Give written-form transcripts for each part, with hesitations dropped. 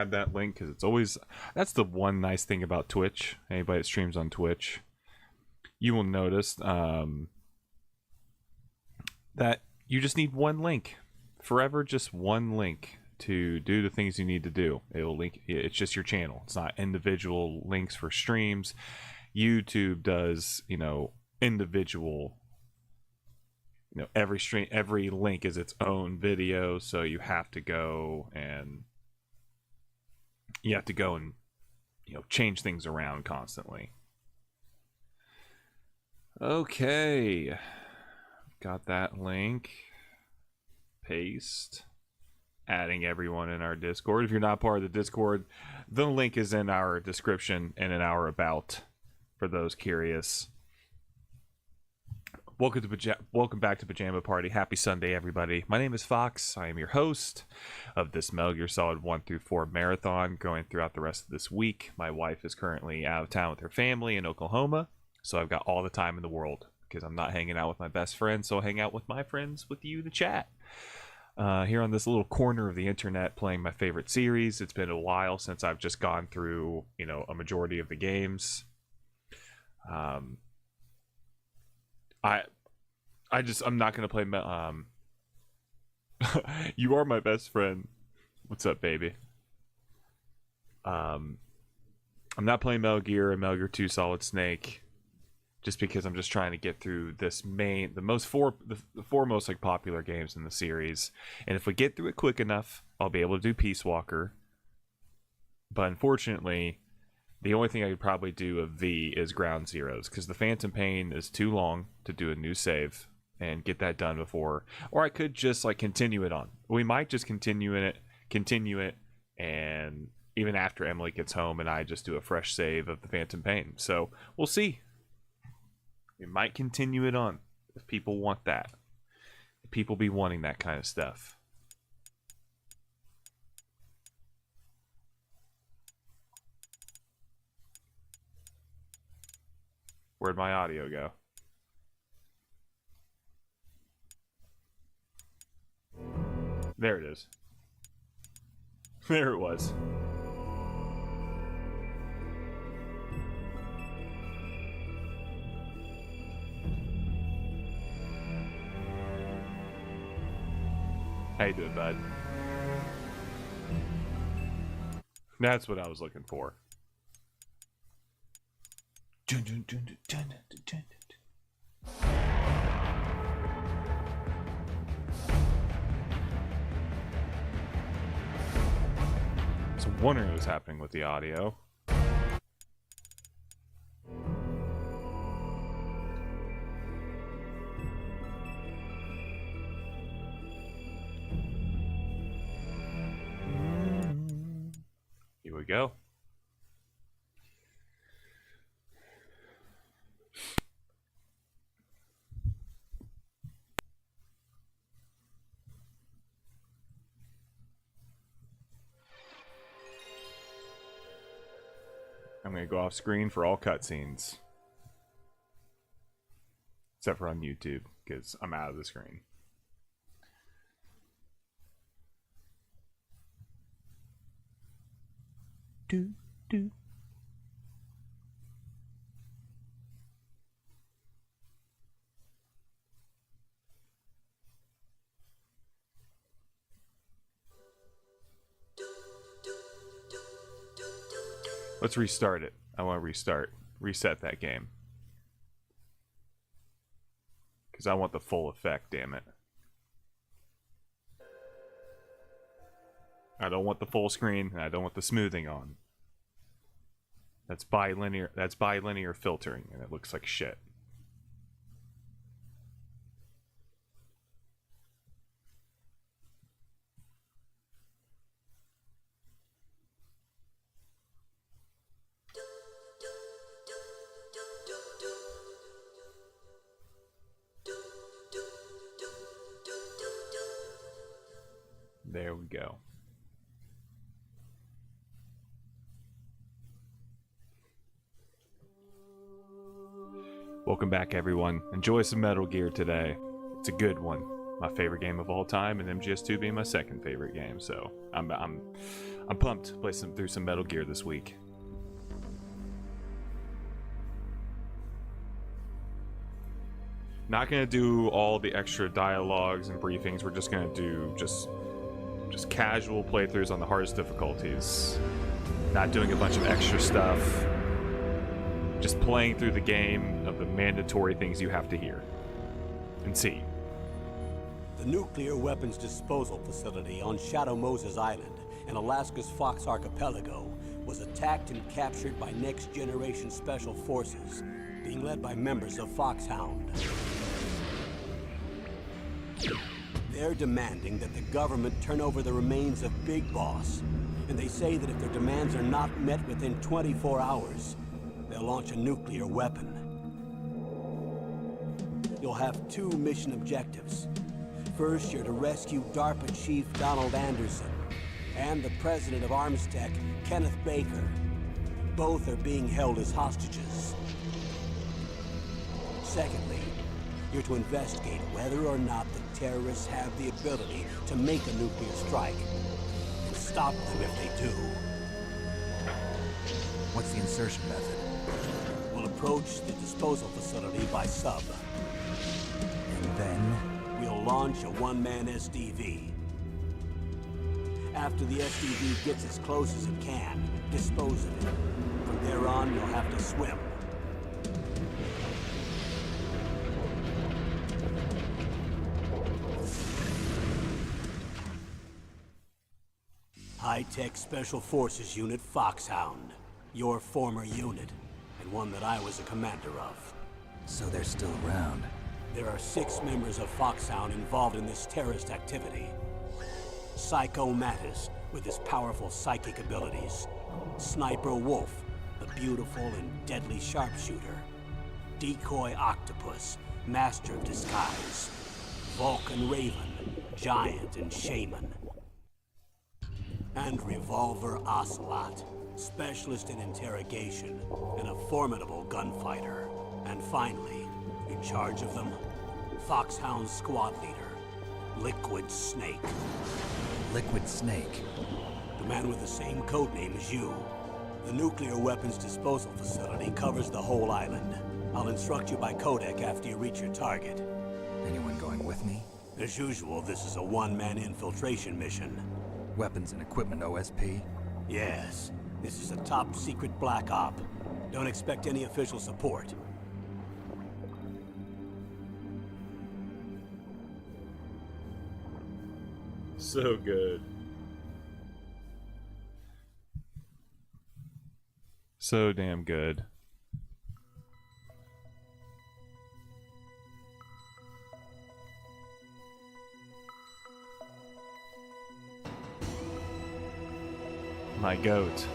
add that link because it's always, that's the one nice thing about Twitch. Anybody that streams on Twitch, you will notice that you just need one link. Forever, just one link to do the things you need to do. It'll link, it's just your channel. It's not individual links for streams. YouTube does, individual, every stream, every link is its own video, so you have to go and change things around constantly. Okay, got that link. Paste. Adding everyone in our Discord. If you're not part of the Discord, the link is in our description and in our about for those curious. Welcome back to Pajama Party. Happy Sunday, everybody. My name is Fox. I am your host of this Metal Gear Solid 1 through 4 marathon going throughout the rest of this week. My wife is currently out of town with her family in Oklahoma, so I've got all the time in the world because I'm not hanging out with my best friends, so I'll hang out with my friends, with you, the chat. Here on this little corner of the internet playing my favorite series. It's been a while since I've just gone through, a majority of the games. I'm not going to play, You Are My Best Friend. What's up, baby? I'm not playing Metal Gear and Metal Gear 2 Solid Snake. Just because I'm just trying to get through this the four most popular games in the series, and if we get through it quick enough, I'll be able to do Peace Walker. But unfortunately, the only thing I could probably do of V is Ground Zeroes, because the Phantom Pain is too long to do a new save and get that done before, or I could just continue it on. We might just continue it, and even after Emily gets home, and I just do a fresh save of the Phantom Pain. So we'll see. We might continue it on if people want that. If people be wanting that kind of stuff. Where'd my audio go? There it is. There it was. How you doing, bud? That's what I was looking for. So wondering what was happening with the audio. Here we go. I'm going to go off screen for all cutscenes. Except for on YouTube, because I'm out of the screen. Do, do. Let's restart it. I want to reset that game. Because I want the full effect, damn it. I don't want the full screen, and I don't want the smoothing on. That's bilinear filtering, and it looks like shit. There we go. Welcome back, everyone. Enjoy some Metal Gear today. It's a good one. my favorite game of all time, and MGS2 being my second favorite game. So I'm pumped to play through some Metal Gear this week. Not gonna do all the extra dialogues and briefings. We're just gonna do just casual playthroughs on the hardest difficulties. Not doing a bunch of extra stuff. Just playing through the game of the mandatory things you have to hear and see. The nuclear weapons disposal facility on Shadow Moses Island in Alaska's Fox Archipelago was attacked and captured by Next Generation Special Forces, being led by members of Foxhound. They're demanding that the government turn over the remains of Big Boss, and they say that if their demands are not met within 24 hours, they'll launch a nuclear weapon. You'll have two mission objectives. First, you're to rescue DARPA Chief Donald Anderson and the president of Armstech, Kenneth Baker. Both are being held as hostages. Secondly, you're to investigate whether or not the terrorists have the ability to make a nuclear strike, and stop them if they do. What's the insertion method? We'll approach the disposal facility by sub. And then? We'll launch a one-man SDV. After the SDV gets as close as it can, dispose of it. From there on, you'll have to swim. High-Tech Special Forces Unit Foxhound. Your former unit, and one that I was a commander of. So they're still around. There are 6 members of Foxhound involved in this terrorist activity. Psycho Mattis, with his powerful psychic abilities. Sniper Wolf, the beautiful and deadly sharpshooter. Decoy Octopus, master of disguise. Vulcan Raven, giant and shaman. And Revolver Ocelot, specialist in interrogation and a formidable gunfighter. And finally, in charge of them, Foxhound's squad leader, Liquid Snake. Liquid Snake? The man with the same codename as you. The nuclear weapons disposal facility covers the whole island. I'll instruct you by codec after you reach your target. Anyone going with me? As usual, this is a one-man infiltration mission. Weapons and equipment OSP? Yes. This is a top-secret black op. Don't expect any official support. So good. So damn good. My goat.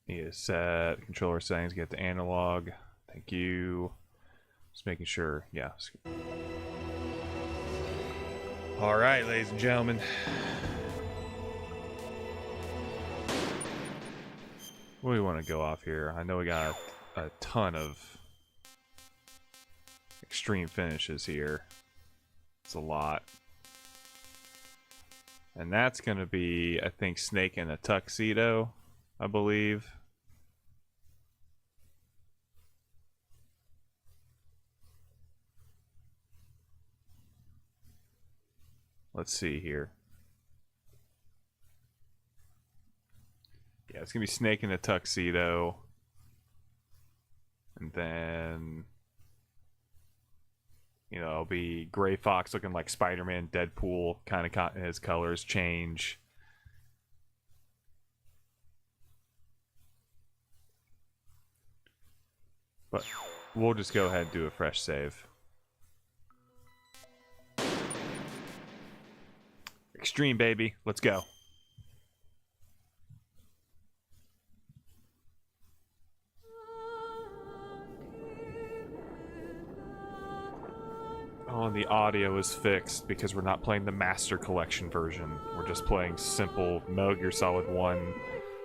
Need to set controller settings, get the analog. Thank you. Just making sure. Yeah. All right, ladies and gentlemen. What do we want to go off here? I know we got a ton of extreme finishes here. It's a lot. And that's going to be, I think, Snake in a tuxedo, I believe. Let's see here. Yeah, it's gonna be Snake in a tuxedo, and then it'll be Gray Fox looking like Spider-Man, Deadpool, kind of his colors change. But we'll just go ahead and do a fresh save. Extreme, baby, let's go. Oh and the audio is fixed because we're not playing the Master Collection version. We're just playing simple Metal Gear Solid 1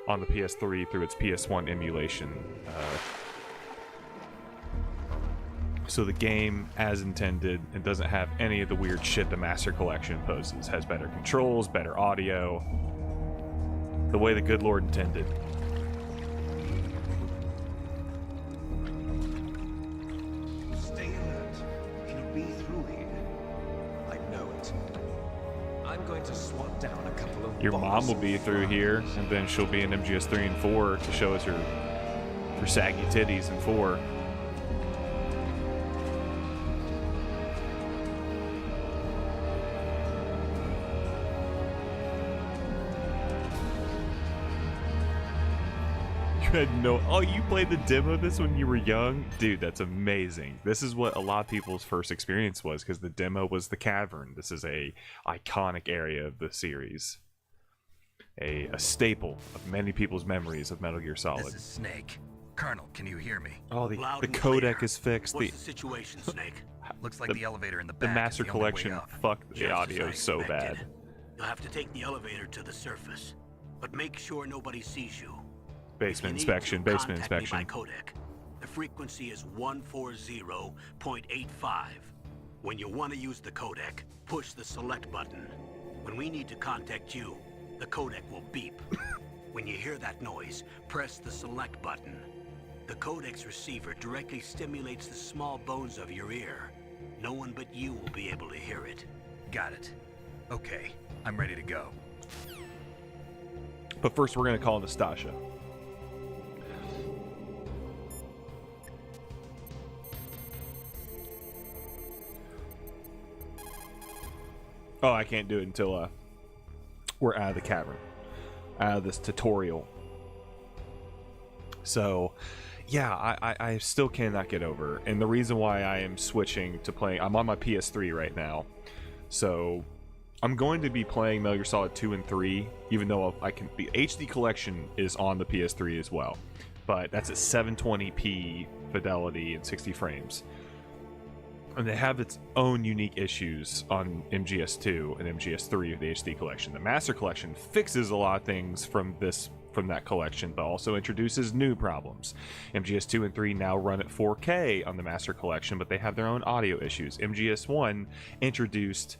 on the PS3 through its PS1 emulation. So the game, as intended, it doesn't have any of the weird shit the Master Collection poses. Has better controls, better audio, the way the good Lord intended. Stay alert. He'll be through here. I know it. I'm going to swat down a couple of Your mom bombs will be through here, and then she'll be in MGS3 and 4 to show us her saggy titties in 4. Oh, you played the demo of this when you were young? Dude, that's amazing. This is what a lot of people's first experience was, because the demo was the cavern. This is a iconic area of the series. A staple of many people's memories of Metal Gear Solid. This is Snake. Colonel, can you hear me? Oh, Loud the and codec clear. is fixed. What's the situation, Snake? Looks like the elevator in the The back Master is the only way Collection up. fucked the Just audio as I so expected. bad. You'll have to take the elevator to the surface, but make sure nobody sees you. Basement If you need inspection, to, basement contact me inspection. by codec. The frequency is 140.85. When you want to use the codec, push the select button. When we need to contact you, the codec will beep. When you hear that noise, press the select button. The codec's receiver directly stimulates the small bones of your ear. No one but you will be able to hear it. Got it. Okay, I'm ready to go. But first, we're going to call Nastasha. Oh, I can't do it until we're out of the cavern, out of this tutorial. So, yeah, I still cannot get over. And the reason why I am switching to playing, I'm on my PS3 right now. So, I'm going to be playing Metal Gear Solid 2 and 3, even though I can. The HD collection is on the PS3 as well, but that's at 720p fidelity and 60 frames. And they have its own unique issues on MGS2 and MGS3 of the HD collection. The Master Collection fixes a lot of things from that collection, but also introduces new problems. MGS2 and 3 now run at 4K on the Master Collection, but they have their own audio issues. MGS1 introduced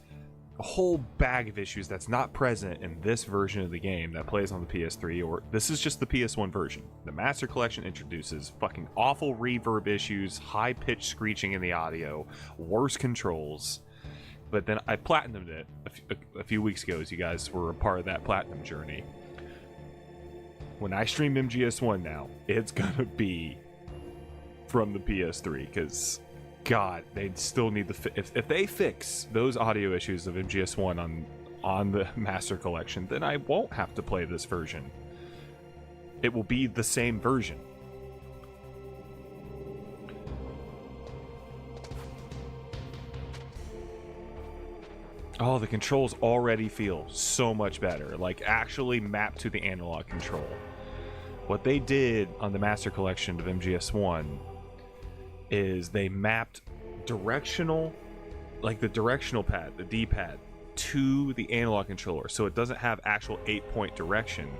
a whole bag of issues that's not present in this version of the game that plays on the PS3, or this is just the PS1 version. The Master Collection introduces fucking awful reverb issues, high-pitched screeching in the audio, worse controls. But then I platinumed it a few weeks ago, as you guys were a part of that platinum journey. When I stream MGS1 now, it's gonna be from the PS3, because God, they still need if they fix those audio issues of MGS1 on the Master Collection, then I won't have to play this version. It will be the same version. Oh, the controls already feel so much better, like actually mapped to the analog control. What they did on the Master Collection of MGS1 is they mapped directional, like the directional pad, the D-pad, to the analog controller, so it doesn't have actual 8-point direction.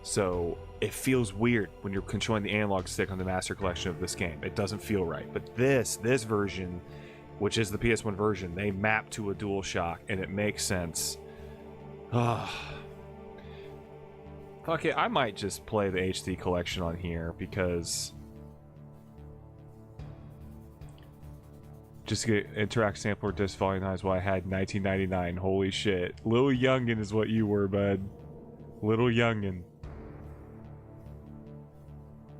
So it feels weird when you're controlling the analog stick on the Master Collection of this game. It doesn't feel right. But this version, which is the PS1 version, they map to a DualShock, and it makes sense. Fuck it, I might just play the HD collection on here, because just to get Interact Sampler Disc Volume 9 is what I had in 1999. Holy shit. Little youngin' is what you were, bud. Little youngin'.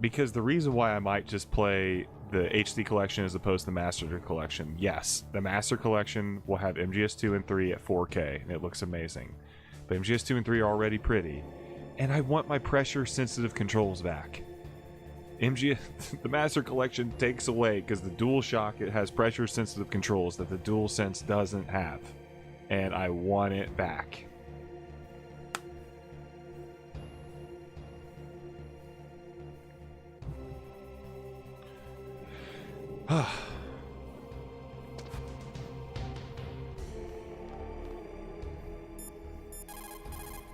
Because the reason why I might just play the HD collection as opposed to the Master Collection, yes, the Master Collection will have MGS2 and 3 at 4K, and it looks amazing. But MGS2 and 3 are already pretty. And I want my pressure-sensitive controls back. The Master Collection takes away, because the DualShock, it has pressure-sensitive controls that the DualSense doesn't have. And I want it back.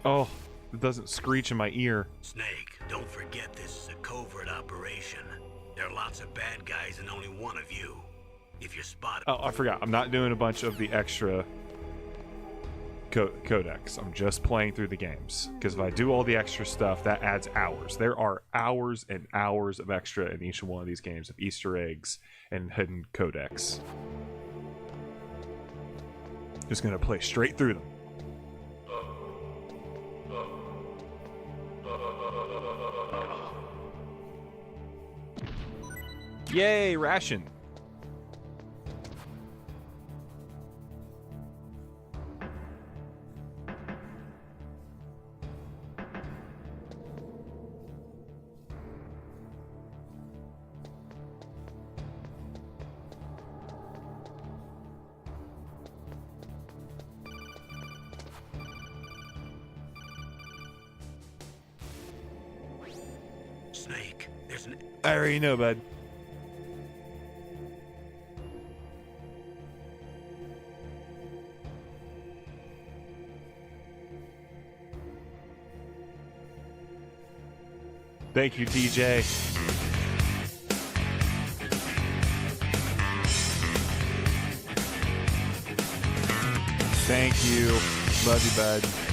Oh, it doesn't screech in my ear. Snake, don't forget this is a covert operation. There are lots of bad guys and only one of you. If you're spotted... Oh, I forgot. I'm not doing a bunch of the extra codex. I'm just playing through the games. Because if I do all the extra stuff, that adds hours. There are hours and hours of extra in each one of these games of Easter eggs and hidden codex. Just gonna play straight through them. Yay, ration. Snake, there's an... I already know, bud. Thank you, TJ. Thank you. Love you, bud.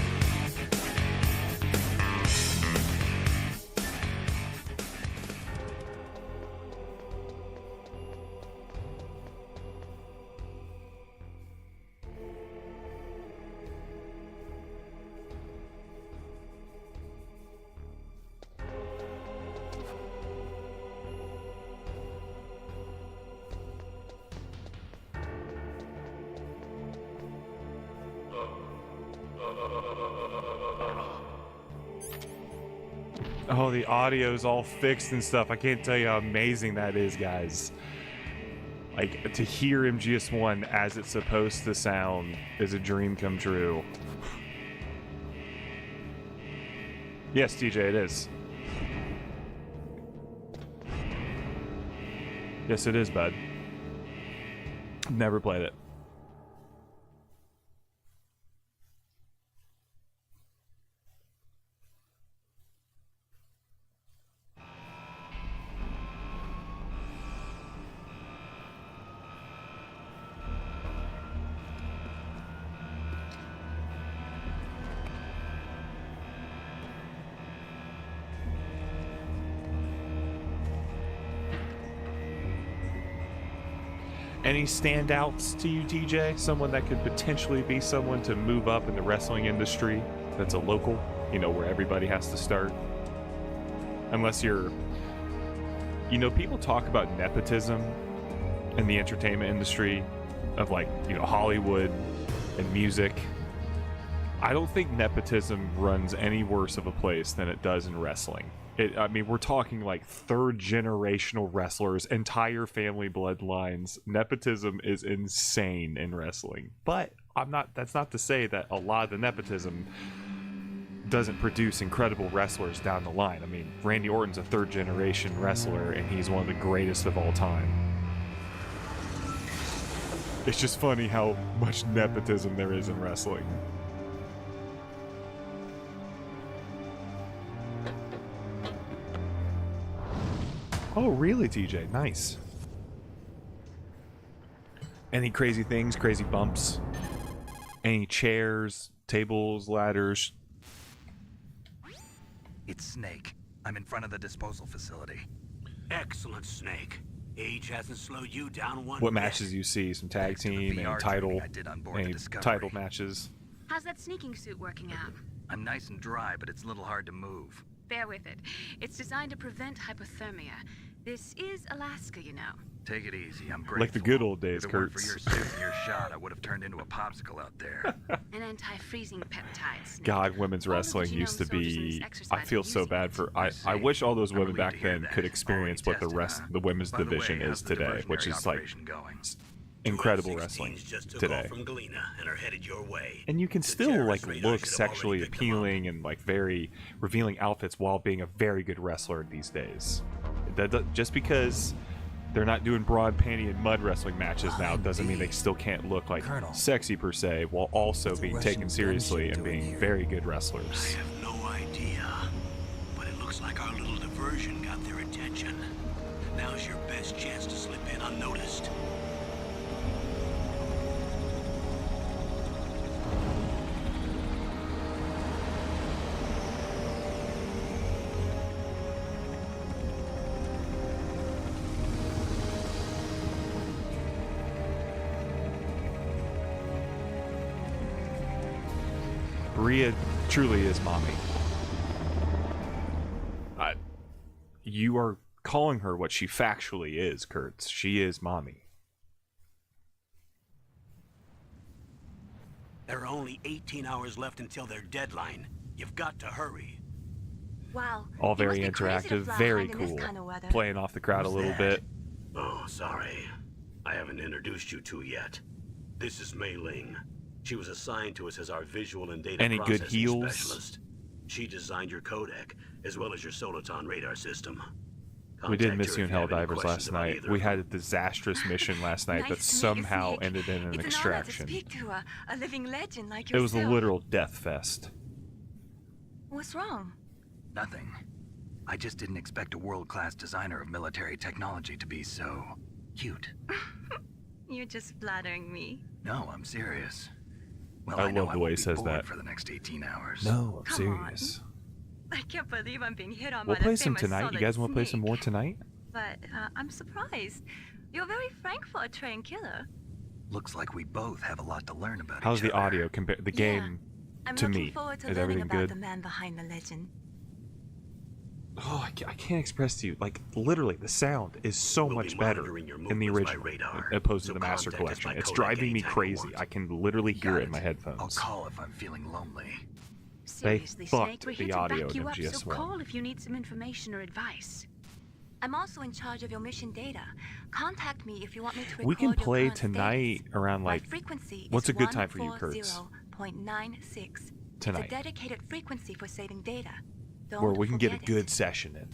Oh, the audio's all fixed and stuff. I can't tell you how amazing that is, guys. Like, to hear MGS1 as it's supposed to sound is a dream come true. Yes, TJ, it is. Yes, it is, bud. Never played it. Any standouts to you, TJ? Someone that could potentially be someone to move up in the wrestling industry that's a local, you know, where everybody has to start? Unless you're... You know, people talk about nepotism in the entertainment industry of, like, you know, Hollywood and music. I don't think nepotism runs any worse of a place than it does in wrestling. I mean, we're talking like third generational wrestlers, entire family bloodlines. Nepotism is insane in wrestling. But that's not to say that a lot of the nepotism doesn't produce incredible wrestlers down the line. I mean, Randy Orton's a third generation wrestler and he's one of the greatest of all time. It's just funny how much nepotism there is in wrestling. Oh, really, TJ? Nice. Any crazy things, crazy bumps? Any chairs, tables, ladders? It's Snake. I'm in front of the disposal facility. Excellent, Snake. Age hasn't slowed you down one What bit. matches you see? Some tag Thanks to the team VR and title? training I did on board the Any Discovery. title matches? How's that sneaking suit working out? I'm nice and dry, but it's a little hard to move. Bear with it. It's designed to prevent hypothermia. This is Alaska, you know. Take it easy, I'm grateful. Like the good old days, If it weren't for Kurtz. your suit and your shot, I would have turned into a popsicle out there. An anti-freezing peptide. Snake. God, women's All of the wrestling genome used to soldiers in be... this I exercise feel are so using bad it. for... I I see. wish all those I'm women relieved back to hear then that. could experience Already what the tested, huh? the women's By the way, division how's is the today, which diversionary is like operation going? incredible 2F-16s wrestling just took today. off from Galena and are headed your way. And you can The still terrorist like radar look should have sexually already picked them up. appealing and like very revealing outfits while being a very good wrestler these days. Just because they're not doing broad panty and mud wrestling matches now. It doesn't mean they indeed. still can't look like Colonel. sexy per se, while also What's a being Russian taken seriously gunship and being doing here? very good I wrestlers. have no idea, but it looks like our little diversion got their attention. Now's your best chance to slip in unnoticed. Rhea truly is mommy. You are calling her what she factually is, Kurtz. She is mommy. There are only 18 hours left until their deadline. You've got to hurry. Wow. All you very must be crazy to interactive, fly very high in this cool. kind of weather. Playing off the crowd a Who's little that? bit. Oh, sorry. I haven't introduced you two yet. This is Mei Ling. She was assigned to us as our visual and data Any good processing heals? specialist. She designed your codec, as well as your Soliton radar system. We did Contact miss her you if in have any Helldivers questions last about night. either We of had a them. disastrous mission last night Nice that to meet you, somehow Snake. ended in an It's extraction. An honor to speak to a living legend like It was a yourself. literal death fest. What's wrong? Nothing. I just didn't expect a world-class designer of military technology to be so cute. You're just flattering me. No, I'm serious. Well, I I know love I the way won't he be says bored that. for the next 18 hours. No, I'm Come serious. I can't believe I'm being hit on We'll by the play some famous tonight. You Solid guys want to play some Snake. more tonight? But I'm surprised. You're very frank for a trained killer. Looks like we both have a lot to learn about How's each the other. audio compared? The Yeah. game I'm to looking me, forward to is learning everything about good? the man behind the legend. Oh, I can't express to you. Like literally, the sound is so We'll be much better monitoring your in the movements by original radar, opposed so to the Master contact us Collection. by It's codec driving me anytime you crazy. want. I can literally hear Got it in my I'll headphones. call if I'm feeling lonely. Seriously, fucked Snake, we're the here to audio back in you up, so MGS1. call if you need some information or advice. I'm also in charge of your mission data. Contact me if you want me to record We can your play current tonight status. around My like frequency what's is a good time for you, Kurtz? 140.96. Tonight. It's a dedicated frequency for saving data. Don't where we can get a forget good it. session in.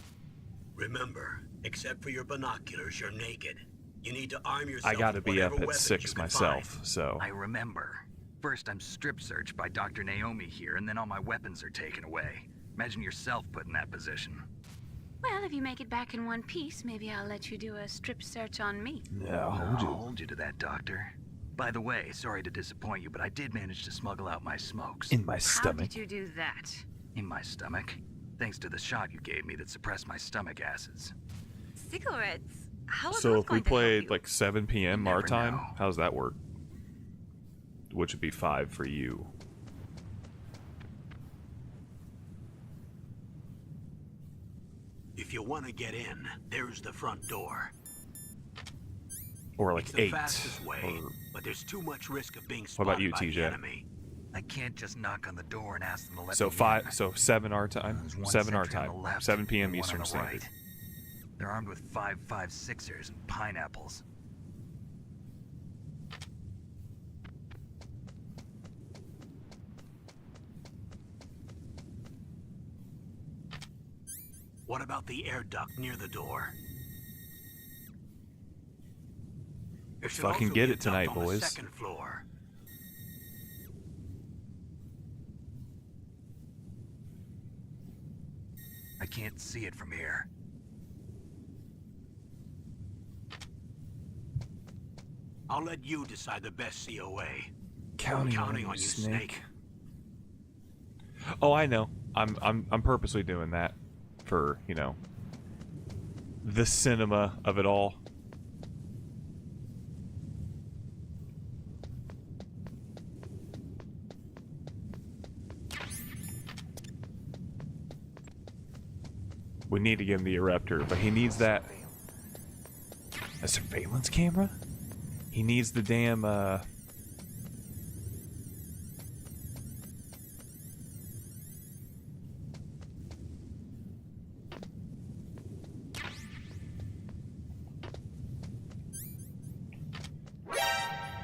Remember, except for your binoculars, you're naked. You need to arm yourself I gotta with be up whatever at weapons 6 you can myself, find. so I remember. First, I'm strip searched by Dr. Naomi here, and then all my weapons are taken away. Imagine yourself put in that position. Well, if you make it back in one piece, maybe I'll let you do a strip search on me. no. I'll hold you to that, Doctor. By the way, sorry to disappoint you, but I did manage to smuggle out my smokes. In my How stomach. did you do that? In my stomach. Thanks to the shot you gave me that suppressed my stomach acids. Cigarettes? How are So those if we going to help played you? like 7 p.m. You our never time, know. how's that work? Which would be 5 for you. If you want to get in, there's the front door. Or like It's the 8. fastest way, Or but there's too much risk of being What spotted about you, by TJ? the enemy. I can't just knock on the door and ask them to let so me 5 in. so 7 our time. There's one 7 our sentry on time. the left 7 p.m. and one Eastern on the Standard. right. They're armed with 5.56ers and pineapples. What about the air duct near the door? There should Fucking also get be a it tonight, duct on the boys. second floor. I can't see it from here. I'll let you decide the best COA. Counting, counting on on you, you, Snake. Oh, I know. I'm purposely doing that for, you know, the cinema of it all. We need to give him the eruptor, but he needs that. A surveillance camera? He needs the damn,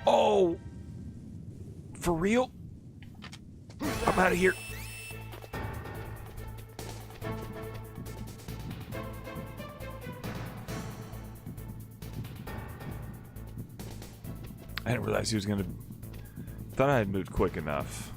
Oh! For real? I'm out of here. I didn't realize he was gonna... Thought I had moved quick enough.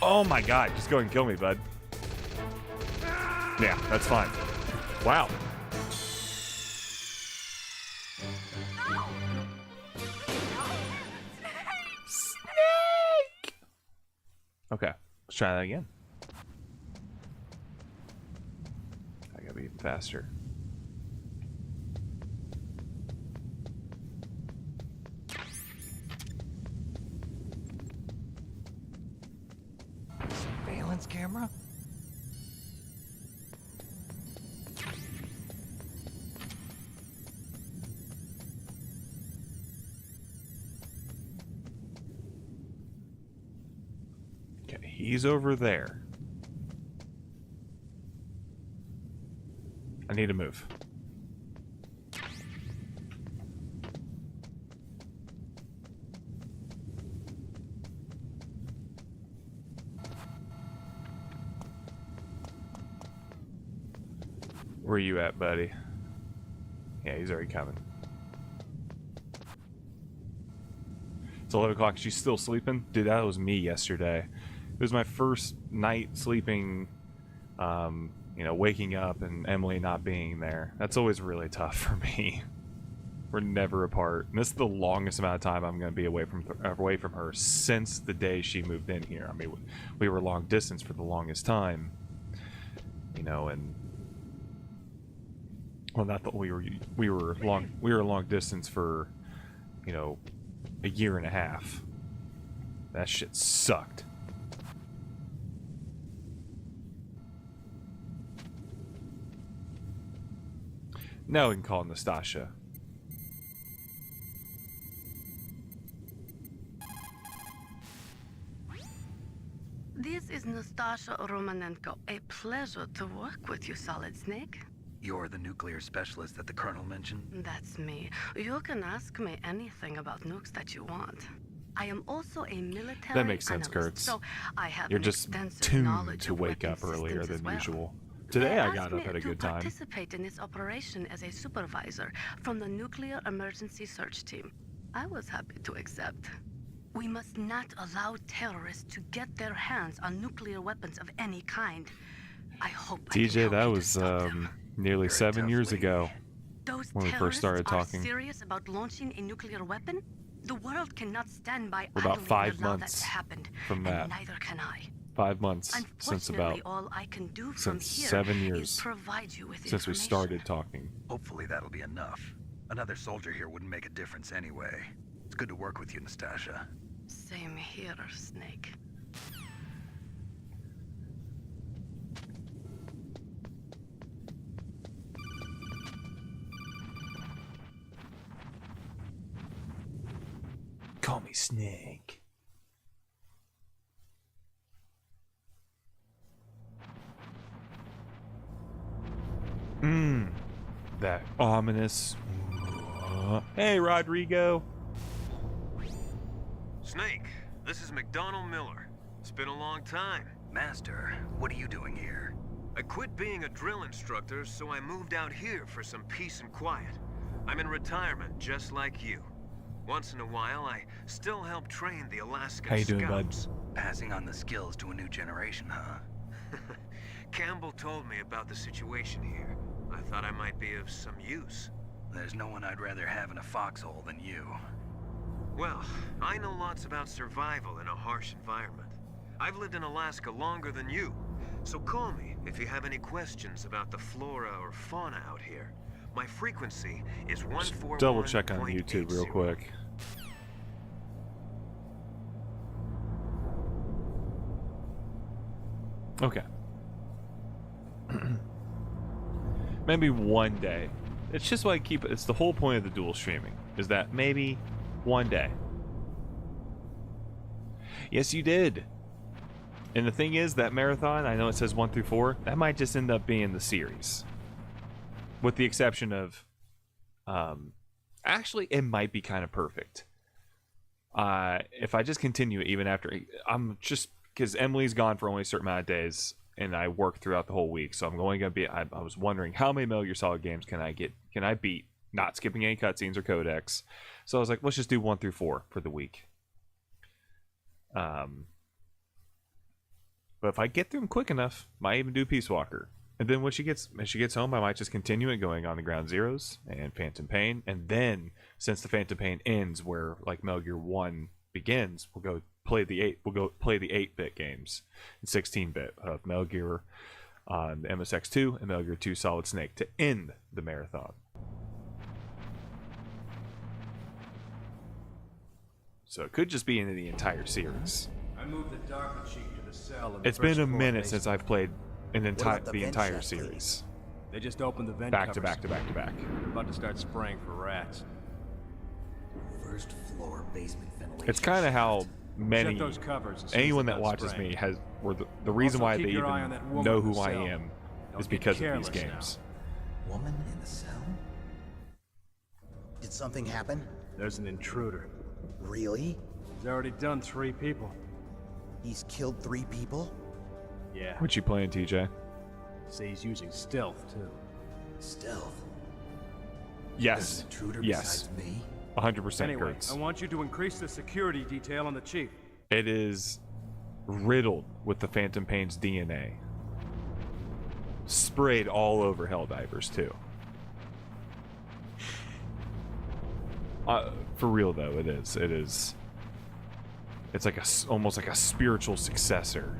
Oh my god, just go and kill me, bud. Yeah, that's fine. Wow. Snake! Okay, let's try that again. I gotta be even faster. Surveillance camera? Okay, he's over there. I need to move. Where are you at, buddy? Yeah, he's already coming. It's 11 o'clock. She's still sleeping? Dude, that was me yesterday. It was my first night sleeping, you know, waking up and Emily not being there. That's always really tough for me. We're never apart. And this is the longest amount of time I'm going to be away from her since the day she moved in here. I mean, we were long distance for the longest time. You know, and... Well, not that we were long distance for, you know, a year and a half. That shit sucked. Now we can call Nastasha. This is Nastasha Romanenko. A pleasure to work with you, Solid Snake. You're the nuclear specialist that the Colonel mentioned? That's me. You can ask me anything about nukes that you want. I am also a military That makes sense, analyst, Kurtz. so I have You're an just extensive tuned knowledge to of wake weapon up earlier systems as than well. usual. Today They I asked got up me at a good to time. participate in this operation as a supervisor from the Nuclear Emergency Search Team. I was happy to accept. We must not allow terrorists to get their hands on nuclear weapons of any kind. I hope I can TJ, help that you to was stop them. nearly You're a 7 tough years lady. ago Those when we first terrorists started talking. are serious about launching a nuclear weapon? The world cannot stand by We're about idly 5 and allow that months to happen, from that. and neither can I. 5 months since Unfortunately, all I can do from since here 7 is years provide you with since we information. started talking. Hopefully that'll be enough. Another soldier here wouldn't make a difference anyway. It's good to work with you, Nastasha. Same here, Snake. Call me Snake. That ominous. Hey, Rodrigo. Snake, this is McDonald Miller. It's been a long time. Master, what are you doing here? I quit being a drill instructor, so I moved out here for some peace and quiet. I'm in retirement, just like you. Once in a while, I still help train the Alaskan How you doing, bud? Scouts. Passing on the skills to a new generation, huh? Campbell told me about the situation here. I thought I might be of some use. There's no one I'd rather have in a foxhole than you. Well, I know lots about survival in a harsh environment. I've lived in Alaska longer than you, so call me if you have any questions about the flora or fauna out here. My frequency is 141.80. Double check on YouTube real quick. Okay. Maybe one day. It's just like it's the whole point of the dual streaming, is that maybe one day. Yes, you did. And the thing is, that marathon, I know it says 1 through 4, that might just end up being the series. With the exception of Actually, it might be kind of perfect. If I just continue even after, I'm just, because Emily's gone for only a certain amount of days, and I work throughout the whole week, so I'm going to be, I was wondering how many Metal Gear Solid games can I beat, not skipping any cutscenes or codecs. So I was like, let's just do 1 through 4 for the week. But if I get through them quick enough, might even do Peace Walker. And then when she gets home, I might just continue it, going on the Ground Zeroes and Phantom Pain. And then, since the Phantom Pain ends where like Metal Gear 1 begins, we'll go play the 8-bit games and 16-bit of Metal Gear on the MSX2 and Metal Gear 2 Solid Snake to end the marathon. So it could just be into the entire series. I moved the Dark Chief to the cell. It's been a minute since I've played the entire series. They just opened the vent Back to back to back to back. They're about to start spraying for rats. First floor basement ventilation. It's kind of how many Shut those covers as soon as anyone they're that done watches spraying. me has the reason Also, why keep they your eye on even that woman know in who the I cell. am Don't is get because of these careless games. Woman in the cell? Did something happen? There's an intruder. Really? He's already done 3 people. He's killed 3 people? Yeah. What you playing, TJ? Say he's using stealth too. Stealth? Yes. There's an intruder Yes. besides me? 100% Anyway, Kurtz. I want you to increase the security detail on the chief. It is riddled with the Phantom Pain's DNA. Sprayed all over Helldivers, too. For real, though, it is. It's like almost like a spiritual successor.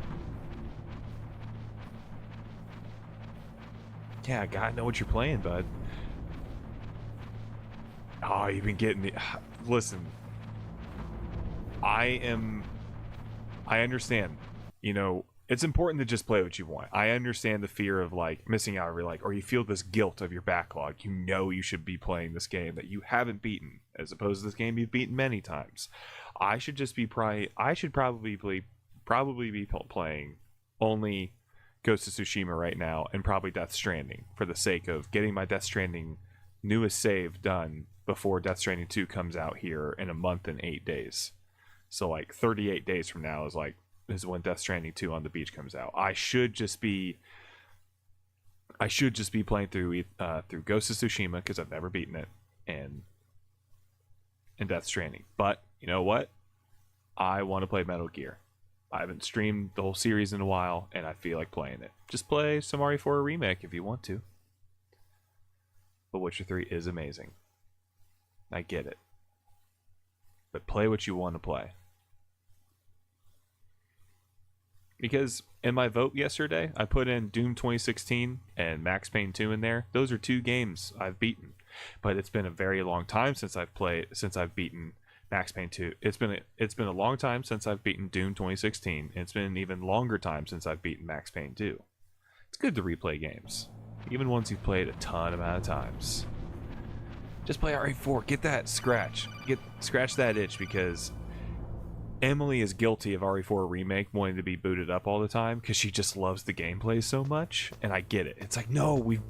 Yeah, God, know what you're playing, bud. Oh, you've been getting the... Listen. I understand. You know, it's important to just play what you want. I understand the fear of, like, missing out, or you feel this guilt of your backlog. You know you should be playing this game that you haven't beaten, as opposed to this game you've beaten many times. I should just be probably be playing only Ghost of Tsushima right now, and probably Death Stranding, for the sake of getting my Death Stranding newest save done before Death Stranding 2 comes out here in a month and 8 days. So like 38 days from now is when Death Stranding 2 on the beach comes out. I should just be playing through Ghost of Tsushima, because I've never beaten it, and Death Stranding. But you know what? I want to play Metal Gear. I haven't streamed the whole series in a while, and I feel like playing it. Just play some RE4 Remake if you want to. But Witcher 3 is amazing. I get it. But play what you want to play. Because in my vote yesterday, I put in Doom 2016 and Max Payne 2 in there. Those are 2 games I've beaten. But it's been a very long time since I've beaten Max Payne 2. It's been a long time since I've beaten Doom 2016. And it's been an even longer time since I've beaten Max Payne 2. It's good to replay games, even ones you've played a ton amount of times. Just play RE4. Get that scratch that itch, because Emily is guilty of RE4 Remake wanting to be booted up all the time because she just loves the gameplay so much, and I get it. It's like, no, we've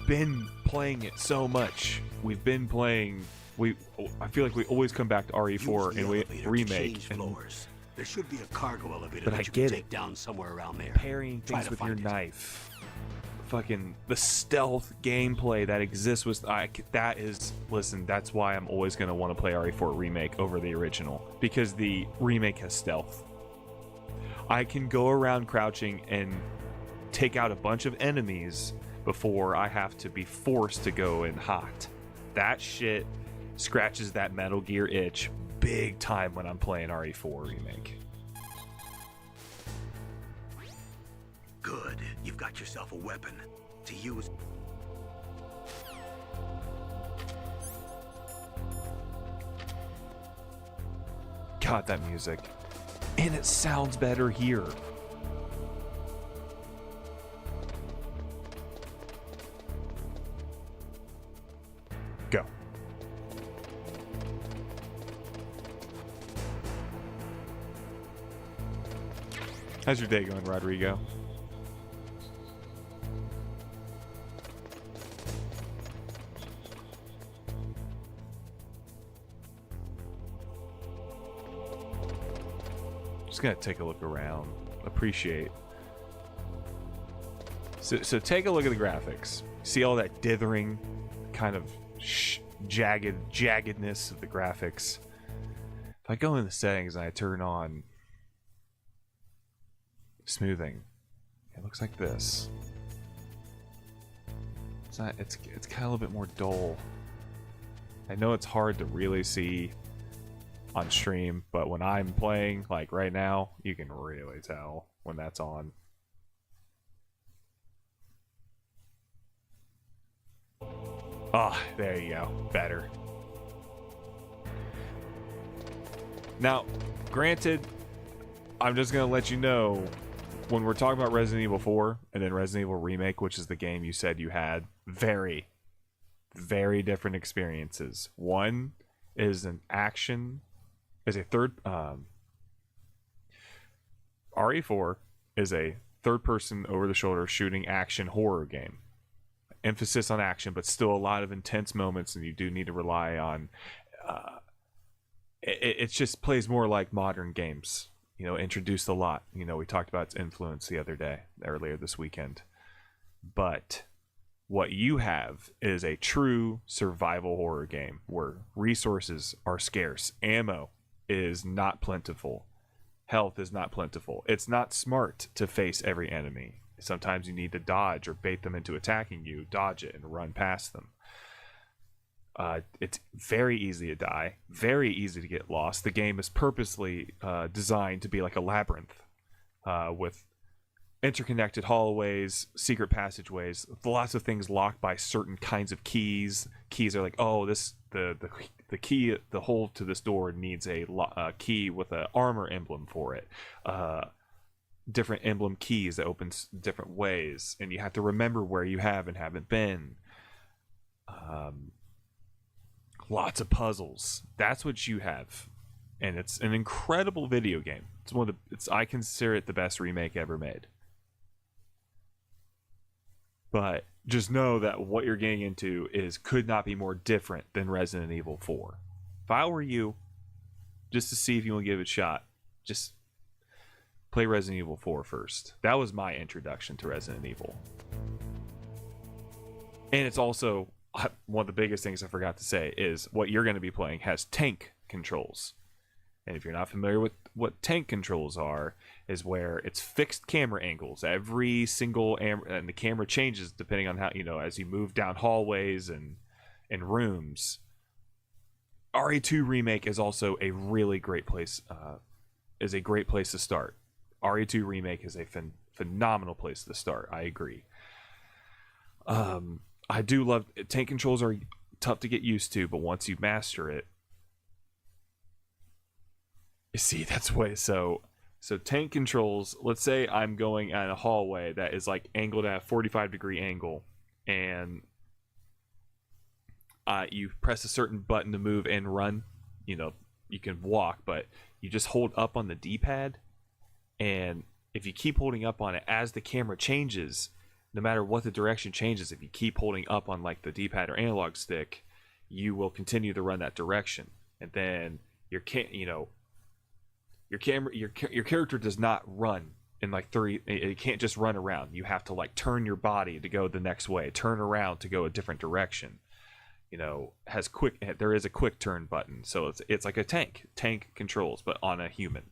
been playing it so much. I feel like we always come back to RE4 and we remake. Floors. There should be a cargo elevator But that I you get can it. take down somewhere around there. Parrying Try things to with your find it. knife. Fucking the stealth gameplay that exists with that's why I'm always going to want to play RE4 Remake over the original, because the remake has stealth. I can go around crouching and take out a bunch of enemies before I have to be forced to go in hot. That shit scratches that Metal Gear itch big time when I'm playing RE4 Remake. Good. You've got yourself a weapon to use. God, that music. And it sounds better here. Go. How's your day going, Rodrigo? gonna take a look around. Appreciate. So take a look at the graphics. See all that dithering, kind of jaggedness of the graphics. If I go in the settings and I turn on smoothing, it looks like this. It's not. It's kind of a little bit more dull. I know it's hard to really see on stream, but when I'm playing, like right now, you can really tell when that's on. Oh, there you go. Better. Now, granted, I'm just going to let you know, when we're talking about Resident Evil 4 and then Resident Evil Remake, which is the game you said you had, very, very different experiences. One is an action, is a third, RE4 is a third-person, over-the-shoulder shooting action horror game. Emphasis on action, but still a lot of intense moments, and you do need to rely on... It just plays more like modern games. You know, introduced a lot. You know, we talked about its influence the other day, earlier this weekend. But what you have is a true survival horror game where resources are scarce. Ammo is not plentiful. Health is not plentiful. It's not smart to face every enemy. Sometimes you need to dodge or bait them into attacking you, dodge it, and run past them. It's very easy to die, very easy to get lost. The game is purposely designed to be like a labyrinth with interconnected hallways, secret passageways, lots of things locked by certain kinds of keys. Keys are like, oh, the key, the hole to this door needs a key with an armor emblem for it. Different emblem keys that opens different ways, and you have to remember where you have and haven't been. Lots of puzzles. That's what you have, and it's an incredible video game. It's one of the. I consider it the best remake ever made. But just know that what you're getting into could not be more different than Resident Evil 4. If I were you, just to see if you want to give it a shot, just play Resident Evil 4 first. That was my introduction to Resident Evil. And it's also, one of the biggest things I forgot to say is what you're going to be playing has tank controls. And if you're not familiar with what tank controls are, is where it's fixed camera angles. Every single, and the camera changes depending on how, as you move down hallways and rooms. RE2 Remake is also a really great place, to start. RE2 Remake is a phenomenal place to start. I agree. I do love tank controls are tough to get used to, but once you master it, you see that's way so tank controls. Let's say I'm going in a hallway that is like angled at a 45-degree angle, and you press a certain button to move and run. You can walk, but you just hold up on the D-pad. And if you keep holding up on it as the camera changes, no matter what the direction changes, if you keep holding up on like the D-pad or analog stick, you will continue to run that direction. And then your character does not run in like 30. It can't just run around. You have to like turn your body to go the next way, turn around to go a different direction. There is a quick turn button, so it's like a tank controls, but on a human.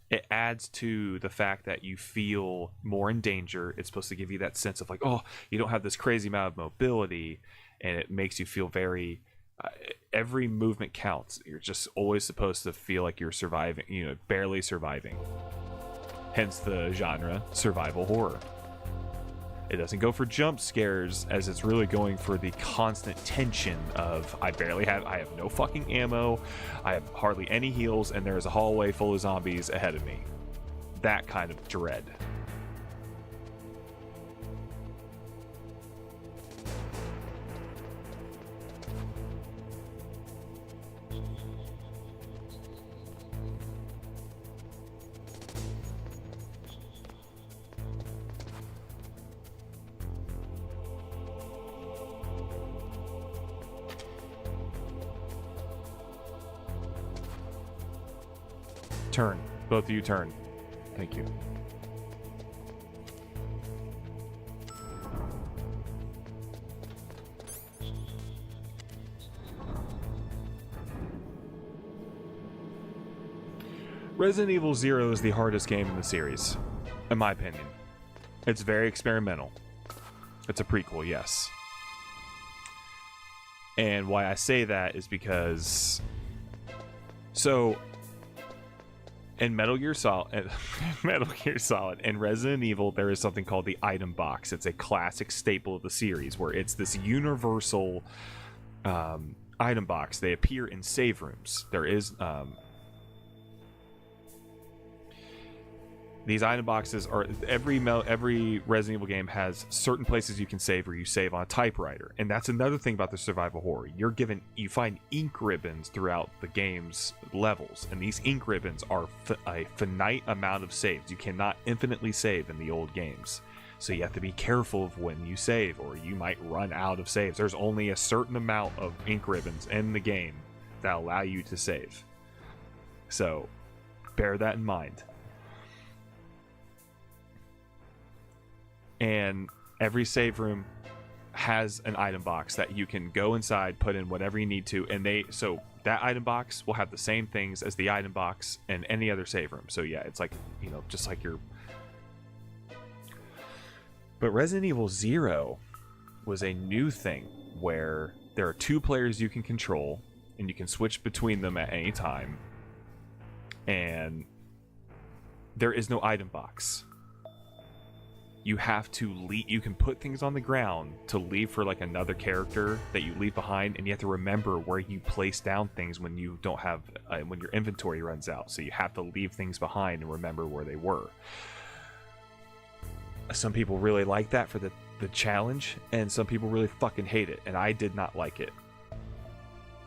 It adds to the fact that you feel more in danger. It's supposed to give you that sense of like, oh, you don't have this crazy amount of mobility, and it makes you feel very... every movement counts. You're just always supposed to feel like you're surviving, barely surviving. Hence the genre, survival horror. It doesn't go for jump scares, as it's really going for the constant tension of I have no fucking ammo, I have hardly any heals, and there is a hallway full of zombies ahead of me. That kind of dread. Turn. Both of you turn. Thank you. Resident Evil 0 is the hardest game in the series, in my opinion. It's very experimental. It's a prequel, yes. And why I say that is because... So, in Metal Gear Solid and Resident Evil, there is something called the item box. It's a classic staple of the series, where it's this universal item box. They appear in save rooms. There is... These item boxes are every Resident Evil game has certain places you can save where you save on a typewriter, and that's another thing about the survival horror. You find ink ribbons throughout the game's levels, and these ink ribbons are a finite amount of saves. You cannot infinitely save in the old games, so you have to be careful of when you save, or you might run out of saves. There's only a certain amount of ink ribbons in the game that allow you to save, so bear that in mind. And every save room has an item box that you can go inside, put in whatever you need to, and so that item box will have the same things as the item box in any other save room. So yeah, it's like, just like your... But Resident Evil 0 was a new thing where there are 2 players you can control, and you can switch between them at any time, and there is no item box. You have to leave. You can put things on the ground to leave for like another character that you leave behind, and you have to remember where you place down things when you don't have when your inventory runs out. So you have to leave things behind and remember where they were. Some people really like that for the challenge, and some people really fucking hate it, and I did not like it.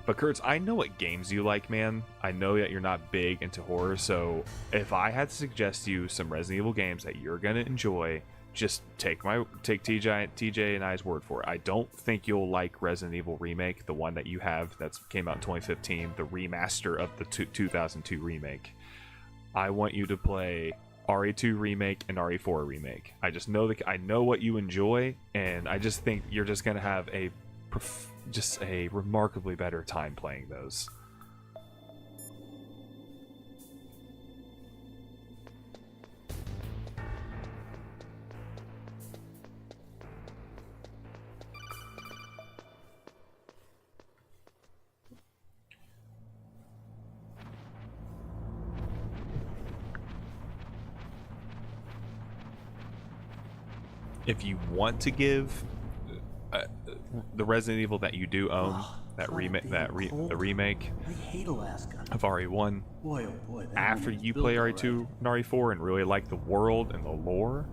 But Kurtz, I know what games you like, man. I know that you're not big into horror, so if I had to suggest you some Resident Evil games that you're gonna enjoy, just take TJ and I's word for it. I don't think you'll like Resident Evil Remake, the one that you have that came out in 2015, the remaster of the 2002 remake. I want you to play RE2 Remake and RE4 Remake. I just know I know what you enjoy, and I just think you're just gonna have a remarkably better time playing those. If you want to give the Resident Evil that you do own, the remake I hate Alaska. of RE1, Boy, oh boy. after you play RE2 and RE4 and really like the world and the lore,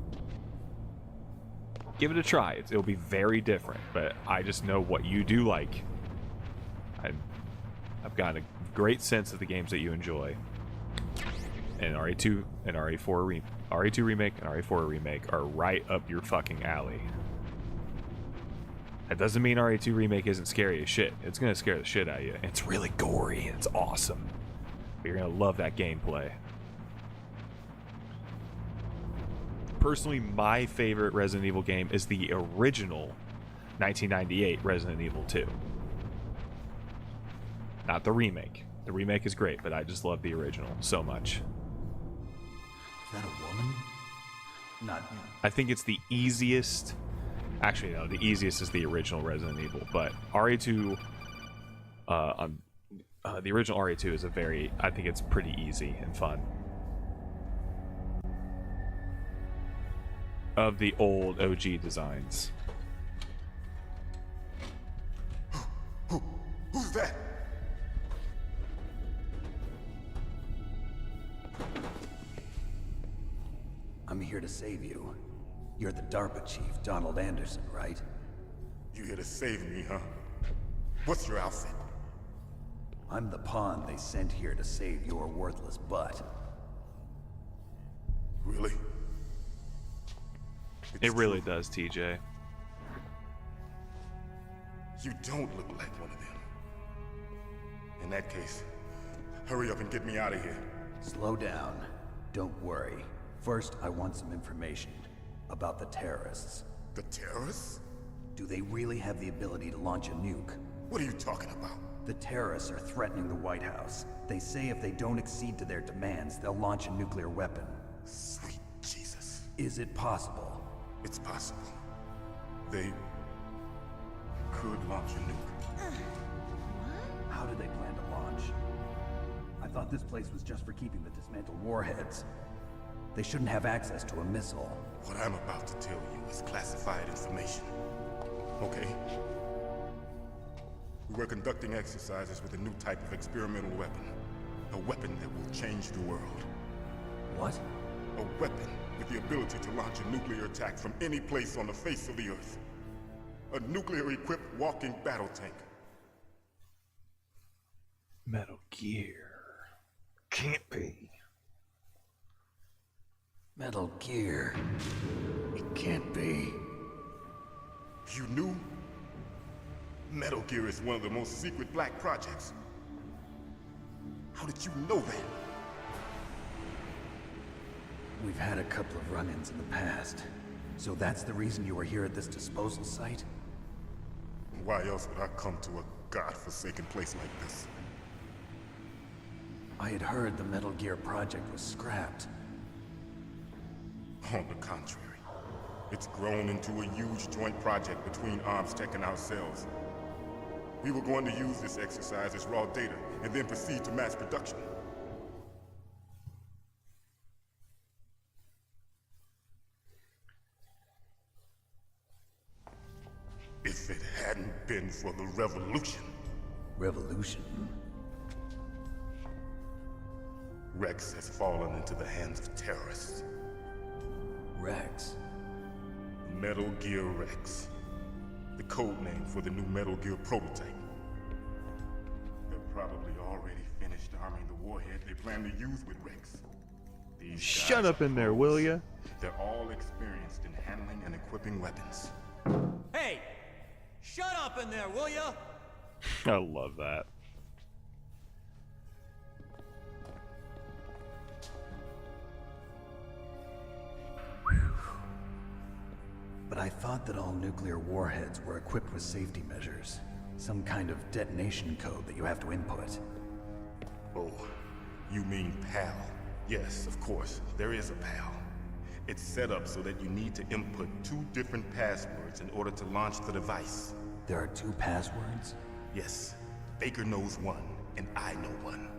give it a try. It'll be very different, but I just know what you do like. I've got a great sense of the games that you enjoy. And RE2 and RE2 Remake and RE4 Remake are right up your fucking alley. That doesn't mean RE2 Remake isn't scary as shit. It's gonna scare the shit out of you. It's really gory. It's awesome. But you're gonna love that gameplay. Personally, my favorite Resident Evil game is the original 1998 Resident Evil 2. Not the remake. The remake is great, but I just love the original so much. Is that a woman? Not. I think it's the easiest. Actually, no, the easiest is the original Resident Evil, but RE2, the original RE2 is I think it's pretty easy and fun. Of the old OG designs. Who's that? I'm here to save you. You're the DARPA chief, Donald Anderson, right? You here to save me, huh? What's your outfit? I'm the pawn they sent here to save your worthless butt. Really? It really does, TJ. You don't look like one of them. In that case, hurry up and get me out of here. Slow down. Don't worry. First, I want some information about the terrorists. The terrorists? Do they really have the ability to launch a nuke? What are you talking about? The terrorists are threatening the White House. They say if they don't accede to their demands, they'll launch a nuclear weapon. Sweet Jesus. Is it possible? It's possible. They could launch a nuke. How do they plan to launch? I thought this place was just for keeping the dismantled warheads. They shouldn't have access to a missile. What I'm about to tell you is classified information. Okay? We were conducting exercises with a new type of experimental weapon. A weapon that will change the world. What? A weapon with the ability to launch a nuclear attack from any place on the face of the Earth. A nuclear-equipped walking battle tank. Metal Gear. Can't be. Metal Gear. It can't be. You knew? Metal Gear is one of the most secret black projects. How did you know that? We've had a couple of run-ins in the past. So that's the reason you were here at this disposal site? Why else would I come to a godforsaken place like this? I had heard the Metal Gear project was scrapped. On the contrary, it's grown into a huge joint project between ArmsTech and ourselves. We were going to use this exercise as raw data and then proceed to mass production. If it hadn't been for the revolution. Revolution? Rex has fallen into the hands of terrorists. Rex? Metal Gear Rex. The code name for the new Metal Gear prototype. They're probably already finished arming the warhead they plan to use with Rex. These Shut guys up are in there, pros. will ya? They're all experienced in handling and equipping weapons. Hey! Shut up in there, will ya? I love that. But I thought that all nuclear warheads were equipped with safety measures. Some kind of detonation code that you have to input. Oh, you mean PAL? Yes, of course, there is a PAL. It's set up so that you need to input 2 different passwords in order to launch the device. There are 2 passwords? Yes, Baker knows one, and I know one.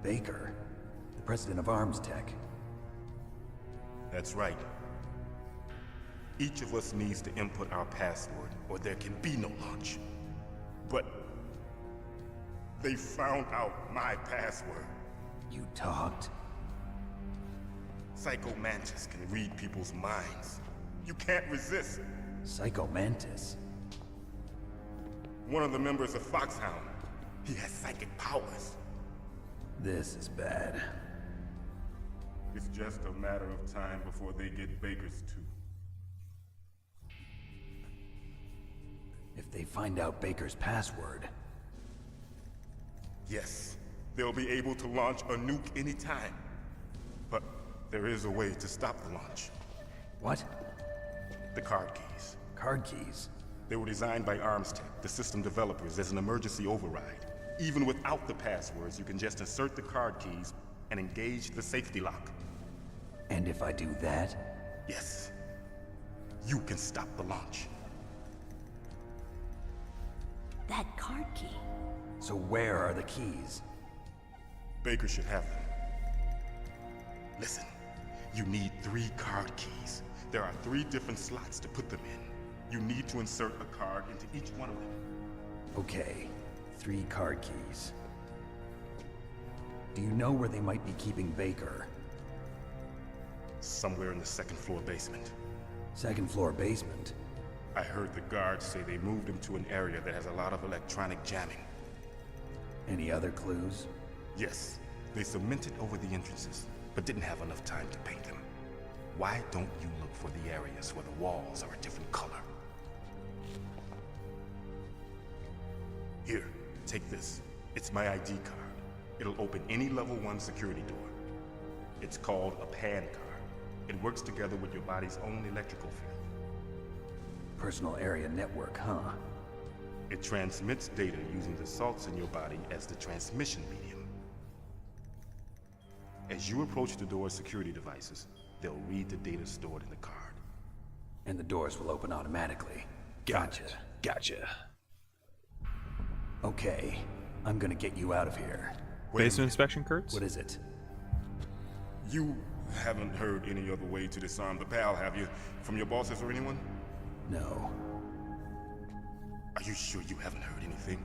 Baker? The president of ArmsTech? That's right. Each of us needs to input our password, or there can be no launch. But they found out my password. You talked? Psycho Mantis can read people's minds. You can't resist. Psycho Mantis? One of the members of Foxhound. He has psychic powers. This is bad. It's just a matter of time before they get Baker's too. If they find out Baker's password... Yes, they'll be able to launch a nuke anytime. But there is a way to stop the launch. What? The card keys. Card keys? They were designed by ArmsTech, the system developers, as an emergency override. Even without the passwords, you can just insert the card keys and engage the safety lock. And if I do that? Yes. You can stop the launch. That card key. So where are the keys? Baker should have them. Listen, you need 3 card keys. There are 3 different slots to put them in. You need to insert a card into each one of them. Okay, 3 card keys. Do you know where they might be keeping Baker? Somewhere in the 2nd floor basement. 2nd floor basement? I heard the guards say they moved him to an area that has a lot of electronic jamming. Any other clues? Yes, they cemented over the entrances, but didn't have enough time to paint them. Why don't you look for the areas where the walls are a different color? Here, take this. It's my ID card. It'll open any level 1 security door. It's called a pan car. It works together with your body's own electrical field. Personal area network, huh? It transmits data using the salts in your body as the transmission medium. As you approach the door's security devices, they'll read the data stored in the card. And the doors will open automatically. Gotcha. Okay, I'm gonna get you out of here. Basement inspection, Kurtz? What is it? You haven't heard any other way to disarm the PAL, have you? From your bosses or anyone? No. Are you sure you haven't heard anything?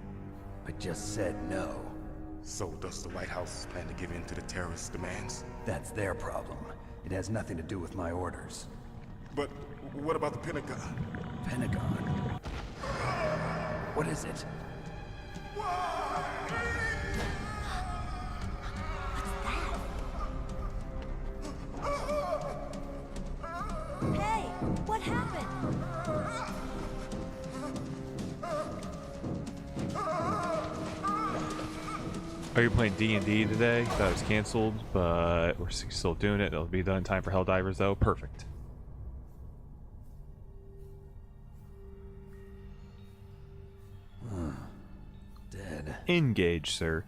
I just said no. So does the White House plan to give in to the terrorists' demands? That's their problem. It has nothing to do with my orders. But what about the Pentagon? Pentagon? What is it? Hey, what happened? Are you playing D&D today? That was canceled, but we're still doing it. It'll be done in time for Helldivers, though. Perfect. Dead. Engage, sir.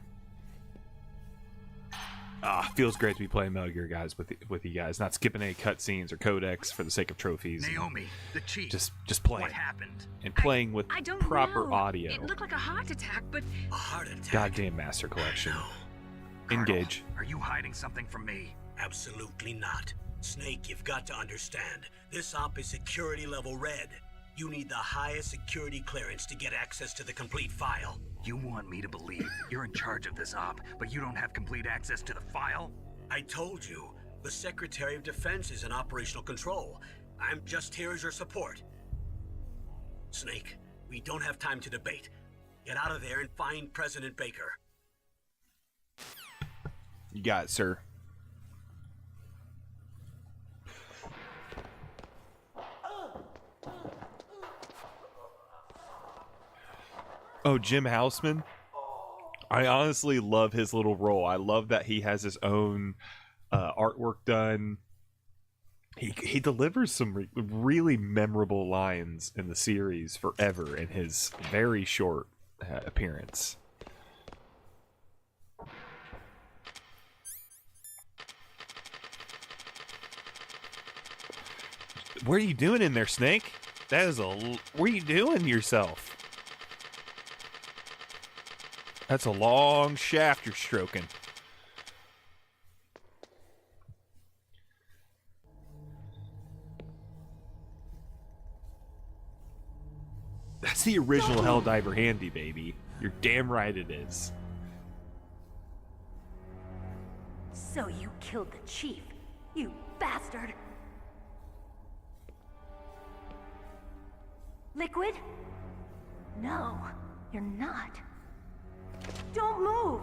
Feels great to be playing Metal Gear, guys, with you guys. Not skipping any cutscenes or codex for the sake of trophies. Naomi, the chief. Just playing. What happened? And playing with I don't proper know. audio. It looked like a heart attack, but A heart attack? Goddamn Master Collection. Colonel, Engage. Are you hiding something from me? Absolutely not. Snake, you've got to understand. This op is security level red. You need the highest security clearance to get access to the complete file. You want me to believe you're in charge of this op, but you don't have complete access to the file? I told you, the Secretary of Defense is in operational control. I'm just here as your support. Snake, we don't have time to debate. Get out of there and find President Baker. You got it, sir. Oh, Jim Houseman. I honestly love his little role. I love that he has his own artwork done. He delivers some really memorable lines in the series forever in his very short appearance. What are you doing in there, Snake? That is what are you doing to yourself? That's a long shaft you're stroking. That's the original Helldiver handy, baby. You're damn right it is. So you killed the chief, you bastard! Liquid? No, you're not. Don't move!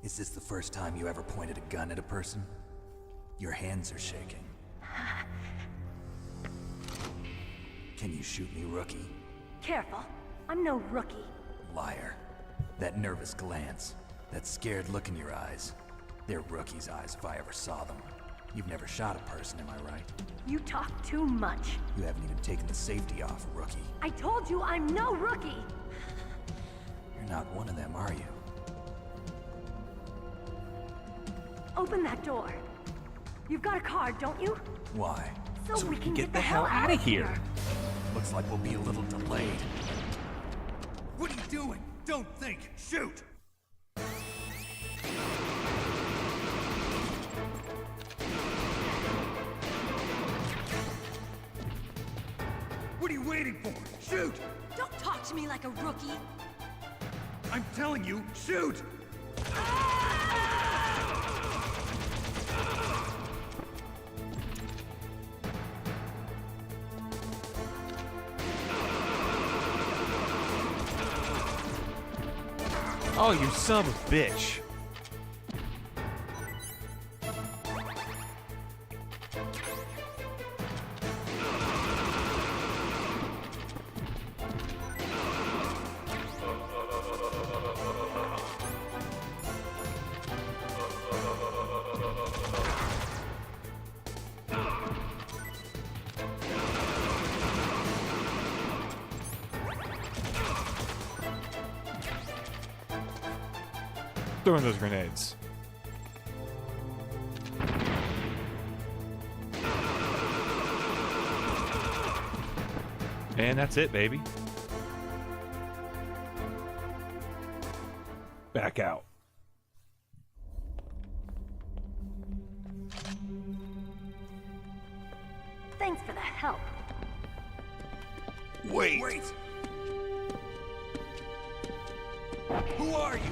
Is this the first time you ever pointed a gun at a person? Your hands are shaking. Can you shoot me, rookie? Careful, I'm no rookie. Liar. That nervous glance, that scared look in your eyes. They're rookie's eyes if I ever saw them. You've never shot a person, am I right? You talk too much. You haven't even taken the safety off, rookie. I told you I'm no rookie! You're not one of them, are you? Open that door. You've got a card, don't you? Why? So we can get the hell out of here. Looks like we'll be a little delayed. What are you doing? Don't think. Shoot! What are you waiting for? Shoot! Don't talk to me like a rookie. I'm telling you, shoot! Oh, you son of a bitch. Throwing those grenades. And that's it, baby. Back out. Thanks for the help. Wait. Who are you?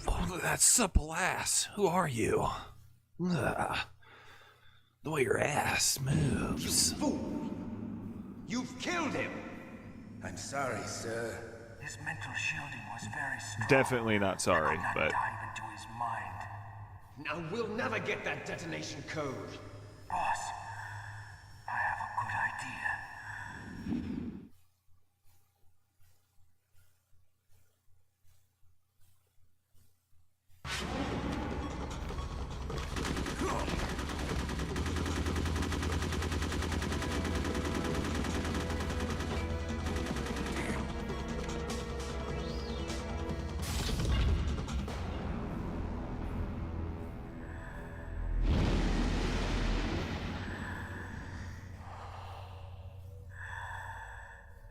Oh, look at that supple ass. Who are you? Ugh. The way your ass moves. Fool! You've killed him! I'm sorry, sir. His mental shielding was very strong. Definitely not sorry, It could not but dive into his mind. Now we'll never get that detonation code. Boss, I have a good idea.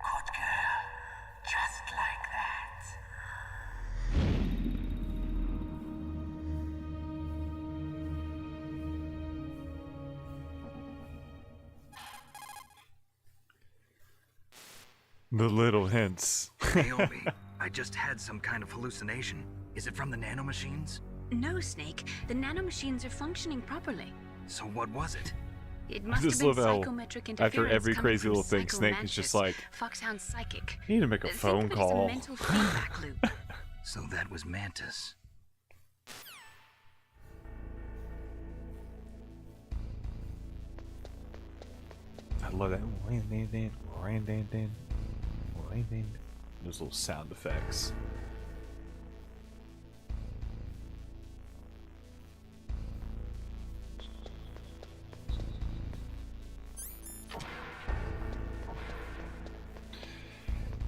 Good girl. Just like that. the little hints. Naomi, I just had some kind of hallucination. Is it from the nanomachines? No, Snake. The nanomachines are functioning properly. So what was it? It must just have been love how psychometric interference after every coming crazy from little thing, Snake is just like, Foxhound's psychic. you need to make a Think phone of it as call. a mental feedback loop. So that was Mantis. I love that. Those little sound effects.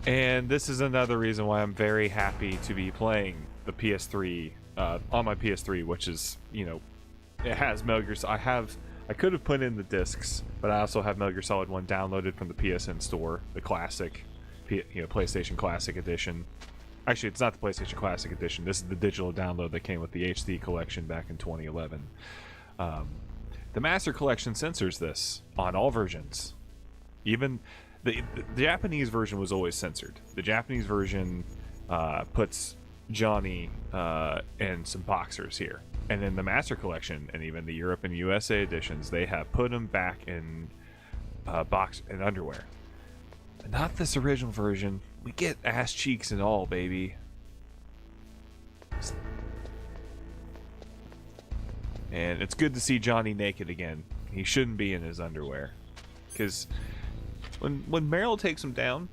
And this is another reason why I'm very happy to be playing the PS3 on my PS3, which is, you know, it has Metal Gear. I could have put in the discs, but I also have Metal Gear Solid 1 downloaded from the PSN store, the classic, PlayStation Classic Edition. Actually, it's not the PlayStation Classic Edition. This is the digital download that came with the HD collection back in 2011. The Master Collection censors this on all versions. Even the Japanese version was always censored. The Japanese version puts Johnny and some boxers here. And in the Master Collection, and even the Europe and USA editions, they have put him back in box and underwear. But not this original version. We get ass cheeks and all, baby. And it's good to see Johnny naked again. He shouldn't be in his underwear. Because when Meryl takes him down,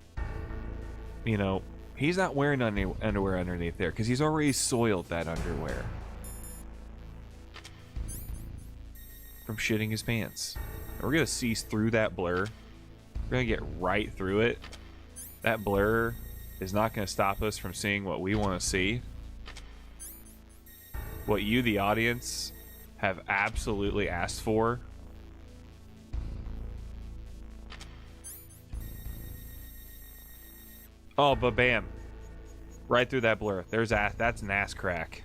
you know, he's not wearing underwear underneath there because he's already soiled that underwear from shitting his pants. And we're going to see through that blur. We're going to get right through it. That blur is not going to stop us from seeing what we want to see. What you, the audience, have absolutely asked for. Oh, but bam. Right through that blur. There's ass. That's an ass crack.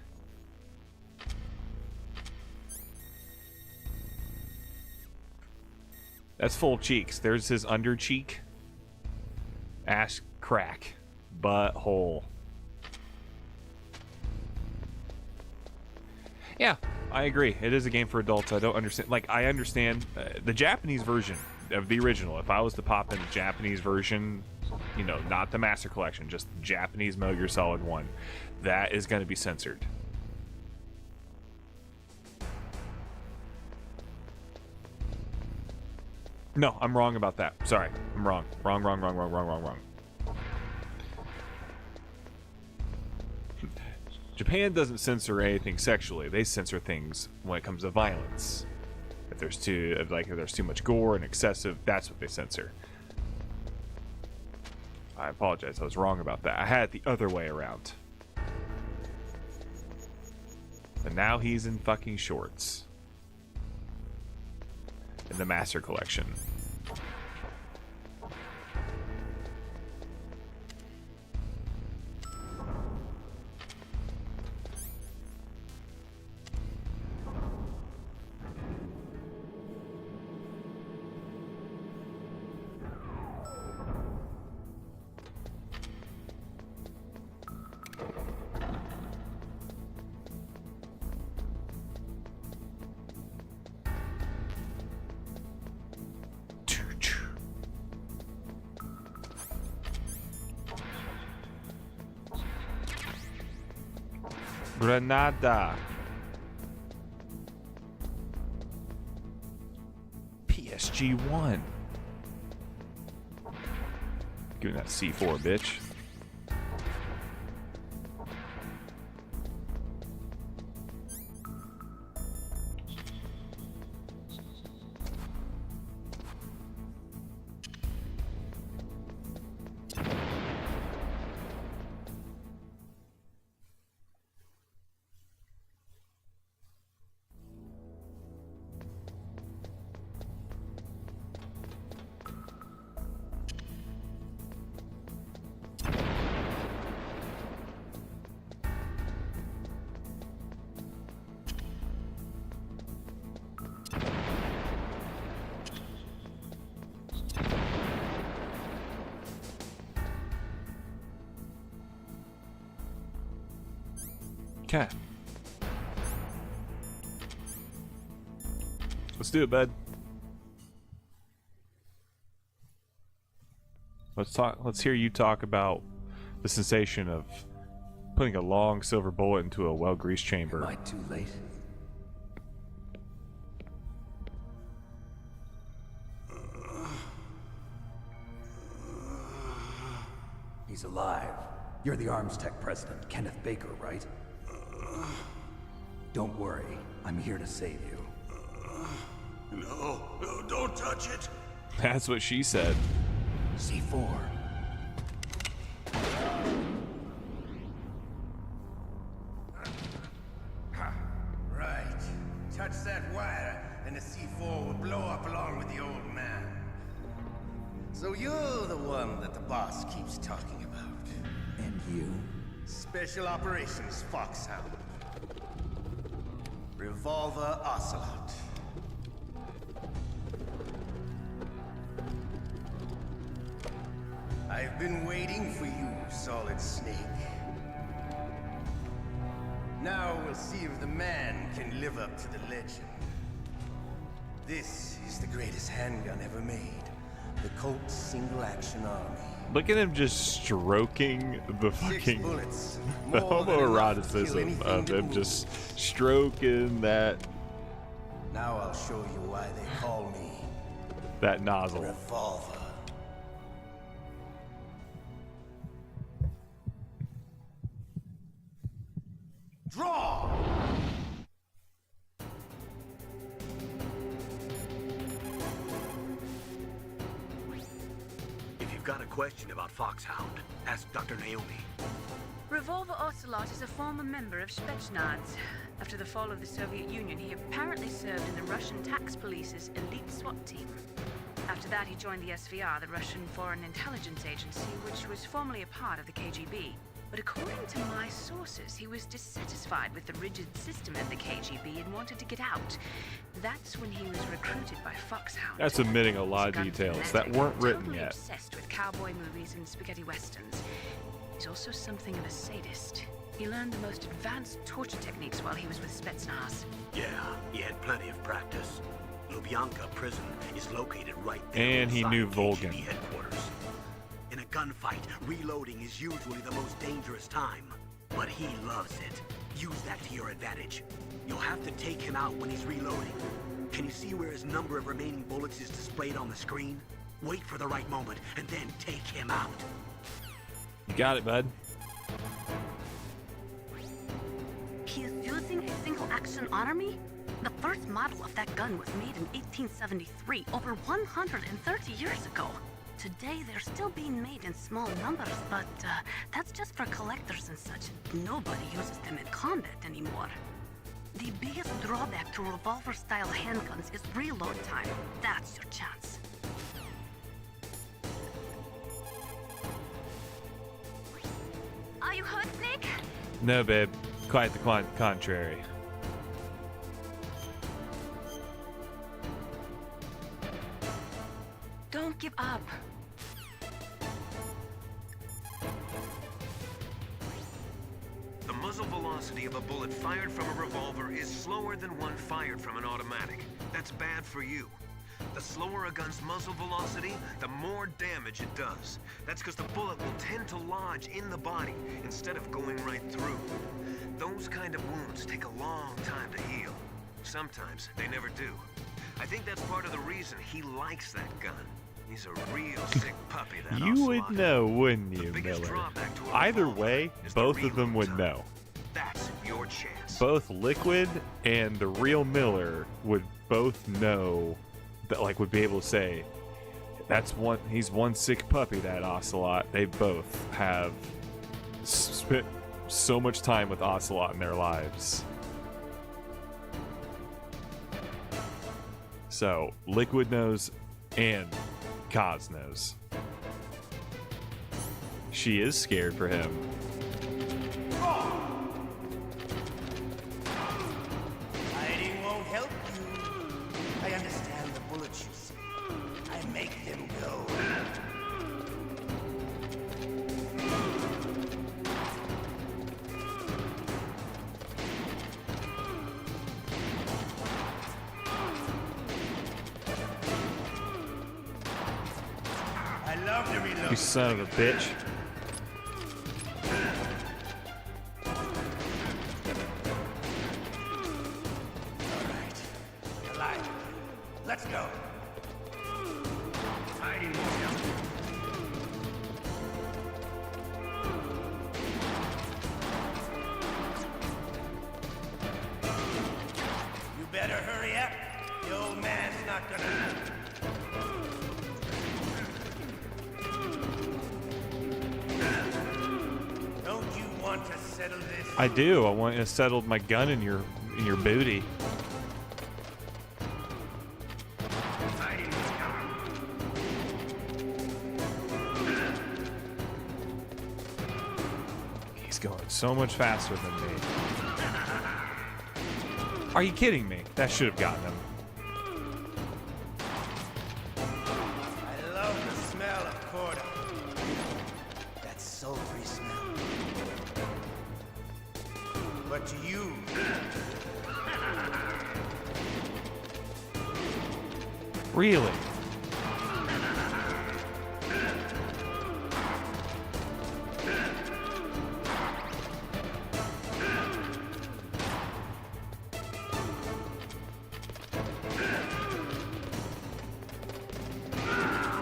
That's full cheeks. There's his under cheek. Ass crack. Butthole. Yeah, I agree. It is a game for adults. I don't understand. Like, I understand the Japanese version of the original. If I was to pop in the Japanese version, you know, not the Master Collection, just the Japanese Metal Gear Solid 1, that is going to be censored. No, I'm wrong about that. Sorry. I'm wrong. Wrong. Japan doesn't censor anything sexually. They censor things when it comes to violence. If there's too much gore and excessive, that's what they censor. I apologize. I was wrong about that. I had it the other way around. And now he's in fucking shorts. In the Master Collection. Granada. PSG1. Give me that C4, bitch. Okay. Let's do it, bud. Let's hear you talk about the sensation of putting a long silver bullet into a well-greased chamber. Am I too late? He's alive. You're the Arms Tech president, Kenneth Baker, right? Don't worry, I'm here to save you. No, don't touch it. That's what she said. C4. Right. Touch that wire, and the C4 will blow up along with the old man. So you're the one that the boss keeps talking about. And you? Special Operations Foxhound. Revolver Ocelot. I've been waiting for you, Solid Snake. Now we'll see if the man can live up to the legend. This is the greatest handgun ever made. The Colt Single Action Army. Look at him just stroking the fucking the homoeroticism of him just stroking that. Now I'll show you why they call me that nozzle. Revolver. Draw! If you've got a question about Foxhound, ask Dr. Naomi. Revolver Ocelot is a former member of Spetsnaz. After the fall of the Soviet Union, he apparently served in the Russian tax police's elite SWAT team. After that, he joined the SVR, the Russian Foreign Intelligence Agency, which was formerly a part of the KGB. But according to my sources, he was dissatisfied with the rigid system of the KGB and wanted to get out. That's when he was recruited by Foxhound. That's omitting a lot of details that weren't written totally yet. Obsessed with cowboy movies and spaghetti westerns. He's also something of a sadist. He learned the most advanced torture techniques while he was with Spetsnaz. Yeah, he had plenty of practice. Lubyanka prison is located right there. And he knew inside Volgan. KGB headquarters. In a gunfight, reloading is usually the most dangerous time. But he loves it. Use that to your advantage. You'll have to take him out when he's reloading. Can you see where his number of remaining bullets is displayed on the screen? Wait for the right moment, and then take him out. You got it, bud. He is using a single-action army? The first model of that gun was made in 1873, over 130 years ago. Today, they're still being made in small numbers, but that's just for collectors and such. Nobody uses them in combat anymore. The biggest drawback to revolver-style handguns is reload time. That's your chance. Are you hurt, Snake? No, babe. Quite the contrary. Don't give up. The muzzle velocity of a bullet fired from a revolver is slower than one fired from an automatic. That's bad for you. The slower a gun's muzzle velocity, the more damage it does. That's because the bullet will tend to lodge in the body instead of going right through. Those kind of wounds take a long time to heal. Sometimes they never do. I think that's part of the reason he likes that gun. He's a real sick puppy, that You would Ocelot. know, wouldn't you, The biggest Miller? drawback to a Either revolver way, is the both of them reload would time. know. That's your chance. Both Liquid and the real Miller would both know that, like, would be able to say, he's one sick puppy, that Ocelot. They both have spent so much time with Ocelot in their lives. So, Liquid knows and Kaz knows. She is scared for him. Hiding won't help you. I understand the bullets you see. I make them go. I love to reload. You son of a bitch. Alive. Let's go. Hiding won't help. You better hurry up. The old man's not gonna. Don't you want to settle this? I do. I want to settle my gun in your booty. Hiding is coming. He's going so much faster than me. Are you kidding me? That should have gotten him. I love the smell of corda. That sultry smell. But to you, Really?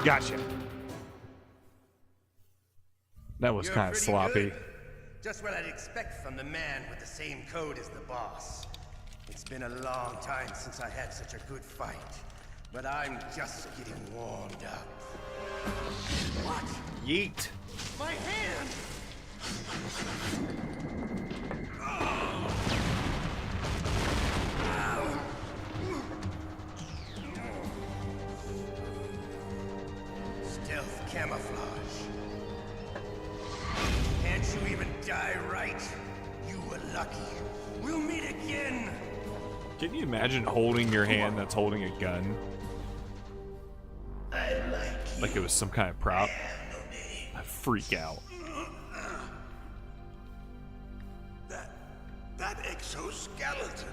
Gotcha. That was you're kind of pretty sloppy. good. Just what I'd expect from the man with the same code as the boss. It's been a long time since I had such a good fight, but I'm just getting warmed up. What? Yeet. My hand! Stealth camouflage. Can't you even die right? You were lucky. We'll meet again! Can you imagine holding your hand that's holding a gun? I like Like it was some kind of prop? I'd freak out. That exoskeleton.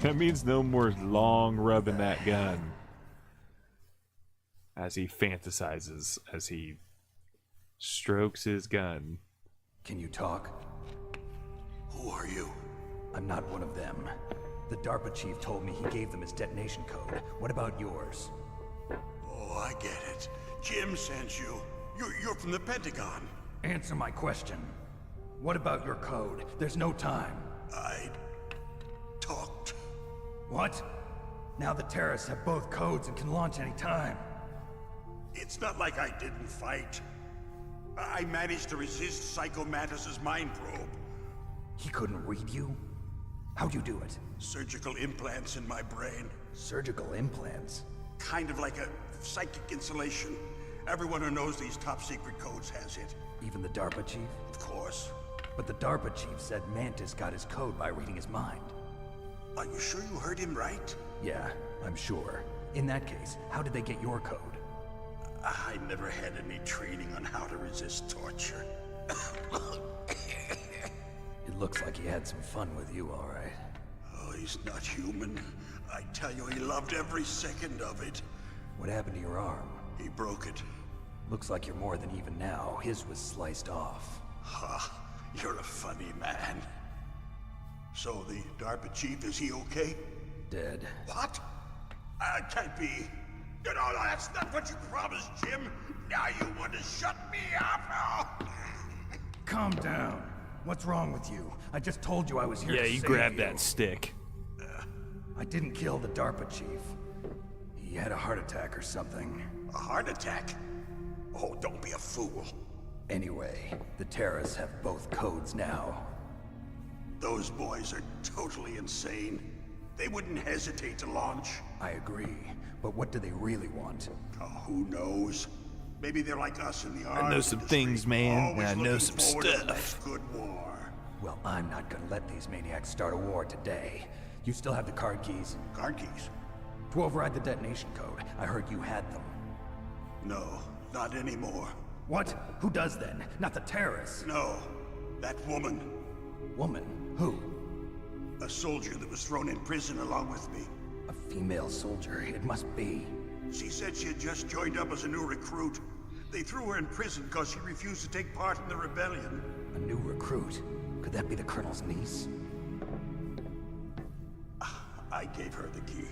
That means no more long rubbing that gun. As he fantasizes, as he strokes his gun. Can you talk? Who are you? I'm not one of them. The DARPA chief told me he gave them his detonation code. What about yours? Oh, I get it. Jim sent you. You're from the Pentagon. Answer my question. What about your code? There's no time. I talked. What? Now the terrorists have both codes and can launch any time. It's not like I didn't fight. I managed to resist Psycho Mantis's mind probe. He couldn't read you? How'd you do it? Surgical implants in my brain. Surgical implants? Kind of like a psychic insulation. Everyone who knows these top secret codes has it. Even the DARPA chief? Of course. But the DARPA chief said Mantis got his code by reading his mind. Are you sure you heard him right? Yeah, I'm sure. In that case, how did they get your code? I never had any training on how to resist torture. It looks like he had some fun with you, all right. Oh, he's not human. I tell you, he loved every second of it. What happened to your arm? He broke it. Looks like you're more than even now. His was sliced off. Ha, you're a funny man. So the DARPA chief, is he okay? Dead. What? Can't be. No, that's not what you promised, Jim. Now you want to shut me up? Calm down. What's wrong with you? I just told you I was here to Yeah, save you grabbed you. that stick. I didn't kill the DARPA chief. He had a heart attack or something. A heart attack? Oh, don't be a fool. Anyway, the terrorists have both codes now. Those boys are totally insane. They wouldn't hesitate to launch. I agree, but what do they really want? Oh, who knows? Maybe they're like us in the arms. I know some things, man. Always I know looking some forward to the stuff. next good war. Well, I'm not gonna let these maniacs start a war today. You still have the card keys? Card keys? To override the detonation code. I heard you had them. No, not anymore. What? Who does then? Not the terrorists. No, that woman. Woman? Who? A soldier that was thrown in prison along with me. A female soldier. It must be. She said she had just joined up as a new recruit. They threw her in prison because she refused to take part in the rebellion. A new recruit? Could that be the Colonel's niece? I gave her the key.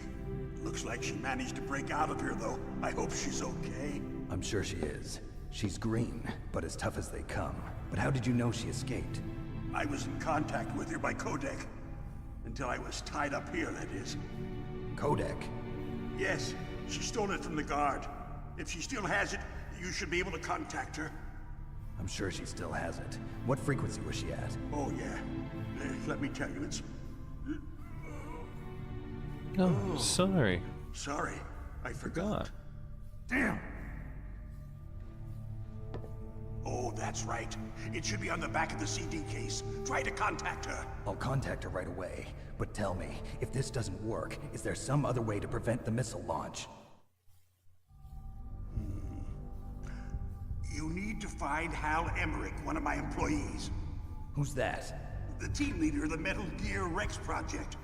Looks like she managed to break out of here, though. I hope she's okay. I'm sure she is. She's green, but as tough as they come. But how did you know she escaped? I was in contact with her by codec. Until I was tied up here, that is. Codec? Yes, she stole it from the guard. If she still has it, you should be able to contact her. I'm sure she still has it. What frequency was she at? Oh, yeah. Let me tell you, it's... Oh, sorry. Sorry, I forgot. Damn! Oh, that's right. It should be on the back of the CD case. Try to contact her. I'll contact her right away. But tell me, if this doesn't work, is there some other way to prevent the missile launch? You need to find Hal Emmerich, one of my employees. Who's that? The team leader of the Metal Gear Rex project.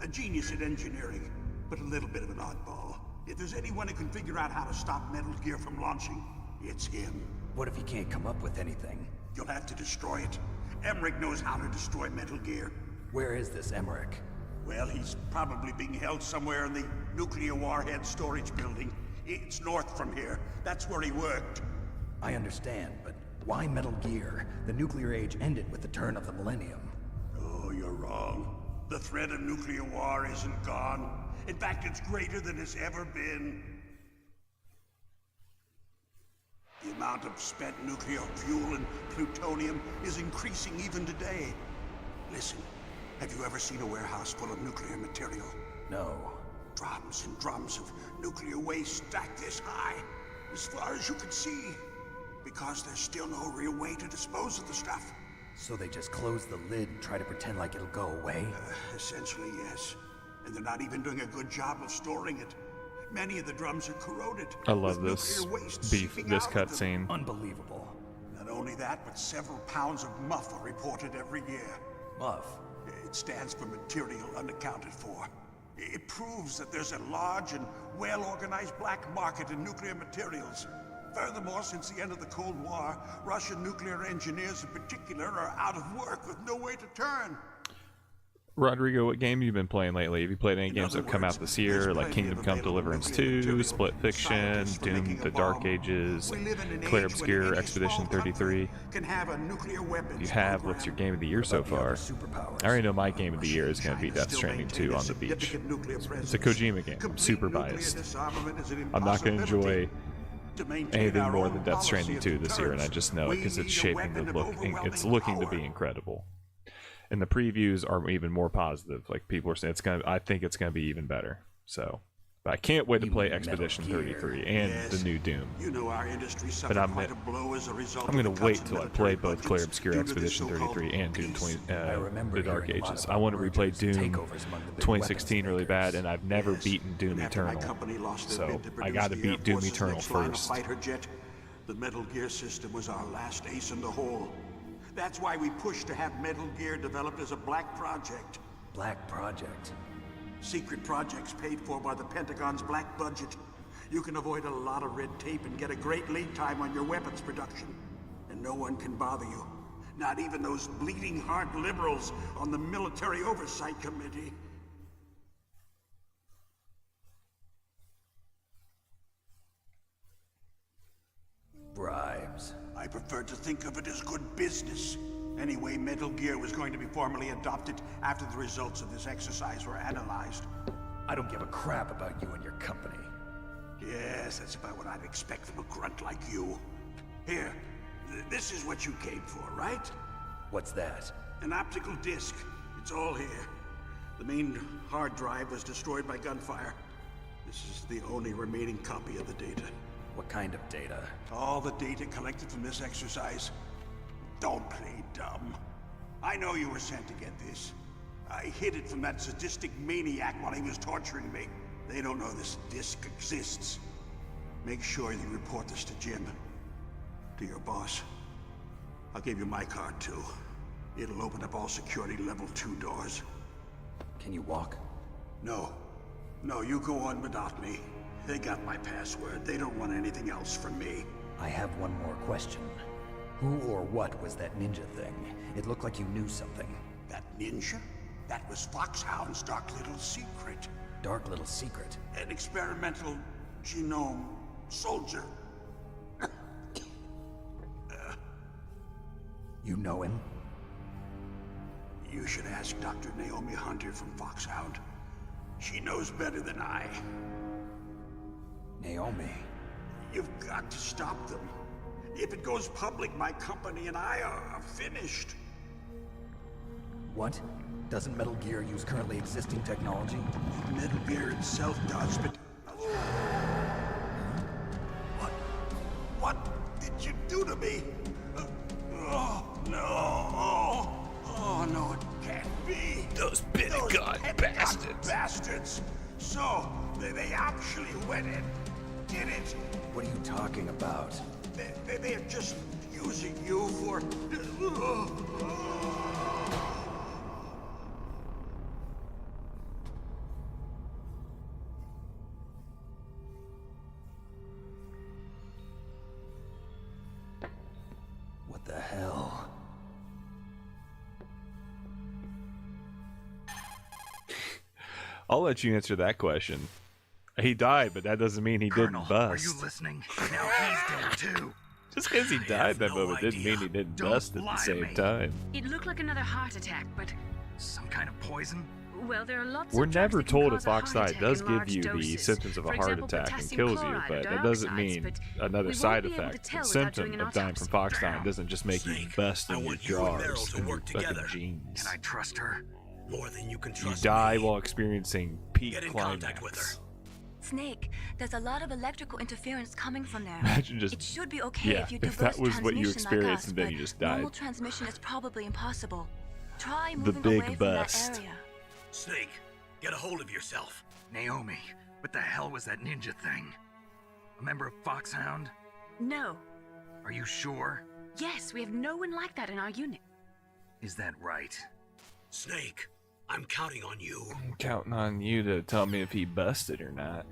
A genius at engineering, but a little bit of an oddball. If there's anyone who can figure out how to stop Metal Gear from launching, it's him. What if he can't come up with anything? You'll have to destroy it. Emmerich knows how to destroy Metal Gear. Where is this Emmerich? Well, he's probably being held somewhere in the nuclear warhead storage building. It's north from here. That's where he worked. I understand, but why Metal Gear? The nuclear age ended with the turn of the millennium. Oh, you're wrong. The threat of nuclear war isn't gone. In fact, it's greater than it's ever been. The amount of spent nuclear fuel and plutonium is increasing even today. Listen, have you ever seen a warehouse full of nuclear material? No. Drums and drums of nuclear waste stacked this high, as far as you can see. Because there's still no real way to dispose of the stuff. So they just close the lid and try to pretend like it'll go away? Essentially, yes. And they're not even doing a good job of storing it. Many of the drums are corroded. I love this this cutscene. Unbelievable. Not only that, but several pounds of muff are reported every year. Muff? It stands for material unaccounted for. It proves that there's a large and well-organized black market in nuclear materials. Furthermore, since the end of the Cold War, Russian nuclear engineers in particular are out of work with no way to turn. Rodrigo, what game have you been playing lately? Have you played any games that have come out this year, like Kingdom Come Deliverance 2, Split Fiction, Doom the Dark Ages, Clair Obscur, Expedition 33? You have, what's your game of the year so far? I already know my game of the year is going to be Death Stranding 2 on the beach. It's a Kojima game. I'm super biased. I'm not going to enjoy anything more than Death Stranding 2 this year, and I just know it because it's shaping to look, it's looking to be incredible. And the previews are even more positive. Like, people are saying I think it's gonna be even better. So, but I can't wait to play Expedition 33 and the new Doom. You know our industry But I'm gonna wait till I play both Clair Obscur, due to Expedition the so-called 33 and Doom 20, remember The Dark hearing a lot Ages. about I want to replay mergers and Doom takeovers among the big 2016 really weapons bad, and I've never Yes. beaten Doom And after my Eternal. company lost their So bid to I produce got to the beat Air Doom Force's Eternal next line of first. fighter jet. The Metal Gear system was our last ace in the hole. That's why we pushed to have Metal Gear developed as a black project. Black Project. Secret projects paid for by the Pentagon's black budget. You can avoid a lot of red tape and get a great lead time on your weapons production. And no one can bother you. Not even those bleeding heart liberals on the Military Oversight Committee. Bribes. I prefer to think of it as good business. Anyway, Metal Gear was going to be formally adopted after the results of this exercise were analyzed. I don't give a crap about you and your company. Yes, that's about what I'd expect from a grunt like you. Here, this is what you came for, right? What's that? An optical disc. It's all here. The main hard drive was destroyed by gunfire. This is the only remaining copy of the data. What kind of data? All the data collected from this exercise. Don't play dumb. I know you were sent to get this. I hid it from that sadistic maniac while he was torturing me. They don't know this disc exists. Make sure you report this to Jim. To your boss. I'll give you my card too. It'll open up all security level 2 doors. Can you walk? No. No, you go on without me. They got my password. They don't want anything else from me. I have one more question. Who or what was that ninja thing? It looked like you knew something. That ninja? That was Foxhound's dark little secret. Dark little secret? An experimental genome soldier. You know him? You should ask Dr. Naomi Hunter from Foxhound. She knows better than I. Naomi? You've got to stop them. If it goes public, my company and I are finished. What? Doesn't Metal Gear use currently existing technology? Metal Gear itself does, but... What did you do to me? Oh, no. Oh, no, it can't be. Those Pentagon bastards. So, they actually went and did it. What are you talking about? They're just using you for... What the hell? I'll let you answer that question. He died, but that doesn't mean he Colonel, didn't bust. Are you listening? Now he's dead too. Just because he died that moment didn't mean he didn't bust at the same time. It looked like another heart attack, but... Some kind of poison? Well, there are lots We're of drugs never that can told cause if a heart oxide attack does in give large you the doses. symptoms of a For heart example, attack and potassium kills you, chloride but or that doesn't dioxides, mean but another we side won't be able to effect. tell The without symptom doing an of dying from autopsy. Foxdine doesn't just make you bust in your jars and your fucking genes. Can I trust her? More than you can You trust die me. while experiencing peak Get in climax. contact with her. Snake, there's a lot of electrical interference coming from there. Imagine just- it should be okay yeah, if you do if that burst was what you transmission experienced like us, and then but you just died. normal transmission is probably impossible. Try The moving big away from bust. that area. Snake, get a hold of yourself. Naomi, what the hell was that ninja thing? A member of Foxhound? No. Are you sure? Yes, we have no one like that in our unit. Is that right? Snake, I'm counting on you. I'm counting on you to tell me if he busted or not.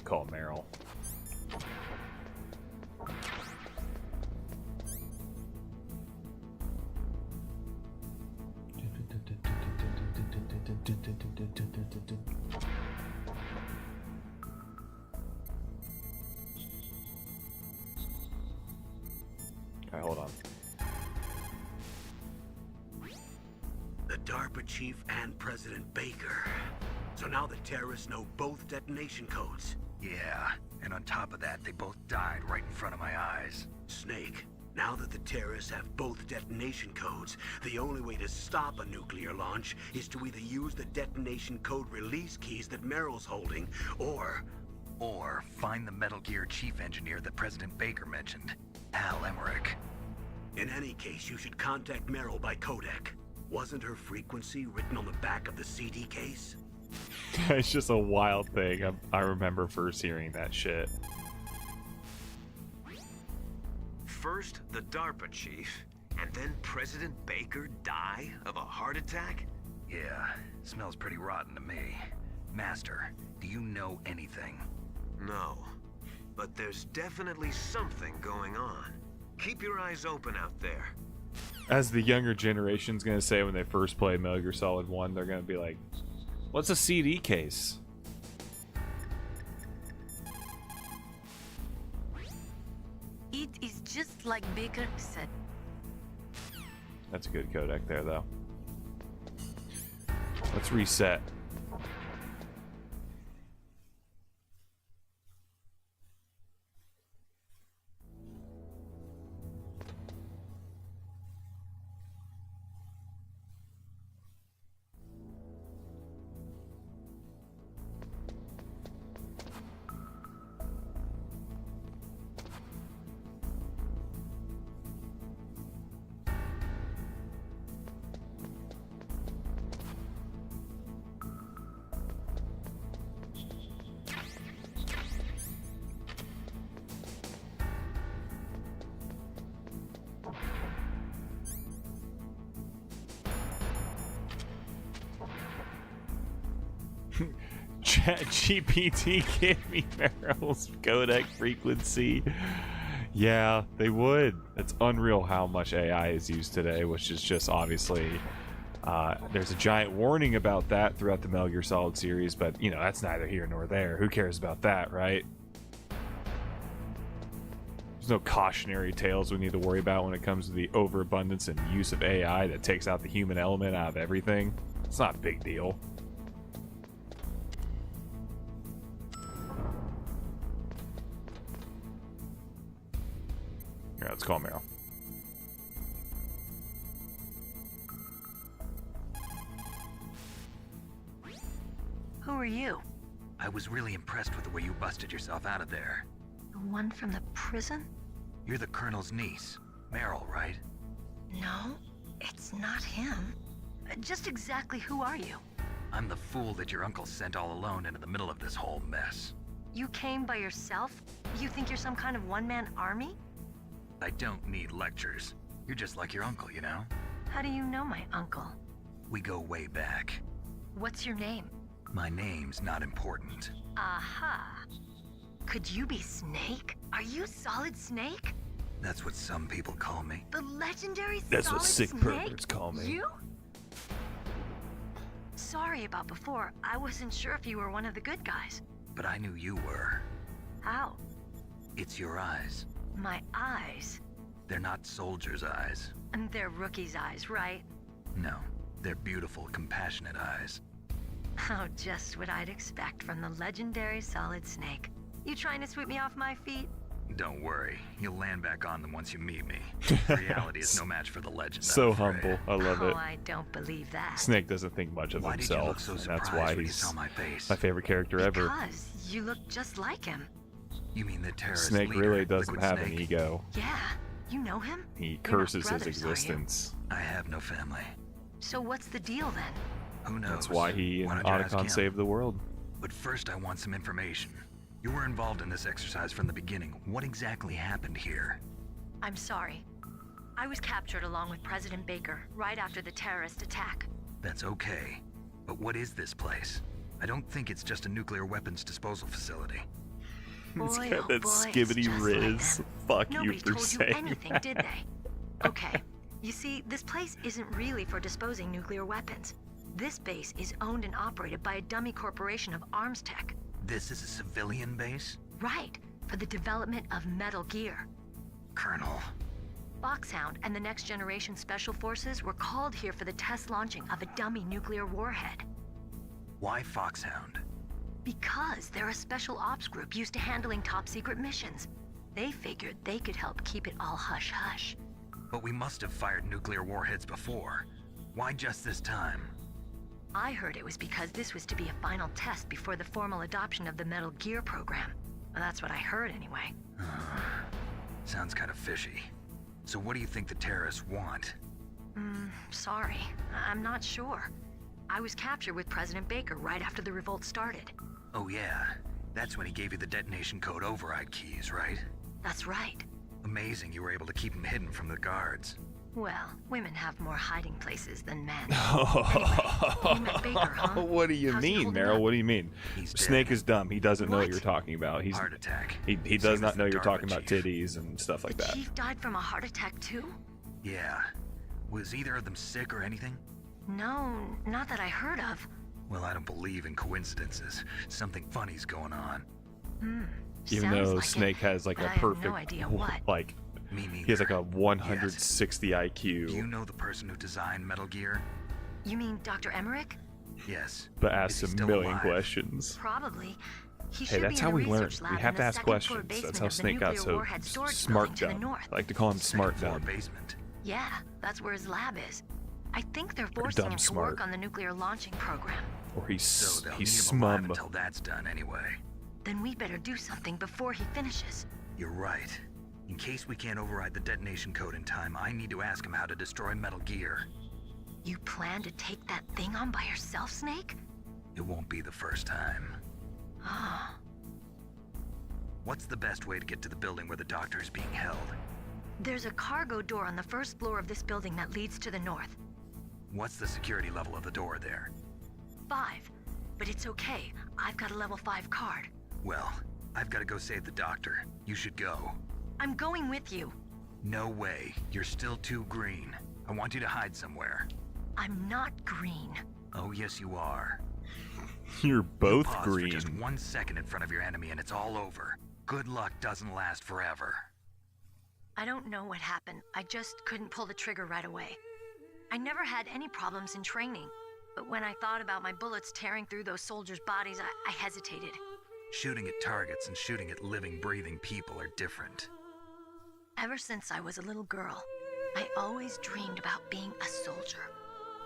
call Meryl. Okay, hold on. The DARPA chief and President Baker. So now the terrorists know both detonation codes. Yeah, and on top of that, they both died right in front of my eyes. Snake, now that the terrorists have both detonation codes, the only way to stop a nuclear launch is to either use the detonation code release keys that Meryl's holding, or find the Metal Gear chief engineer that President Baker mentioned, Al Emmerich. In any case, you should contact Meryl by codec. Wasn't her frequency written on the back of the CD case? It's just a wild thing. I remember first hearing that shit. First, the DARPA chief, and then President Baker die of a heart attack? Yeah, smells pretty rotten to me. Master, do you know anything? No, but there's definitely something going on. Keep your eyes open out there. As the younger generation's gonna say when they first play Metal Gear Solid 1, they're gonna be like, what's a CD case? It is just like Baker said. That's a good codec there, though. Let's reset. ChatGPT gave me Meryl's codec frequency. Yeah, they would. It's unreal how much AI is used today, which is just obviously... there's a giant warning about that throughout the Metal Gear Solid series, but, you know, that's neither here nor there. Who cares about that, right? There's no cautionary tales we need to worry about when it comes to the overabundance and use of AI that takes out the human element out of everything. It's not a big deal. Here, let's call Meryl. Who are you? I was really impressed with the way you busted yourself out of there. The one from the prison? You're the Colonel's niece, Meryl, right? No, it's not him. Just exactly who are you? I'm the fool that your uncle sent all alone into the middle of this whole mess. You came by yourself? You think you're some kind of one-man army? I don't need lectures. You're just like your uncle, you know? How do you know my uncle? We go way back. What's your name? My name's not important. Aha. Could you be Snake? Are you Solid Snake? That's what some people call me. The legendary That's Solid what sick Snake? perverts call me. You? Sorry about before. I wasn't sure if you were one of the good guys. But I knew you were. How? It's your eyes. My eyes? They're not soldiers' eyes. And they're rookies' eyes, right? No, they're beautiful, compassionate eyes. Oh, just what I'd expect from the legendary Solid Snake. You trying to sweep me off my feet? Don't worry, you'll land back on them once you meet me. Reality is no match for the legend. So I'm afraid. humble. I love it. Oh, I don't believe that. Snake doesn't think much of Why did you look himself, so and surprised that's why when you he's saw my face? my favorite character ever. Because you look just like him. You mean the terrorist Snake leader, really doesn't Liquid have Snake? an ego. Yeah, you know him? He You're not curses his brothers, are you? existence. I have no family. So what's the deal then? Who knows? That's why he and Why don't you ask Otacon him? saved the world. But first I want some information. You were involved in this exercise from the beginning. What exactly happened here? I'm sorry. I was captured along with President Baker right after the terrorist attack. That's okay. But what is this place? I don't think it's just a nuclear weapons disposal facility. It's Boy, got oh that boy, it's skibbity just like riz. them. Fuck Nobody you for told you saying anything, that. did they? Okay, you see, this place isn't really for disposing nuclear weapons. This base is owned and operated by a dummy corporation of arms tech. This is a civilian base? Right, for the development of Metal Gear. Colonel. Foxhound and the Next Generation Special Forces were called here for the test launching of a dummy nuclear warhead. Why Foxhound? Because they're a special ops group used to handling top secret missions. They figured they could help keep it all hush-hush. But we must have fired nuclear warheads before. Why just this time? I heard it was because this was to be a final test before the formal adoption of the Metal Gear program. Well, that's what I heard anyway. Sounds kind of fishy. So what do you think the terrorists want? Sorry. I'm not sure. I was captured with President Baker right after the revolt started. Oh yeah, that's when he gave you the detonation code override keys, right? That's right. Amazing you were able to keep them hidden from the guards. Well, women have more hiding places than men. Anyway, you met Baker, huh? What do you How's he mean, holding Meryl? up? What do you mean? Snake is dumb. He doesn't know what What? you're talking about. He's Heart attack. He does Same not as know the you're DARPA talking about chief. titties and stuff like that. Chief died from a heart attack too? Yeah. Was either of them sick or anything? No, not that I heard of. Well, I don't believe in coincidences. Something funny's going on. Even Sounds though like Snake has like but a I have no perfect, idea what. like, Me neither. he has like a 160 IQ. Do you know the person who designed Metal Gear? You mean Dr. Emmerich? Yes. But Is asks he a still million alive? questions. Probably. He Hey, should that's be how in the we learn. research lab We have in to the ask second floor questions. That's basement how of the Snake got nuclear so warhead storage smart building to the dumb. north. I like to call him smart Second floor dumb. basement. Yeah, that's where his lab is. I think they're forcing dumb him to smart. work on the nuclear launching program. Or he's So they'll he's need him alive smum. until that's done anyway. Then we better do something before he finishes. You're right. In case we can't override the detonation code in time, I need to ask him how to destroy Metal Gear. You plan to take that thing on by yourself, Snake? It won't be the first time. Ah. What's the best way to get to the building where the doctor is being held? There's a cargo door on the first floor of this building that leads to the north. What's the security level of the door there? 5. But it's okay. I've got a level 5 card. Well, I've got to go save the doctor. You should go. I'm going with you. No way. You're still too green. I want you to hide somewhere. I'm not green. Oh, yes, you are. You're both Pause green. for just 1 second in front of your enemy and it's all over. Good luck doesn't last forever. I don't know what happened. I just couldn't pull the trigger right away. I never had any problems in training, but when I thought about my bullets tearing through those soldiers' bodies, I hesitated. Shooting at targets and shooting at living, breathing people are different. Ever since I was a little girl, I always dreamed about being a soldier.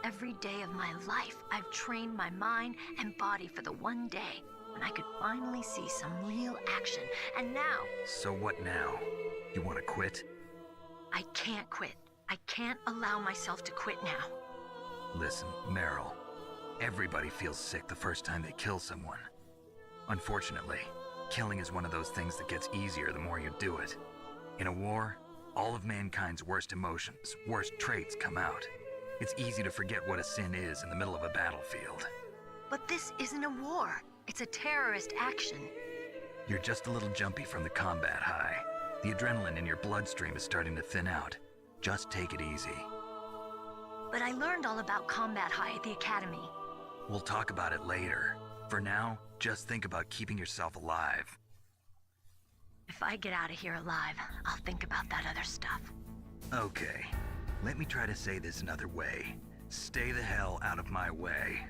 Every day of my life, I've trained my mind and body for the one day when I could finally see some real action, and now... So what now? You want to quit? I can't quit. I can't allow myself to quit now. Listen, Meryl. Everybody feels sick the first time they kill someone. Unfortunately, killing is one of those things that gets easier the more you do it. In a war, all of mankind's worst emotions, worst traits come out. It's easy to forget what a sin is in the middle of a battlefield. But this isn't a war. It's a terrorist action. You're just a little jumpy from the combat high. The adrenaline in your bloodstream is starting to thin out. Just take it easy. But I learned all about combat high at the academy. We'll talk about it later. For now, just think about keeping yourself alive. If I get out of here alive, I'll think about that other stuff. Okay, let me try to say this another way. Stay the hell out of my way.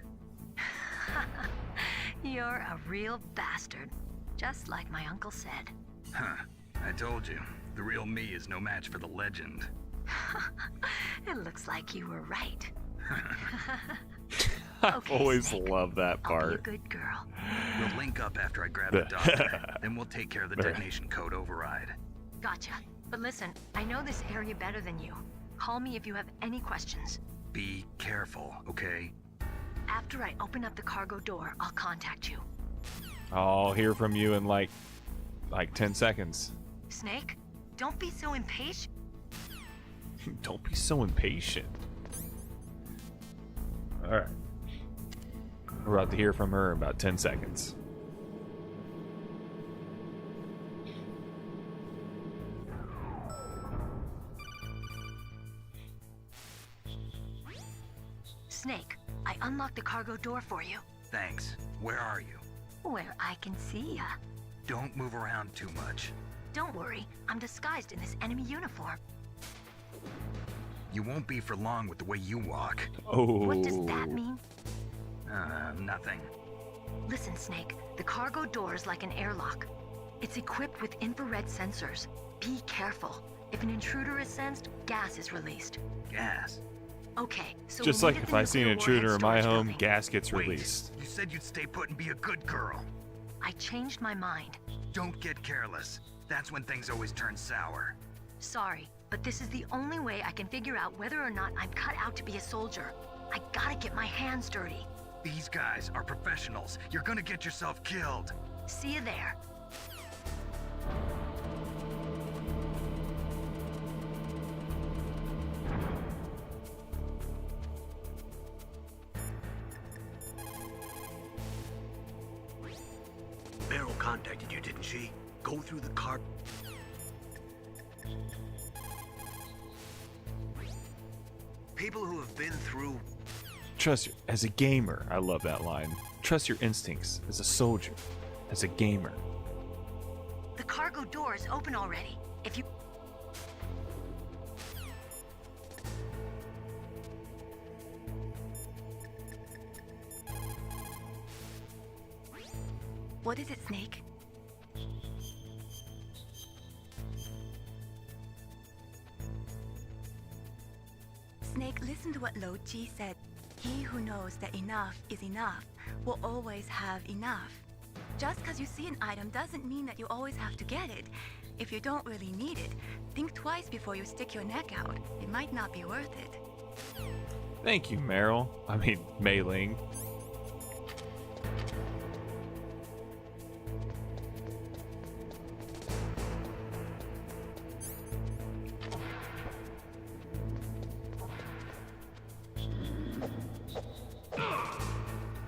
You're a real bastard, just like my uncle said. Huh, I told you, the real me is no match for the legend. It looks like you were right. I've always loved that I'll be a part. good girl. We'll link up after I grab the doctor, then we'll take care of the detonation code override. Gotcha. But listen, I know this area better than you. Call me if you have any questions. Be careful, okay? After I open up the cargo door, I'll contact you. I'll hear from you in like 10 seconds. Snake, don't be so impatient. Don't be so impatient. Alright. We're about to hear from her in about 10 seconds. I unlocked the cargo door for you. Thanks. Where are you? Where I can see ya. Don't move around too much. Don't worry, I'm disguised in this enemy uniform. You won't be for long with the way you walk. Oh. What does that mean? Nothing. Listen, Snake, the cargo door is like an airlock. It's equipped with infrared sensors. Be careful. If an intruder is sensed, gas is released. Gas? Okay, so Just we'll like meet at if the I see an nuclear intruder in warhead my storage home, building. gas gets Wait, released. you said you'd stay put and be a good girl. I changed my mind. Don't get careless. That's when things always turn sour. Sorry, but this is the only way I can figure out whether or not I'm cut out to be a soldier. I gotta get my hands dirty. These guys are professionals. You're gonna get yourself killed. See you there. Meryl contacted you, didn't she? Go through the car. People who have been through... As a gamer, I love that line. Trust your instincts as a soldier, as a gamer. The cargo door is open already. If you... What is it, Snake? Snake, listen to what Lo Ji said. He who knows that enough is enough will always have enough. Just because you see an item doesn't mean that you always have to get it. If you don't really need it, think twice before you stick your neck out. It might not be worth it. Thank you, Meryl. I mean, Mei Ling.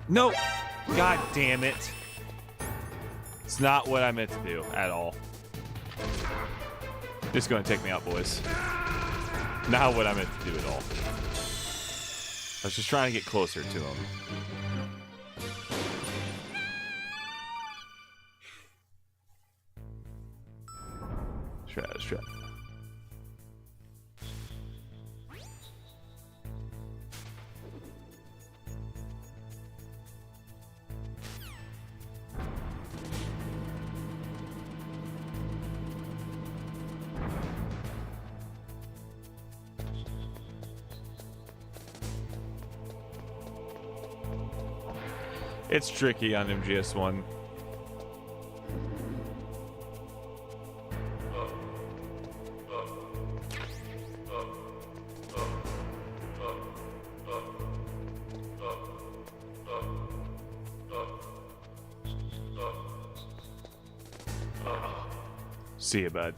No! God damn it. It's not what I meant to do at all. This is going to take me out, boys. Not what I meant to do at all. I was just trying to get closer to him. Shred. It's tricky on MGS1. See you, bud.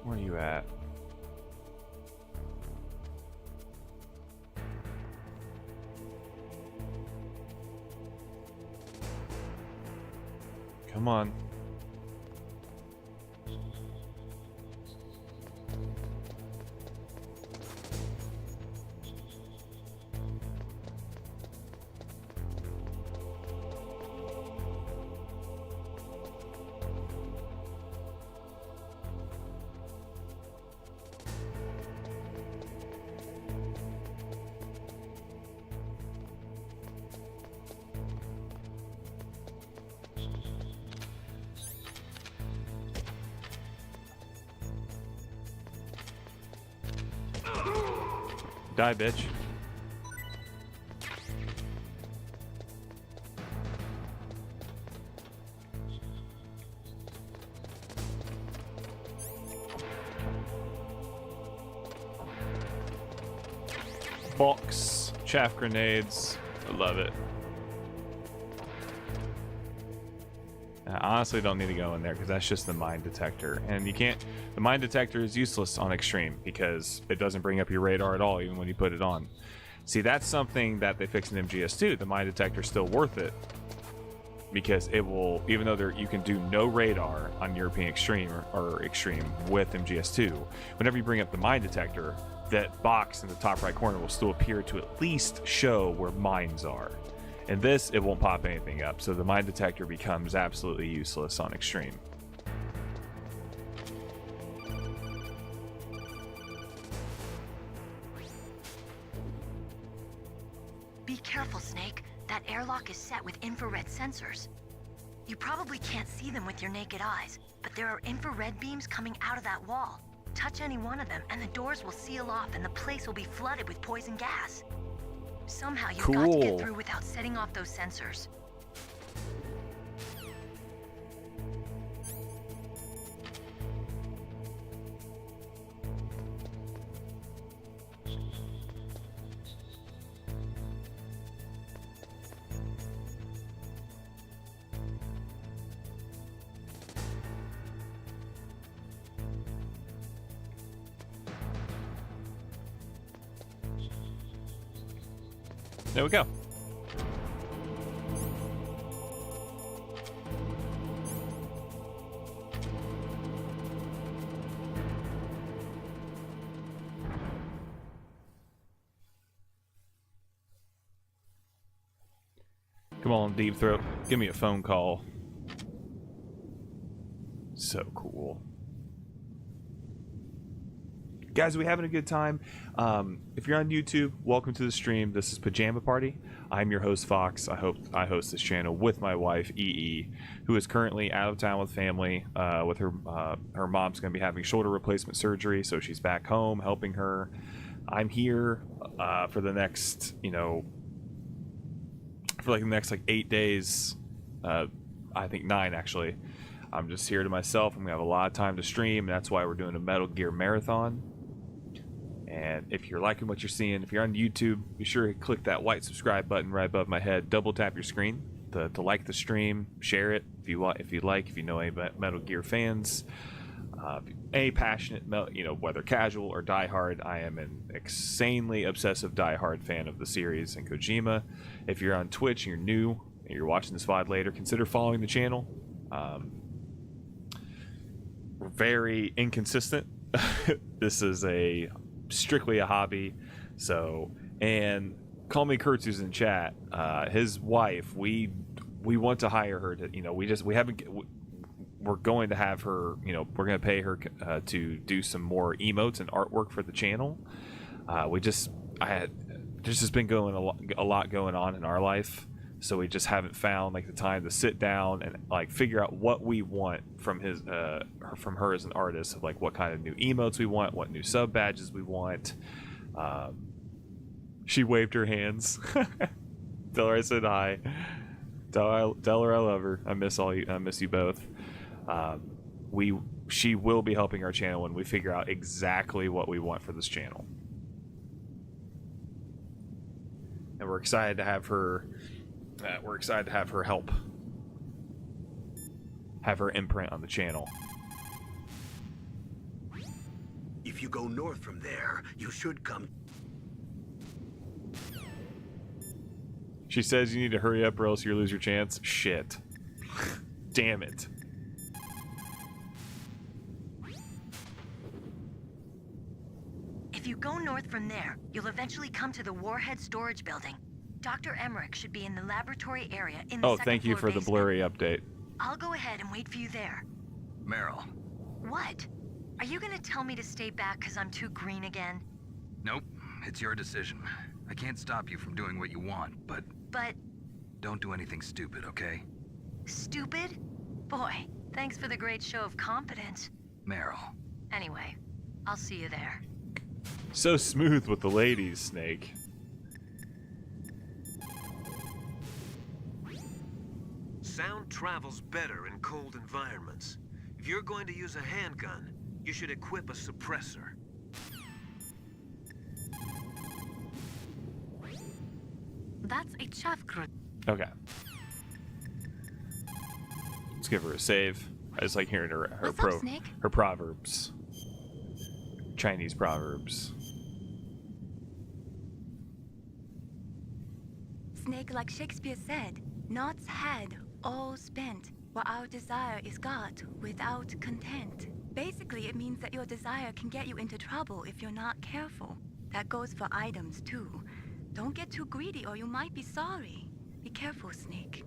Where are you at? Come on. Die, bitch. Box, chaff grenades. I love it. I honestly don't need to go in there because that's just the mine detector. And you can't... The mine detector is useless on extreme because it doesn't bring up your radar at all even when you put it on. See, that's something that they fixed in MGS2. The mine detector is still worth it because it will, even though you can do no radar on European Extreme or Extreme with MGS2, whenever you bring up the mine detector, that box in the top right corner will still appear to at least show where mines are. In this, it won't pop anything up, so the mine detector becomes absolutely useless on Extreme. Be careful, Snake. That airlock is set with infrared sensors. You probably can't see them with your naked eyes, but there are infrared beams coming out of that wall. Touch any one of them, and the doors will seal off, and the place will be flooded with poison gas. Somehow you've got to get through without setting off those sensors. There we go. Come on, Deep Throat. Give me a phone call. So cool. Guys, are we having a good time? If you're on YouTube, welcome to the stream. This is Pajama Party. I'm your host, Fox. I host this channel with my wife, EE, who is currently out of town with family. With her mom's going to be having shoulder replacement surgery, so she's back home helping her. I'm here for the next, for the next 8 days. I think 9 actually. I'm just here to myself. I'm gonna have a lot of time to stream. That's why we're doing a Metal Gear marathon. And if you're liking what you're seeing, if you're on YouTube, be sure to click that white subscribe button right above my head. Double tap your screen to like the stream. Share it if you know any Metal Gear fans. Any passionate, whether casual or diehard, I am an insanely obsessive diehard fan of the series and Kojima. If you're on Twitch and you're new and you're watching this VOD later, consider following the channel. We're very inconsistent. This is strictly a hobby. So, and call me Kurtz, who's in chat. His wife, we want to hire her to, we're going to have her, we're going to pay her to do some more emotes and artwork for the channel. There's just been a lot going on in our life. So we just haven't found the time to sit down and figure out what we want from from her as an artist, of what kind of new emotes we want, what new sub badges we want. She waved her hands. Tell her I said hi. Tell her I love her. I miss you both. She will be helping our channel when we figure out exactly what we want for this channel, and we're excited to have her. Have her imprint on the channel. If you go north from there, you should come. She says you need to hurry up or else you lose your chance. Shit. Damn it. If you go north from there, you'll eventually come to the Warhead Storage Building. Dr. Emmerich should be in the laboratory area in the second thank you floor for the basement. blurry update. I'll go ahead and wait for you there. Meryl. What? Are you gonna tell me to stay back because I'm too green again? Nope. It's your decision. I can't stop you from doing what you want, but... But... Don't do anything stupid, okay? Stupid? Boy, thanks for the great show of confidence. Meryl. Anyway, I'll see you there. So smooth with the ladies, Snake. Sound travels better in cold environments. If you're going to use a handgun, you should equip a suppressor. That's a chaff group. Okay. Let's give her a save. I just like hearing her proverbs. Chinese proverbs. Snake, like Shakespeare said, naught's had, all spent, what our desire is got without content. Basically, it means that your desire can get you into trouble if you're not careful. That goes for items, too. Don't get too greedy or you might be sorry. Be careful, Snake.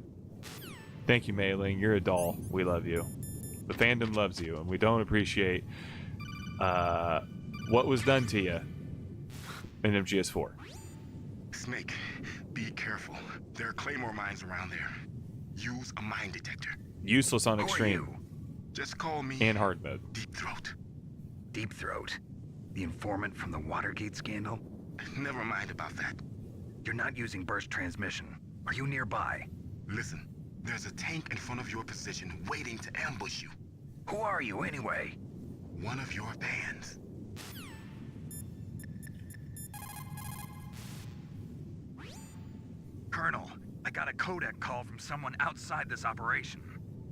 Thank you, Mei Ling. You're a doll. We love you. The fandom loves you, and we don't appreciate what was done to you in MGS4. Snake, be careful. There are Claymore mines around there. Use a mine detector. Useless on Who are extreme. you? Just call me And hard mode. Deep Throat. Deep Throat? The informant from the Watergate scandal? Never mind about that. You're not using burst transmission. Are you nearby? Listen, there's a tank in front of your position waiting to ambush you. Who are you, anyway? One of your fans. Colonel, I got a codec call from someone outside this operation.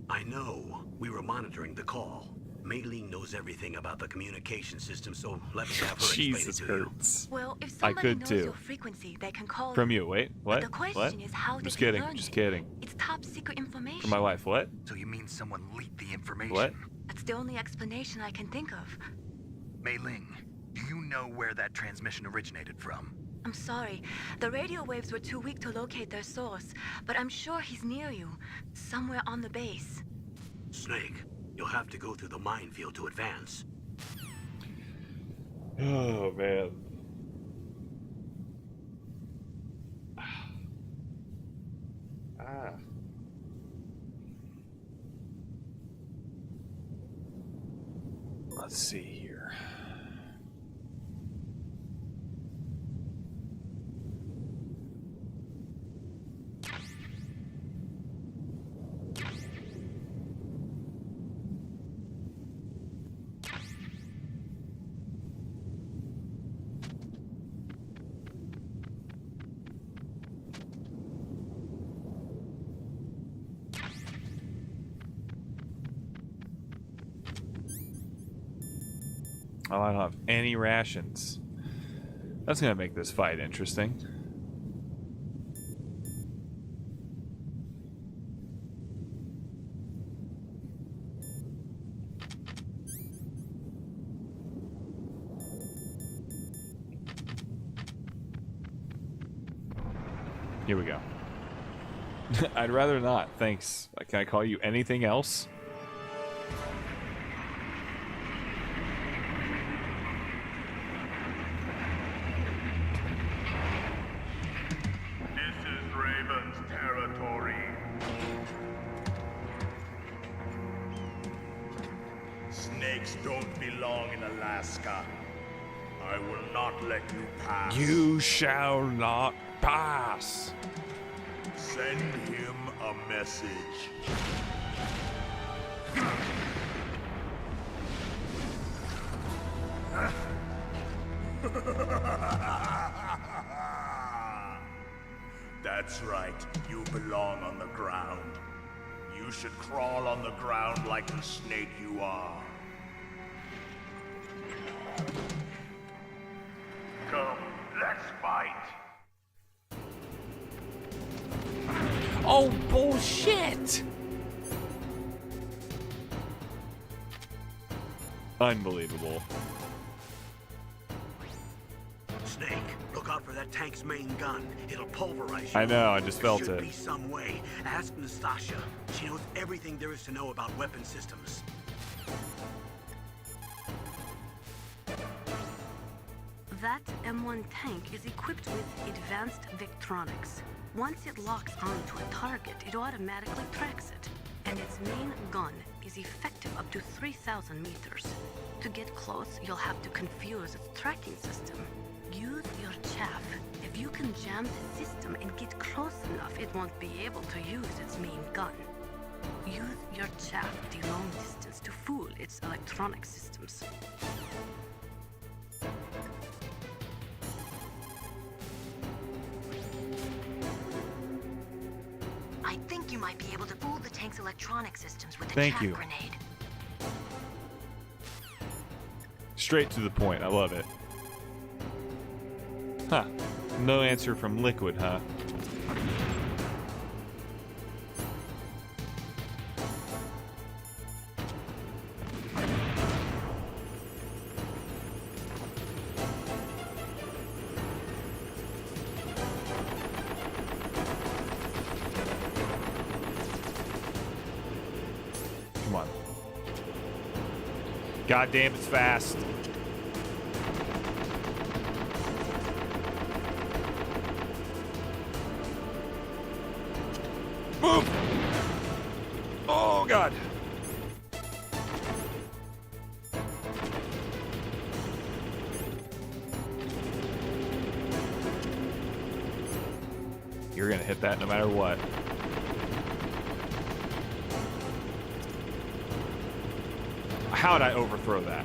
I know. We were monitoring the call. Mei Ling knows everything about the communication system, so let me have her explain it Jesus to you. hurts. Well, if I somebody could knows too. your frequency, they can call From you. Wait, what? But the question What? is, how Just did you kidding. learn Just it? kidding. It's top secret information. From my wife. What? So you mean someone leaked the information? What? That's the only explanation I can think of. Mei Ling, do you know where that transmission originated from? I'm sorry. The radio waves were too weak to locate their source, but I'm sure he's near you, somewhere on the base. Snake, you'll have to go through the minefield to advance. Oh, man. Let's see here. Oh, I don't have any rations. That's gonna make this fight interesting. Here we go. I'd rather not, thanks. Can I call you anything else? Snakes don't belong in Alaska. I will not let you pass. You shall not pass. Send him a message. That's right. You belong on the ground. You should crawl on the ground like the snake you are. Come, let's fight. Oh, bullshit! Unbelievable. Snake, look out for that tank's main gun. It'll pulverize you. I know, I just felt There should it. be some way. Ask Nastasha. She knows everything there is to know about weapon systems. That M1 tank is equipped with advanced Victronics. Once it locks onto a target, it automatically tracks it. And its main gun is effective up to 3,000 meters. To get close, you'll have to confuse its tracking system. Use your chaff. If you can jam the system and get close enough, it won't be able to use its main gun. Use your chaff at a long distance to fool its electronic systems. I think you might be able to fool the tank's electronic systems with the Thank chaff you. grenade. Straight to the point. I love it. Huh. No answer from Liquid, huh? God damn, it's fast. Move! Oh, God. You're gonna hit that no matter what. How'd I overthrow that?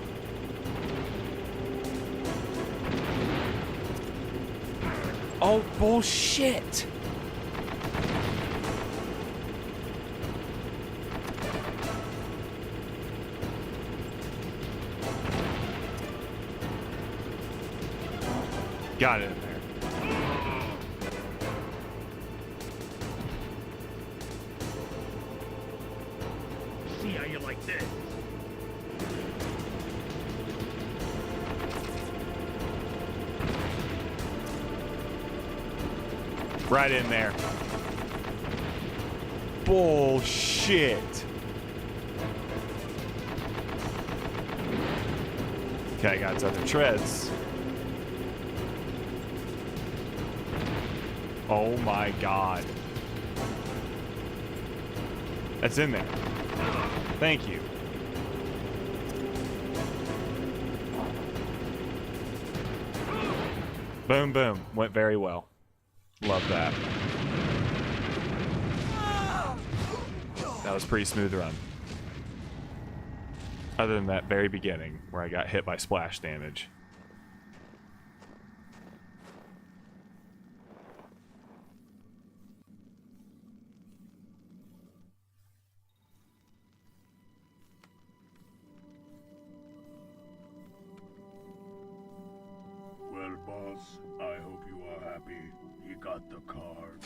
Oh, bullshit! Got it in there. See how you like this? Right in there. Bullshit. Okay, got its other treads. Oh my god. That's in there. Thank you. Boom, boom. Went very well. Love that. That was a pretty smooth run. Other than that very beginning, where I got hit by splash damage. Well, boss, I hope you are happy. He got the card.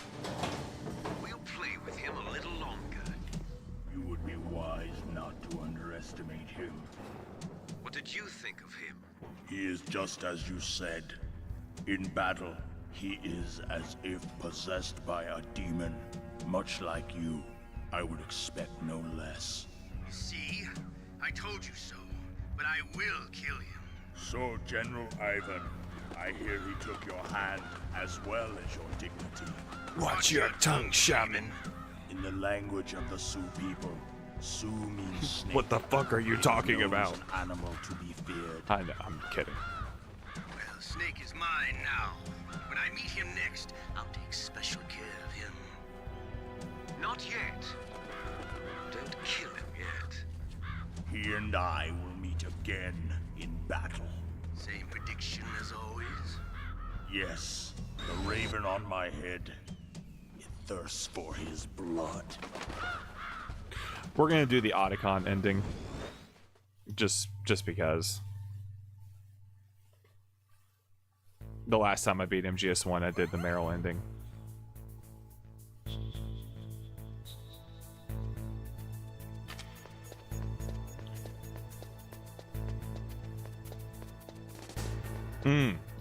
We'll play with him a little longer. You would be wise not to underestimate him. What did you think of him? He is just as you said. In battle, he is as if possessed by a demon. Much like you, I would expect no less. See? I told you so, but I will kill him. So, General Ivan, I hear he took your hand as well as your dignity. Watch your tongue, shaman. In the language of the Sioux people, Sioux means snake. What the fuck are you talking about? An animal to be feared. I know, I'm kidding. Well, Snake is mine now. When I meet him next, I'll take special care of him. Not yet. Don't kill him yet. He and I will meet again in battle. Same prediction as always? Yes, the raven on my head. It thirsts for his blood. We're gonna do the Otacon ending. Just because. The last time I beat MGS1, I did the Meryl ending.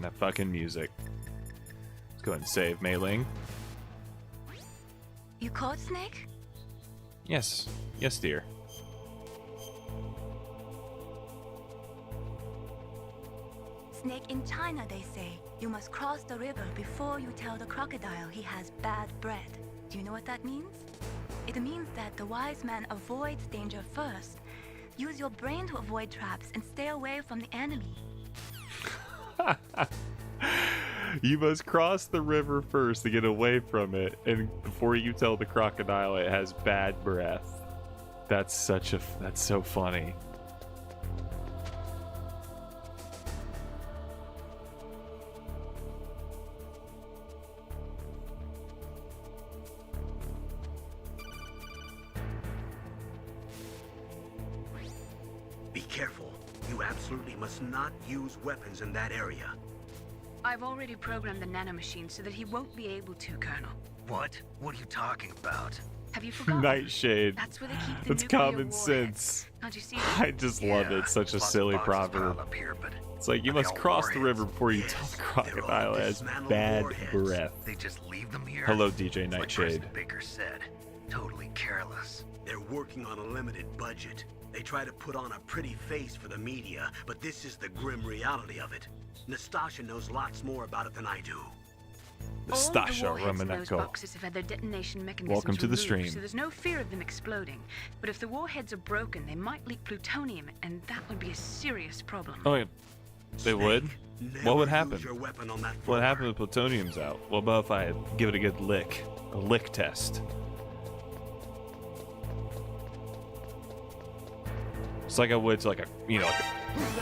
That fucking music. Let's go ahead and save Mei Ling. You caught Snake? Yes. Yes, dear. Snake in China, they say. You must cross the river before you tell the crocodile he has bad breath. Do you know what that means? It means that the wise man avoids danger first. Use your brain to avoid traps and stay away from the enemy. You must cross the river first to get away from it, and before you tell the crocodile it has bad breath. That's so funny. Be careful. You absolutely must not use weapons in that area. I've already programmed the nanomachine so that he won't be able to, Colonel. What? What are you talking about? Have you forgotten? Nightshade. That's where they keep the That's nuclear common warheads. sense. Don't you see? I just love it. It's such a silly proverb. Up here, but It's like you must cross the river before you tell the crocodile it has bad breath. they just leave them here. Hello, DJ It's like Nightshade. President Baker said. Totally careless. They're working on a limited budget. They try to put on a pretty face for the media, but this is the grim reality of it. Nastasha knows lots more about it than I do. Nastasha All the warheads in those Romanenko. boxes have had their detonation mechanisms Welcome to the removed, stream. so there's no fear of them exploding. But if the warheads are broken, they might leak plutonium, and that would be a serious problem. Oh, yeah. They would? What would happen? Your weapon on that What happened if plutonium's out? What about if I give it a good lick? A lick test. It's like I would to like a, you know, like a,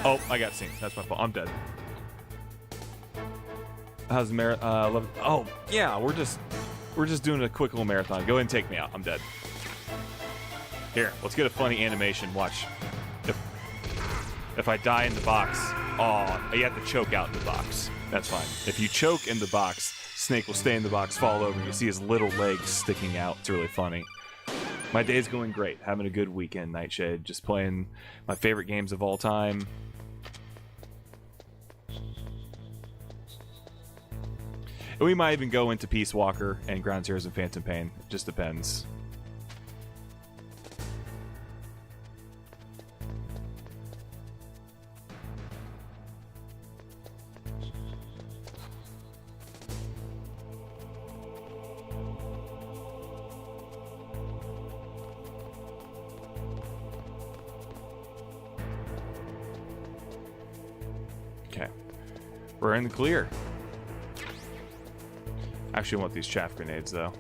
oh, I got seen. That's my fault. I'm dead. How's the marathon? Oh, yeah, we're just doing a quick little marathon. Go ahead and take me out. I'm dead. Here, let's get a funny animation. Watch. If I die in the box, oh, you have to choke out in the box. That's fine. If you choke in the box, Snake will stay in the box, fall over, and you see his little legs sticking out. It's really funny. My day's going great. Having a good weekend, Nightshade. Just playing my favorite games of all time. And we might even go into Peace Walker and Ground Zeroes and Phantom Pain. It just depends. Okay. We're in the clear. Actually, I want these chaff grenades, though.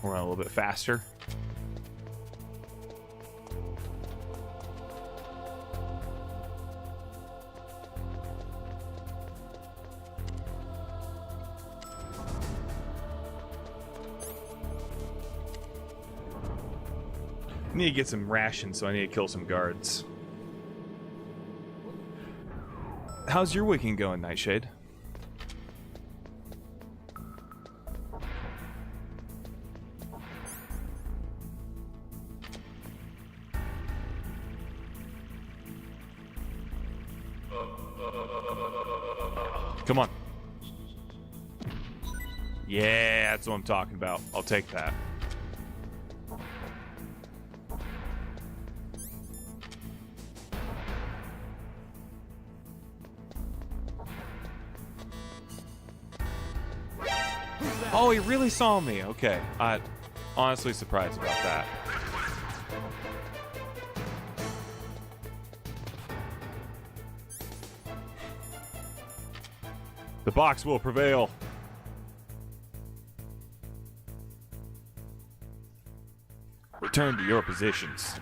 We're on a little bit faster. I need to get some rations, so I need to kill some guards. How's your weekend going, Nightshade? Come on. Yeah, that's what I'm talking about. I'll take that. Oh, he really saw me. Okay. Honestly surprised about that. The box will prevail. Return to your positions.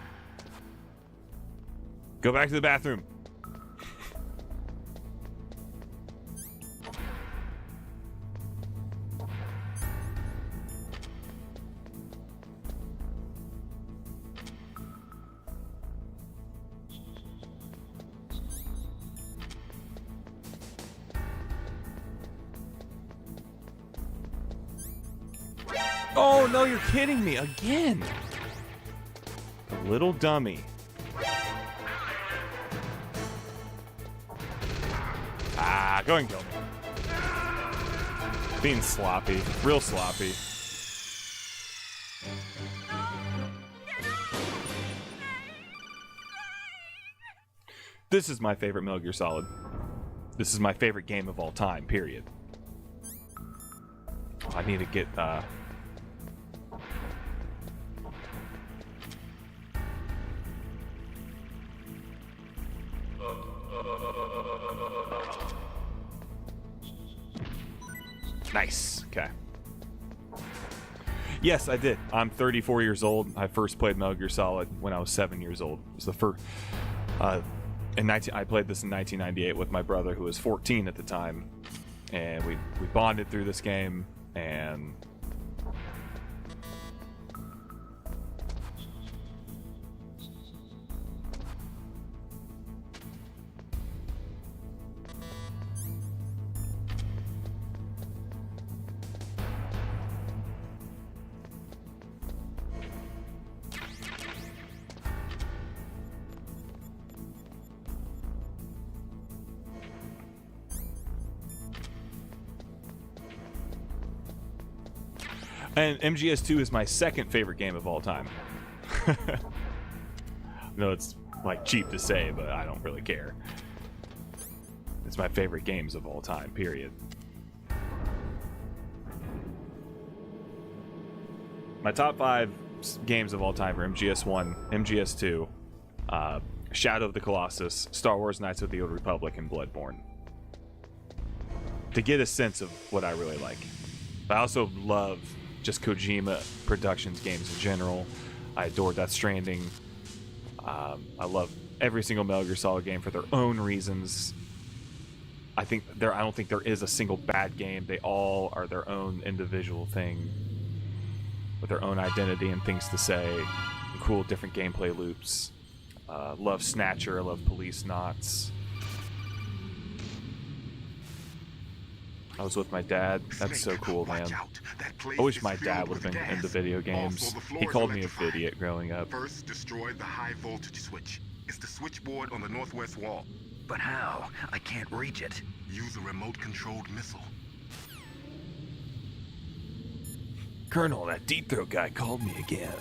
Go back to the bathroom. Oh, no, you're kidding me again. The little dummy. Ah, go and kill me. Being sloppy. Real sloppy. This is my favorite Metal Gear Solid. This is my favorite game of all time, period. Oh, I need to get, Nice. Okay. Yes, I did. I'm 34 years old. I first played Metal Gear Solid when I was 7 years old. It was the first. I played this in 1998 with my brother, who was 14 at the time, and we bonded through this game. And And MGS2 is my second favorite game of all time. No, it's like cheap to say, but I don't really care. It's my favorite games of all time, period. My top 5 games of all time are MGS1, MGS2, Shadow of the Colossus, Star Wars Knights of the Old Republic, and Bloodborne. To get a sense of what I really like. I also love just Kojima Productions games in general. I adore Death Stranding. I love every single Metal Gear Solid game for their own reasons. I don't think there is a single bad game. They all are their own individual thing with their own identity and things to say, and cool different gameplay loops. Love Snatcher, I love Police Knots. I was with my dad. That's so cool, man. I wish my dad would have been into video games. He called me an idiot growing up. First, destroy the high voltage switch. It's the switchboard on the northwest wall. But how? I can't reach it. Use a remote-controlled missile. Colonel, that Deep Throat guy called me again.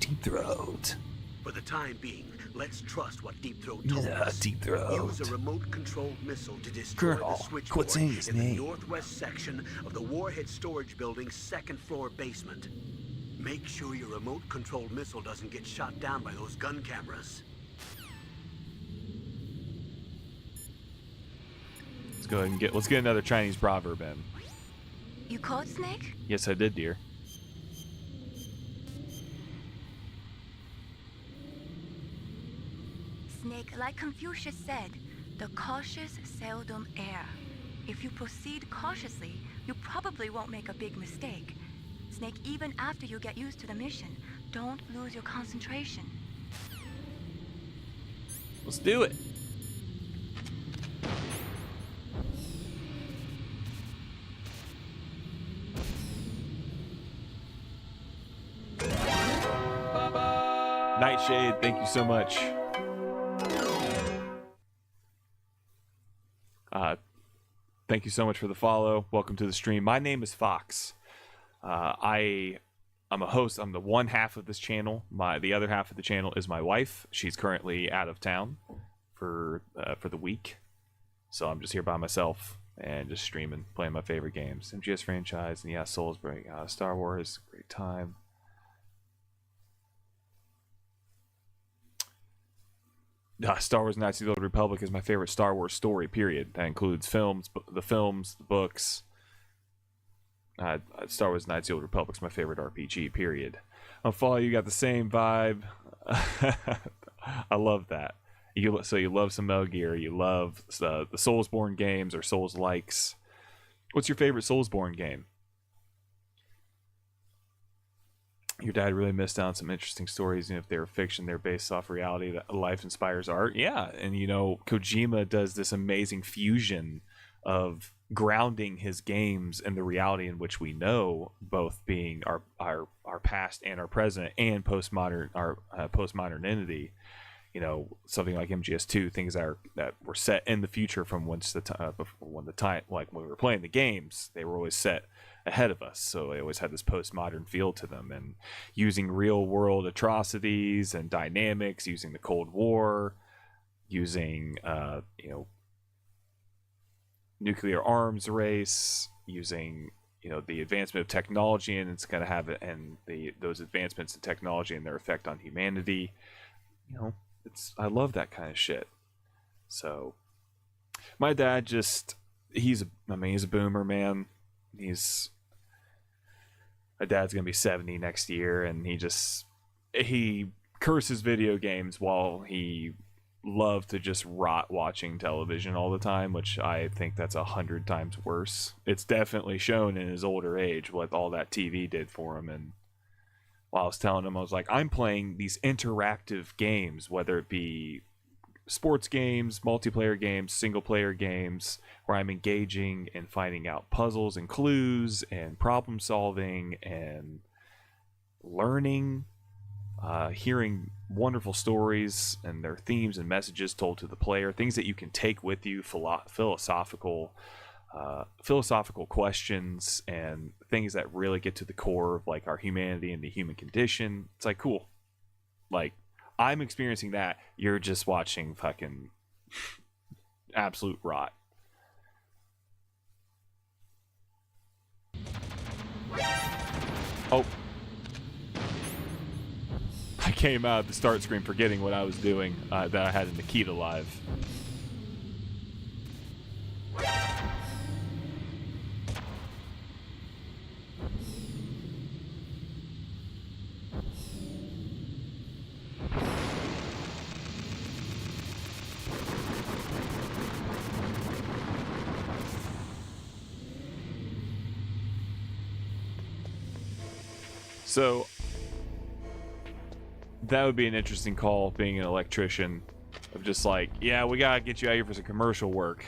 Deep Throat. For the time being, let's trust what Deep Throat told us. Deep Throat. Use a remote-controlled missile to destroy Colonel, the switchboard quit saying his in name. the northwest section of the Warhead Storage Building's second-floor basement. Make sure your remote-controlled missile doesn't get shot down by those gun cameras. Let's get another Chinese proverb in. You called Snake? Yes, I did, dear. Snake, like Confucius said, the cautious seldom err. If you proceed cautiously, you probably won't make a big mistake. Snake, even after you get used to the mission, don't lose your concentration. Let's do it. Nightshade, thank you so much. Thank you so much for the follow. Welcome to the stream. My name is Fox. I'm a host. I'm the one half of this channel. The other half of the channel is my wife. She's currently out of town for the week, so I'm just here by myself and just streaming, playing my favorite games. MGS franchise, and yeah, Soulsbury, Star Wars, great time. Star Wars Knights of the Old Republic is my favorite Star Wars story, period. That includes the books. Star Wars Knights of the Old Republic is my favorite RPG, period. I'll follow you, got the same vibe. I love that. So you love some Metal Gear, you love the Soulsborne games or Souls-likes. What's your favorite Soulsborne game? Your dad really missed out on some interesting stories, and if they were fiction, they're based off reality. That life inspires art. Yeah, and Kojima does this amazing fusion of grounding his games in the reality in which we know, both being our past and our present, and postmodernity. Something like MGS2, things that were set in the future from when the time, like when we were playing the games, they were always set ahead of us, so they always had this postmodern feel to them, and using real world atrocities and dynamics, using the Cold War, using nuclear arms race, using the advancement of technology and it's going to have it, and those advancements in technology and their effect on humanity. I love that kind of shit. So my dad he's a boomer, man. My dad's gonna be 70 next year, and he curses video games while he loved to just rot watching television all the time, which I think that's 100 times worse. It's definitely shown in his older age what all that TV did for him. And while I was telling him, I was like, I'm playing these interactive games, whether it be sports games, multiplayer games, single player games, where I'm engaging and finding out puzzles and clues and problem solving and learning, hearing wonderful stories and their themes and messages told to the player, things that you can take with you, philosophical philosophical questions and things that really get to the core of like our humanity and the human condition. It's like, cool. Like, I'm experiencing that. You're just watching fucking absolute rot. Oh. I came out of the start screen forgetting what I was doing, that I had Nikita live. So that would be an interesting call, being an electrician, of just like, yeah, we gotta get you out here for some commercial work.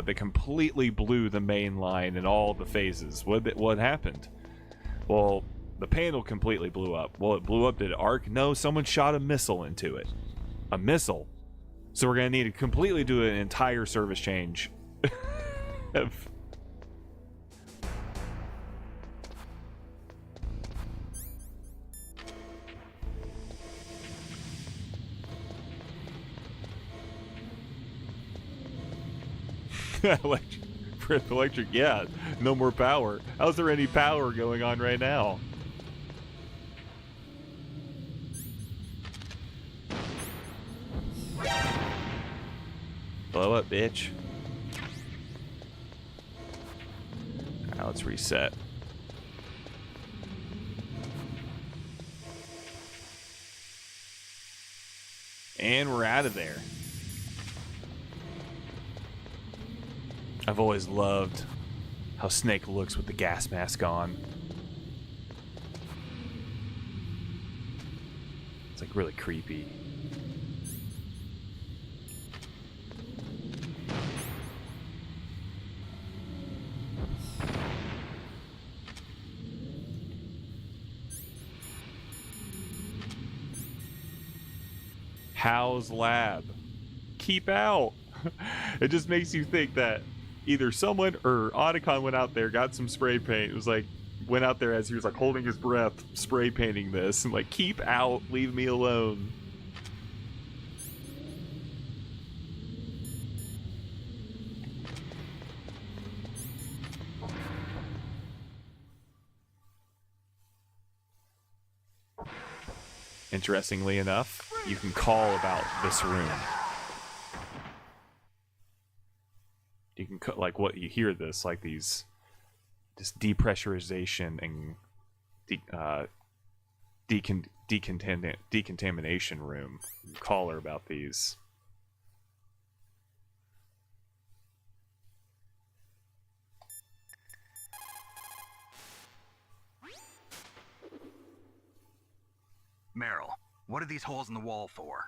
They completely blew the main line in all the phases. What happened? Well, the panel completely blew up. Well, it blew up. Did it arc? No, someone shot a missile into it. A missile. So we're gonna need to completely do an entire service change. Electric, yeah. No more power. How's there any power going on right now? Blow up, bitch. Alright, let's reset. And we're out of there. I've always loved how Snake looks with the gas mask on. It's like really creepy. Hal's lab. Keep out. It just makes you think that either someone or Otacon went out there, got some spray paint. It was like, went out there as he was like holding his breath, spray painting this, and like, keep out, leave me alone. Interestingly enough, you can call about this room. You can cut like what you hear this, like this depressurization and decontamination room. You can call her about these. Meryl, what are these holes in the wall for?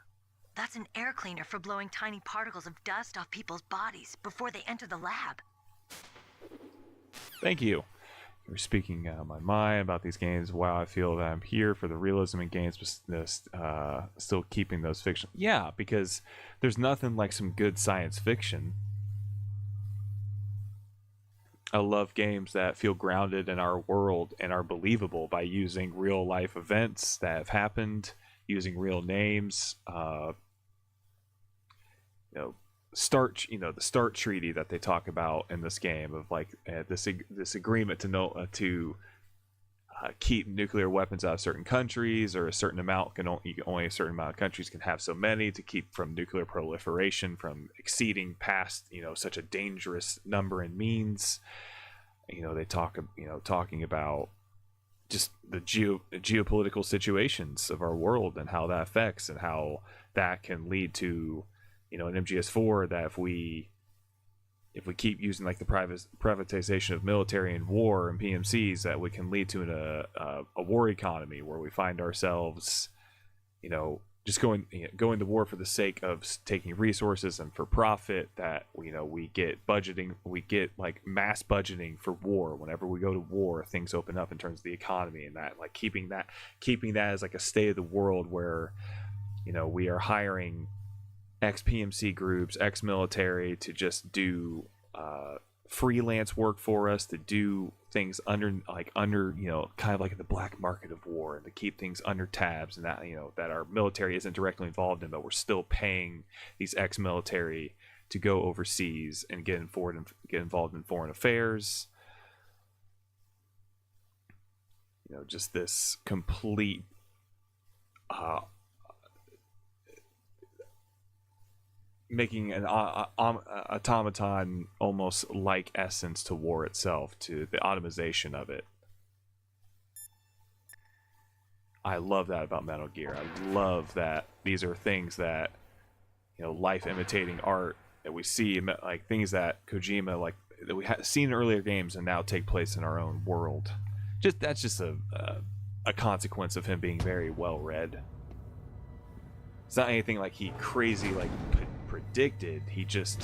That's an air cleaner for blowing tiny particles of dust off people's bodies before they enter the lab. Thank you. You're speaking my mind about these games. Wow, I feel that I'm here for the realism in games, but still keeping those fiction. Yeah, because there's nothing like some good science fiction. I love games that feel grounded in our world and are believable by using real life events that have happened, using real names. The START treaty that they talk about in this game of like this agreement to keep nuclear weapons out of certain countries, or a certain amount only a certain amount of countries can have so many, to keep from nuclear proliferation from exceeding past such a dangerous number and means. They talking about just the geopolitical situations of our world and how that affects, and how that can lead to an MGS4, that if we keep using like the privatization of military and war and PMCs, that we can lead to a war economy where we find ourselves just going to war for the sake of taking resources and for profit, that we get like mass budgeting for war. Whenever we go to war, things open up in terms of the economy, and that like keeping that as like a state of the world where we are hiring ex-PMC groups, ex-military to just do freelance work for us, to do things under you know, kind of like in the black market of war, and to keep things under tabs, and that, you know, that our military isn't directly involved in, but we're still paying these ex-military to go overseas and get involved in foreign affairs. You know, just this complete making an automaton almost like essence to war itself, to the automation of it. I love that about Metal Gear. I love that these are things that, you know, life imitating art that we see, like things that Kojima, like that we have seen in earlier games and now take place in our own world. That's just a consequence of him being very well read. It's not anything like he crazy like predicted. He just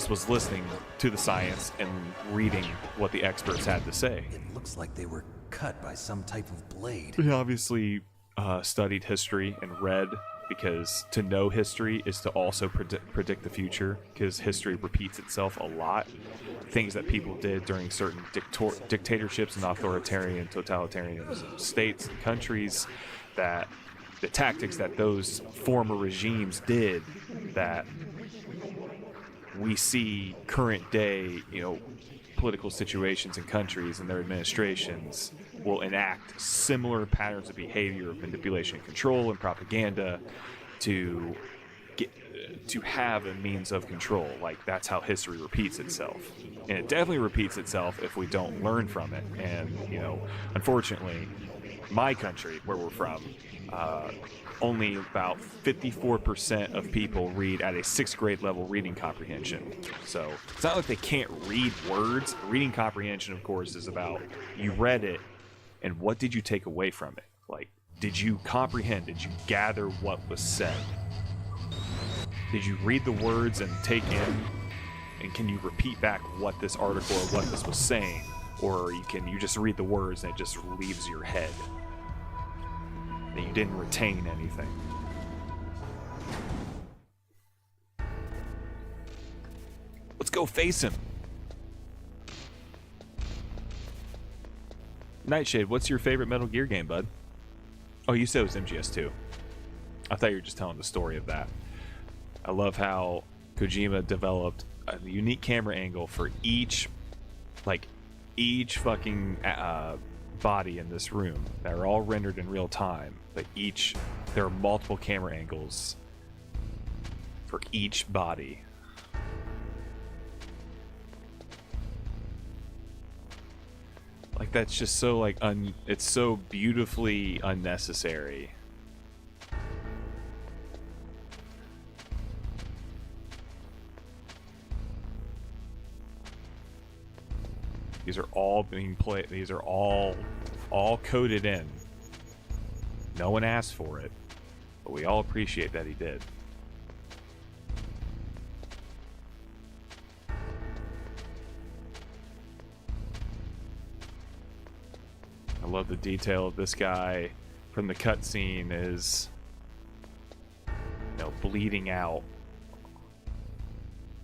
was listening to the science and reading what the experts had to say. It looks like they were cut by some type of blade. He obviously studied history and read, because to know history is to also predict the future, because history repeats itself a lot. Things that people did during certain dictatorships and authoritarian, totalitarian states and countries, that the tactics that those former regimes did, that we see current day, you know, political situations in countries and their administrations will enact similar patterns of behavior of manipulation and control and propaganda to have a means of control. Like, that's how history repeats itself, and it definitely repeats itself if we don't learn from it. And, you know, unfortunately, my country, where we're from, only about 54% of people read at a 6th grade level reading comprehension. So it's not like they can't read words. Reading comprehension, of course, is about you read it and what did you take away from it? Like, did you comprehend? Did you gather what was said? Did you read the words and take in, and can you repeat back what this article or what this was saying? Or you just read the words and it just leaves your head, that you didn't retain anything. Let's go face him. Nightshade, what's your favorite Metal Gear game, bud? Oh, you said it was MGS2. I thought you were just telling the story of that. I love how Kojima developed a unique camera angle for each fucking body in this room. They're all rendered in real time, but there are multiple camera angles for each body. Like, that's just so it's so beautifully unnecessary. These are all being played. These are all coded in. No one asked for it, but we all appreciate that he did. I love the detail of this guy from the cutscene is, you know, bleeding out.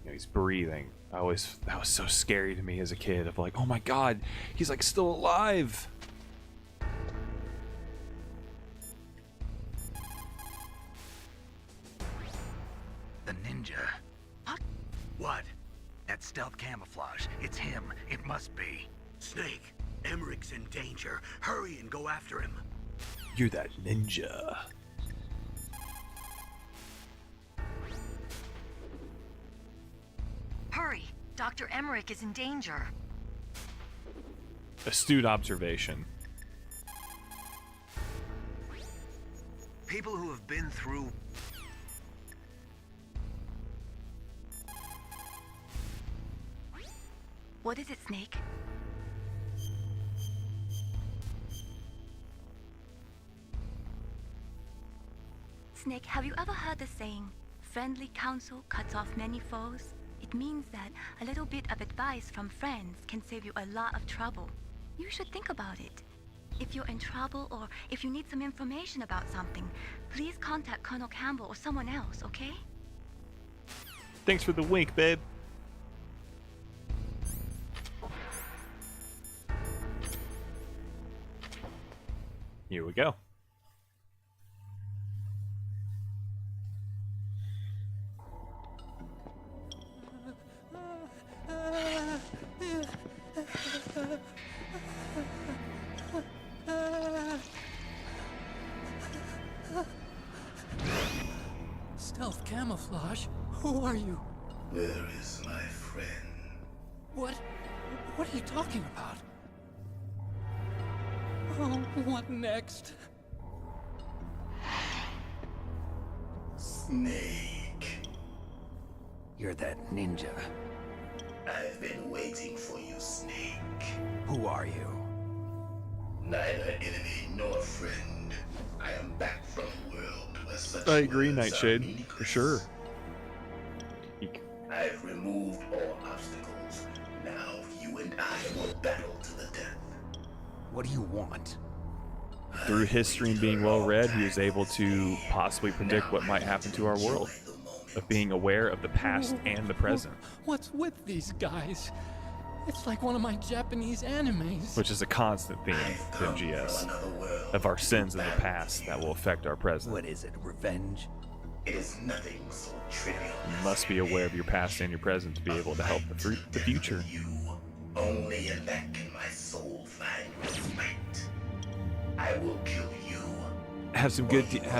You know, he's breathing. That was so scary to me as a kid, of like, oh my god, he's like still alive. The ninja. What? That stealth camouflage. It's him. It must be. Snake, Emmerich's in danger. Hurry and go after him. You're that ninja. Hurry! Dr. Emmerich is in danger. Astute observation. People who have been through... What is it, Snake? Snake, have you ever heard the saying, friendly counsel cuts off many foes? It means that a little bit of advice from friends can save you a lot of trouble. You should think about it. If you're in trouble or if you need some information about something, please contact Colonel Campbell or someone else, okay? Thanks for the wink, babe. Here we go. Stealth camouflage? Who are you? Where is my friend? What are you talking about? Oh, what next? Snake. You're that ninja. I've been waiting for you, Snake. Who are you? Neither enemy nor friend. I am back from a world where such I agree, words are Nightshade, meaningless. for sure. I've removed all obstacles. Now you and I will battle to the death. What do you want? Through history and being well read, he was able to possibly predict what might happen to our world, of being aware of the past and the present. What's with these guys? It's like one of my Japanese animes. Which is a constant theme of MGS, of our sins in the past that will affect our present. What is it, revenge? It is nothing so trivial. You must be aware of your past and your present to be able to help the future. Only in that can my soul find respite. I will kill you. Have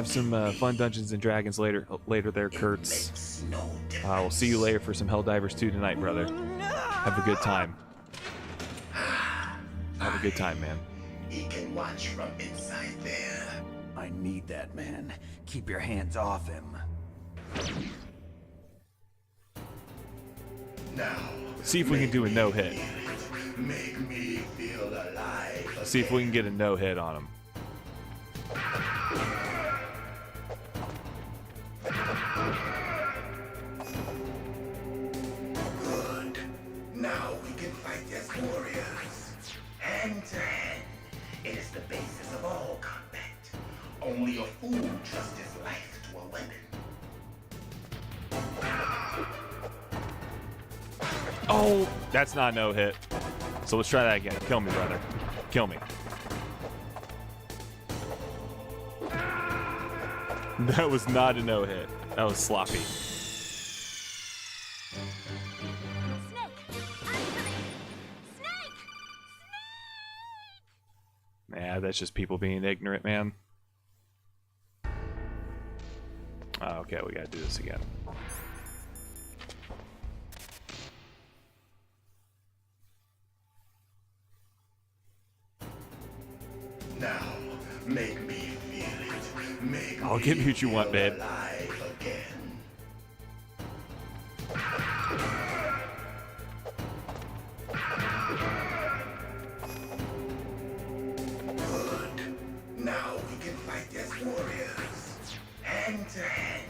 some fun Dungeons and Dragons later there, Kurtz. We'll see you later for some Helldivers 2 tonight, brother. Have a good time. Have a good time, man. He can watch from inside there. I need that man. Keep your hands off him. Now, see if we can do a no-hit. Make me feel alive. See if we can get a no-hit on him. Good. Now we can fight as warriors. Hand to hand. It is the basis of all combat. Only a fool trusts his life to a weapon. Oh, that's not a no-hit. So let's try that again. Kill me, brother. Kill me. That was not a no-hit. That was sloppy. Yeah, that's just people being ignorant, man. Oh, okay, we gotta do this again. Now, make me feel it. Make I'll give you what you want, babe. alive again. Good. Now we can fight as warriors. Hand to hand.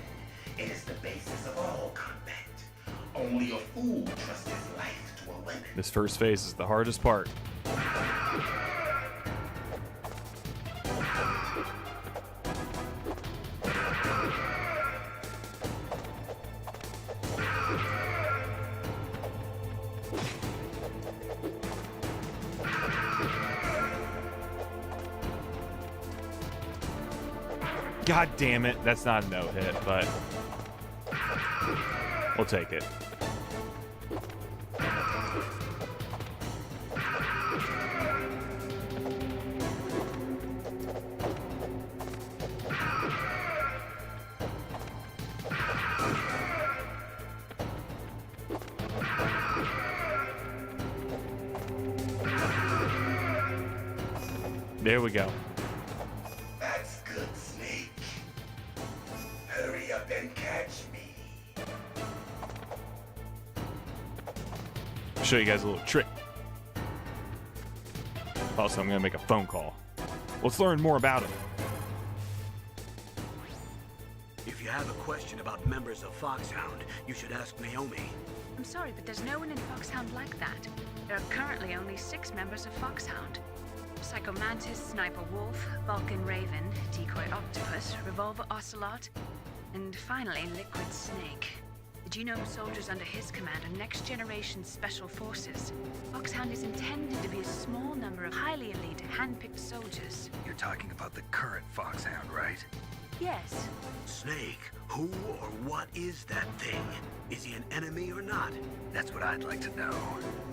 It is the basis of all combat. Only a fool trusts his life to a weapon. This first phase is the hardest part. God damn it, that's not a no-hit, but we'll take it. There we go. That's good, Snake. Hurry up and catch me. I'll show you guys a little trick. Also, I'm going to make a phone call. Let's learn more about him. If you have a question about members of Foxhound, you should ask Naomi. I'm sorry, but there's no one in Foxhound like that. There are currently only 6 members of Foxhound. Psycho Mantis, Sniper Wolf, Vulcan Raven, Decoy Octopus, Revolver Ocelot, and finally Liquid Snake. The genome soldiers under his command are next-generation special forces. Foxhound is intended to be a small number of highly elite, hand-picked soldiers. You're talking about the current Foxhound, right? Yes. Snake, who or what is that thing? Is he an enemy or not? That's what I'd like to know.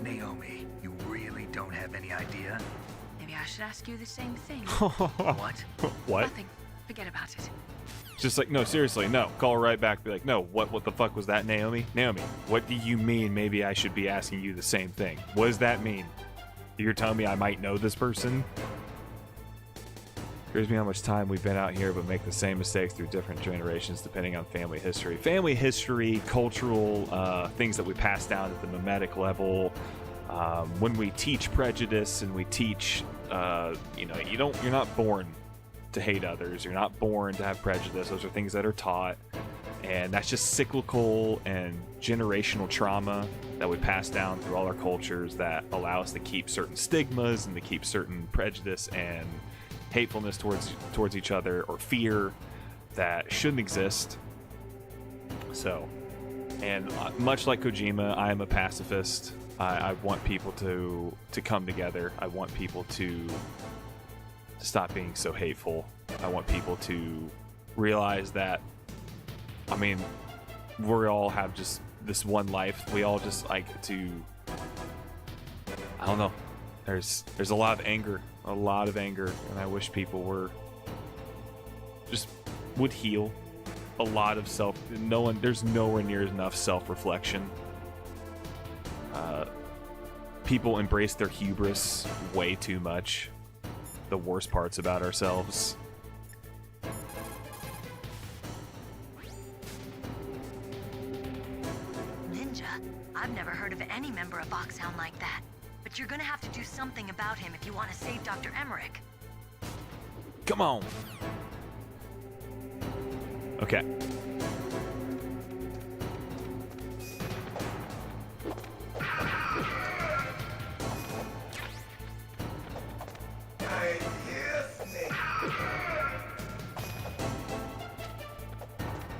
Naomi, you really don't have any idea? Maybe I should ask you the same thing. What? What? Nothing. Forget about it. Just like, no, seriously, no. Call her right back. Be like, no, what the fuck was that, Naomi? Naomi, what do you mean maybe I should be asking you the same thing? What does that mean? You're telling me I might know this person? Here's me how much time we've been out here but make the same mistakes through different generations depending on family history. Family history, cultural things that we pass down at the mimetic level. When we teach prejudice and we teach, you're not born to hate others. You're not born to have prejudice. Those are things that are taught. And that's just cyclical and generational trauma that we pass down through all our cultures that allow us to keep certain stigmas and to keep certain prejudice and hatefulness towards each other, or fear that shouldn't exist. So, and much like Kojima, I am a pacifist. I want people to come together. I want people to stop being so hateful. I want people to realize that, I mean, we all have just this one life. We all just like to, I don't know. There's a lot of anger, and I wish people would heal. A lot of there's nowhere near enough self-reflection. People embrace their hubris way too much. The worst parts about ourselves. Ninja, I've never heard of any member of Foxhound like that. But you're gonna have to do something about him if you want to save Dr. Emmerich. Come on. Okay.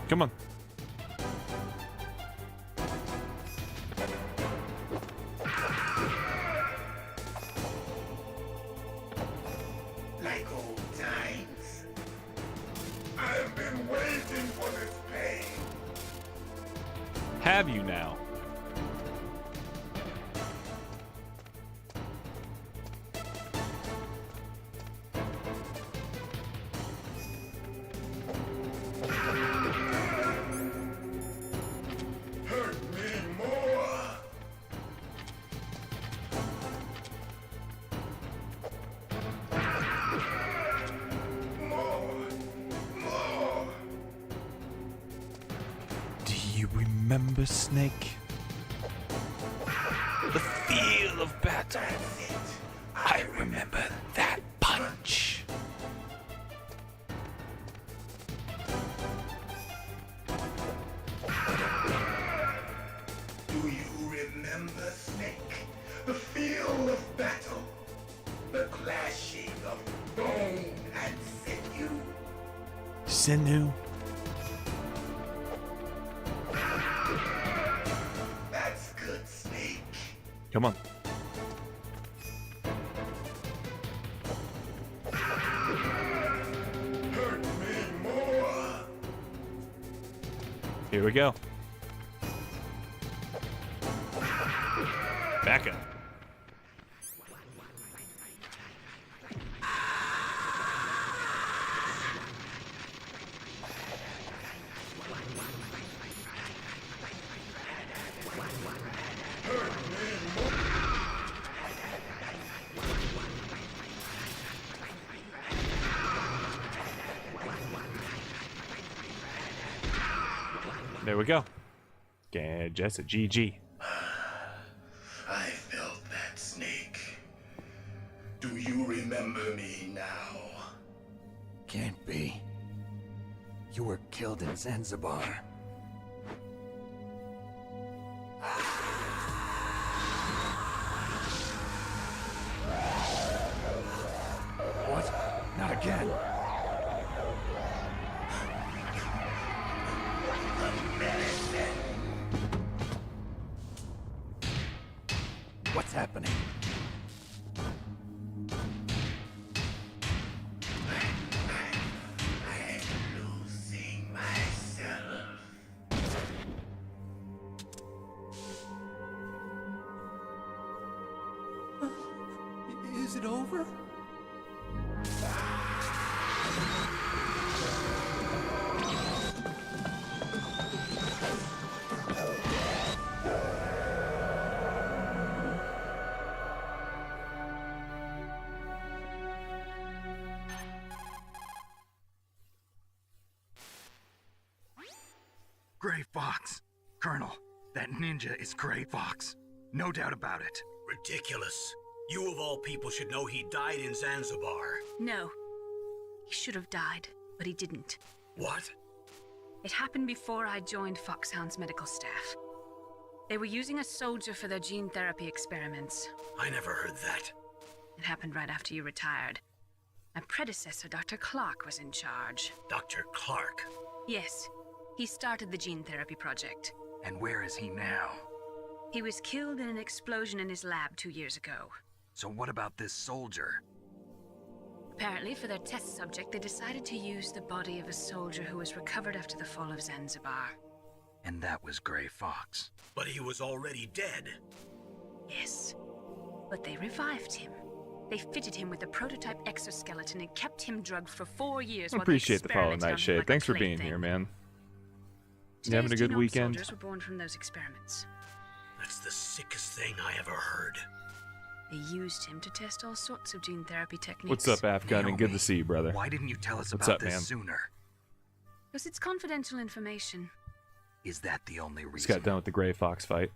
Come on. Like old times. I've been waiting for this pain. Have you now? Remember, Snake? The feel of battle. I remember that punch. Do you remember, Snake? The feel of battle. The clashing of bone and sinew. Sinew? Come on. Hurt me more. Here we go. Back up. There we go. Yeah, just a GG. I felt that, Snake. Do you remember me now? Can't be. You were killed in Zanzibar. What? Not again. The medicine What's happening? I'm losing myself. Is it over? Gray Fox. Colonel, that ninja is Gray Fox. No doubt about it. Ridiculous. You of all people should know he died in Zanzibar. No. He should have died, but he didn't. What? It happened before I joined Foxhound's medical staff. They were using a soldier for their gene therapy experiments. I never heard that. It happened right after you retired. My predecessor, Dr. Clark, was in charge. Dr. Clark? Yes. He started the gene therapy project. And where is he now? He was killed in an explosion in his lab 2 years ago. So what about this soldier? Apparently, for their test subject, they decided to use the body of a soldier who was recovered after the fall of Zanzibar. And that was Gray Fox. But he was already dead. Yes. But they revived him. They fitted him with a prototype exoskeleton and kept him drugged for 4 years. I while appreciate they the follow, experimented on him Nightshade. like a Thanks for being plaything. here, man. You Today's having a good genome weekend? Soldiers were born from those experiments. That's the sickest thing I ever heard. They used him to test all sorts of gene therapy techniques. What's up, Afghan? And good to see you, brother. Why didn't you tell us What's about up, this man? sooner? Because it's confidential information. Is that the only Just reason? got done with the Gray Fox fight.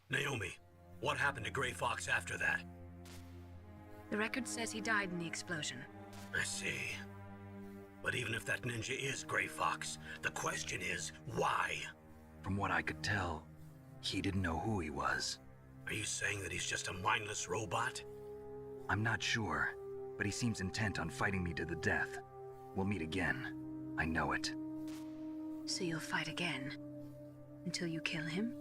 Naomi, what happened to Gray Fox after that? The record says he died in the explosion. I see. But even if that ninja is Gray Fox, the question is, why? From what I could tell, he didn't know who he was. Are you saying that he's just a mindless robot? I'm not sure, but he seems intent on fighting me to the death. We'll meet again. I know it. So you'll fight again? Until you kill him?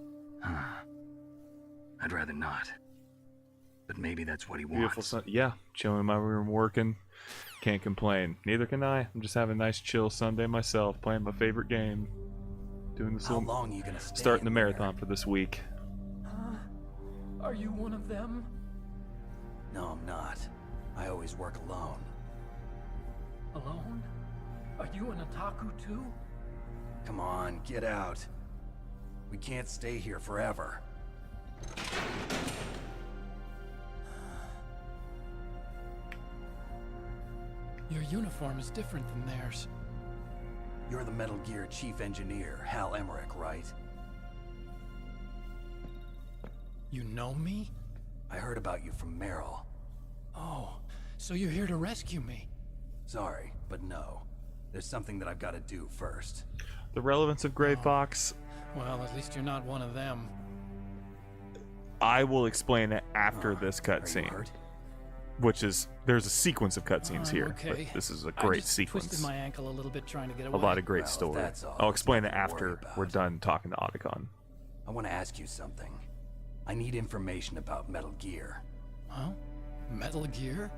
I'd rather not. But maybe that's what he Beautiful wants. sun. Yeah, chilling in my room, working. Can't complain. Neither can I. I'm just having a nice chill Sunday myself, playing my favorite game. Doing this How little... long are you gonna stay Starting the in marathon for this week. Are you one of them? No, I'm not. I always work alone. Alone? Are you an otaku too? Come on, get out. We can't stay here forever. Your uniform is different than theirs. You're the Metal Gear Chief Engineer, Hal Emmerich, right? You know me? I heard about you from Meryl. Oh, so you're here to rescue me? Sorry, but no. There's something that I've got to do first. The relevance of Gray Fox, Well, at least you're not one of them. I will explain it after this cutscene. Which is, there's a sequence of cutscenes here. Okay. But this is a I great just sequence. twisted my ankle a little bit trying to get A away. lot of great Well, story. that's all. I'll It's explain it nothing to worry after about. we're done talking to Otacon. I want to ask you something. I need information about Metal Gear. Huh? Metal Gear?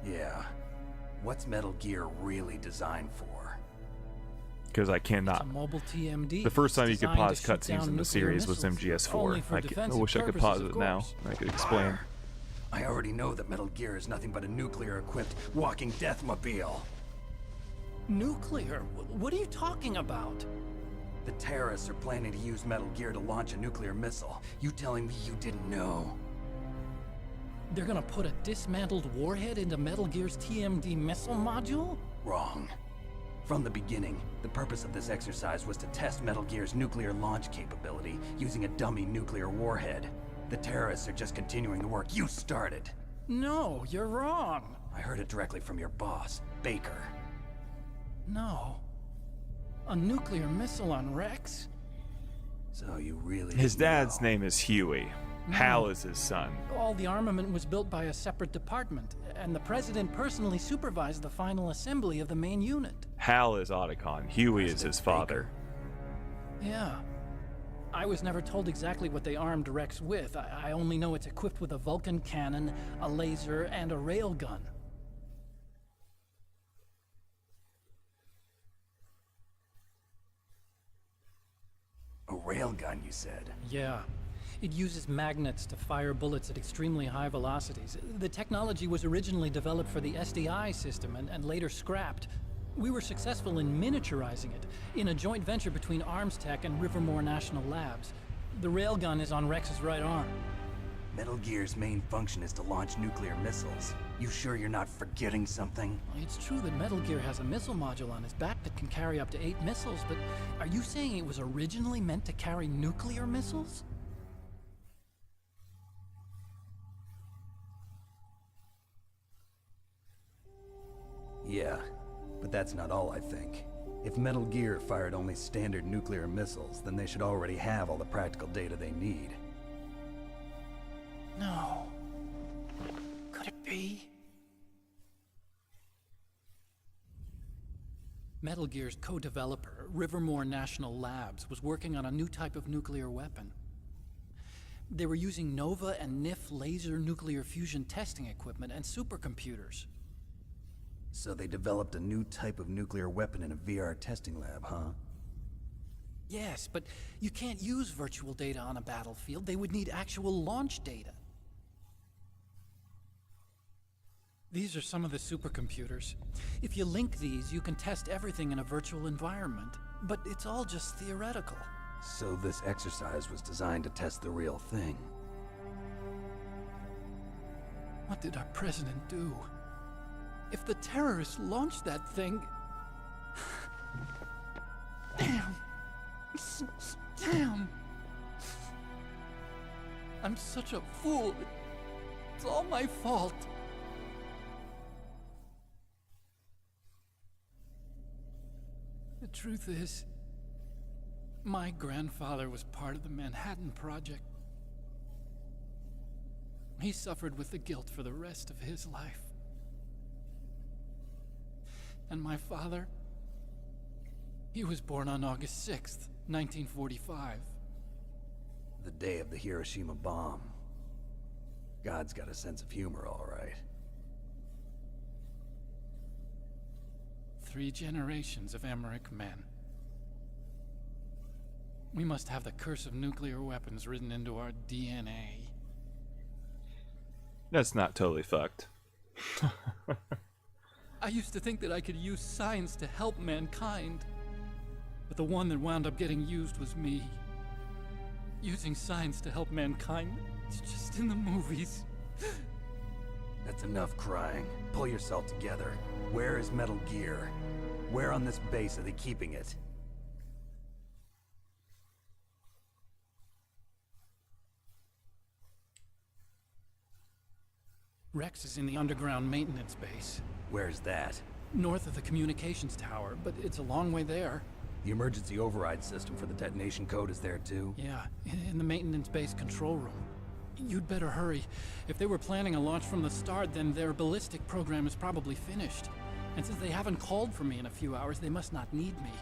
Yeah. What's Metal Gear really designed for? Because I It's cannot. a mobile TMD. The first time you could designed to pause shoot cutscenes down in the nuclear series was missiles, MGS4. only for I defensive wish I could purposes, pause of it now. course. I could explain. I already know that Metal Gear is nothing but a nuclear-equipped walking deathmobile. Nuclear? What are you talking about? The terrorists are planning to use Metal Gear to launch a nuclear missile. You telling me you didn't know? They're gonna put a dismantled warhead into Metal Gear's TMD missile module? Wrong. From the beginning, the purpose of this exercise was to test Metal Gear's nuclear launch capability using a dummy nuclear warhead. The terrorists are just continuing the work you started. No, you're wrong. I heard it directly from your boss, Baker. No. A nuclear missile on Rex? So you really His didn't dad's know. name is Huey. Hal is his son. All the armament was built by a separate department, and the president personally supervised the final assembly of the main unit. Hal is Otacon. Huey is his father. Yeah. I was never told exactly what they armed Rex with. I only know it's equipped with a Vulcan cannon, a laser, and a railgun. A railgun, you said? Yeah. It uses magnets to fire bullets at extremely high velocities. The technology was originally developed for the SDI system and later scrapped. We were successful in miniaturizing it, in a joint venture between Arms Tech and Rivermore National Labs. The railgun is on Rex's right arm. Metal Gear's main function is to launch nuclear missiles. You sure you're not forgetting something? It's true that Metal Gear has a missile module on his back that can carry up to 8 missiles, but are you saying it was originally meant to carry nuclear missiles? Yeah, but that's not all I think. If Metal Gear fired only standard nuclear missiles, then they should already have all the practical data they need. No. Could it be? Metal Gear's co-developer, Rivermore National Labs, was working on a new type of nuclear weapon. They were using Nova and NIF laser nuclear fusion testing equipment and supercomputers. So they developed a new type of nuclear weapon in a VR testing lab, huh? Yes, but you can't use virtual data on a battlefield. They would need actual launch data. These are some of the supercomputers. If you link these, you can test everything in a virtual environment. But it's all just theoretical. So this exercise was designed to test the real thing. What did our president do? If the terrorists launched that thing... Damn! Damn! I'm such a fool. It's all my fault. The truth is, my grandfather was part of the Manhattan Project. He suffered with the guilt for the rest of his life. And my father, he was born on August 6th, 1945. The day of the Hiroshima bomb. God's got a sense of humor, all right. 3 generations of Emmerich men. We must have the curse of nuclear weapons written into our DNA. That's not totally fucked. I used to think that I could use science to help mankind. But the one that wound up getting used was me. Using science to help mankind, it's just in the movies. That's enough crying. Pull yourself together. Where is Metal Gear? Where on this base are they keeping it? Rex is in the underground maintenance base. Where's that? North of the communications tower, but it's a long way there. The emergency override system for the detonation code is there too? Yeah, in the maintenance base control room. You'd better hurry. If they were planning a launch from the start, then their ballistic program is probably finished. And since they haven't called for me in a few hours, they must not need me.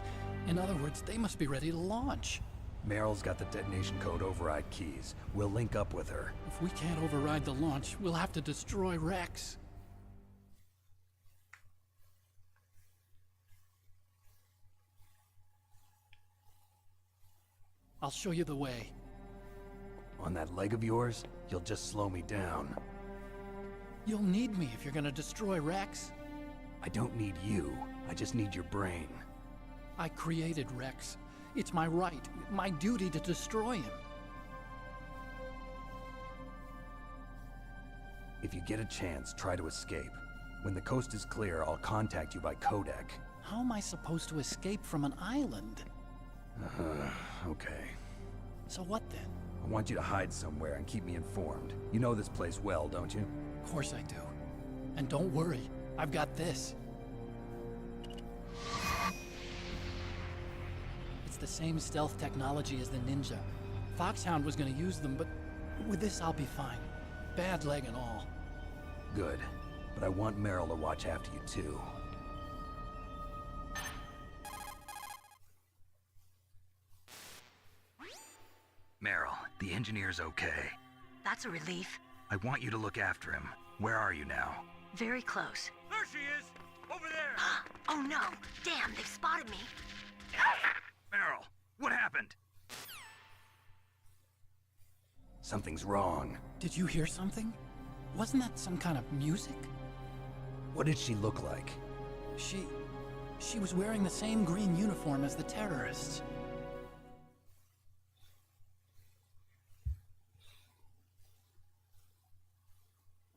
In other words, they must be ready to launch. Meryl's got the detonation code override keys. We'll link up with her. If we can't override the launch, we'll have to destroy Rex. I'll show you the way. On that leg of yours, you'll just slow me down. You'll need me if you're gonna destroy Rex. I don't need you. I just need your brain. I created Rex. It's my right, my duty to destroy him. If you get a chance, try to escape. When the coast is clear, I'll contact you by codec. How am I supposed to escape from an island? Okay. So what then? I want you to hide somewhere and keep me informed. You know this place well, don't you? Of course I do. And don't worry, I've got this. It's the same stealth technology as the Ninja. Foxhound was gonna use them, but with this I'll be fine. Bad leg and all. Good. But I want Meryl to watch after you too. engineer's okay. That's a relief. I want you to look after him. Where are you now? Very close. There she is! Over there! Oh no! Damn, they've spotted me! Meryl, what happened? Something's wrong. Did you hear something? Wasn't that some kind of music? What did she look like? She was wearing the same green uniform as the terrorists.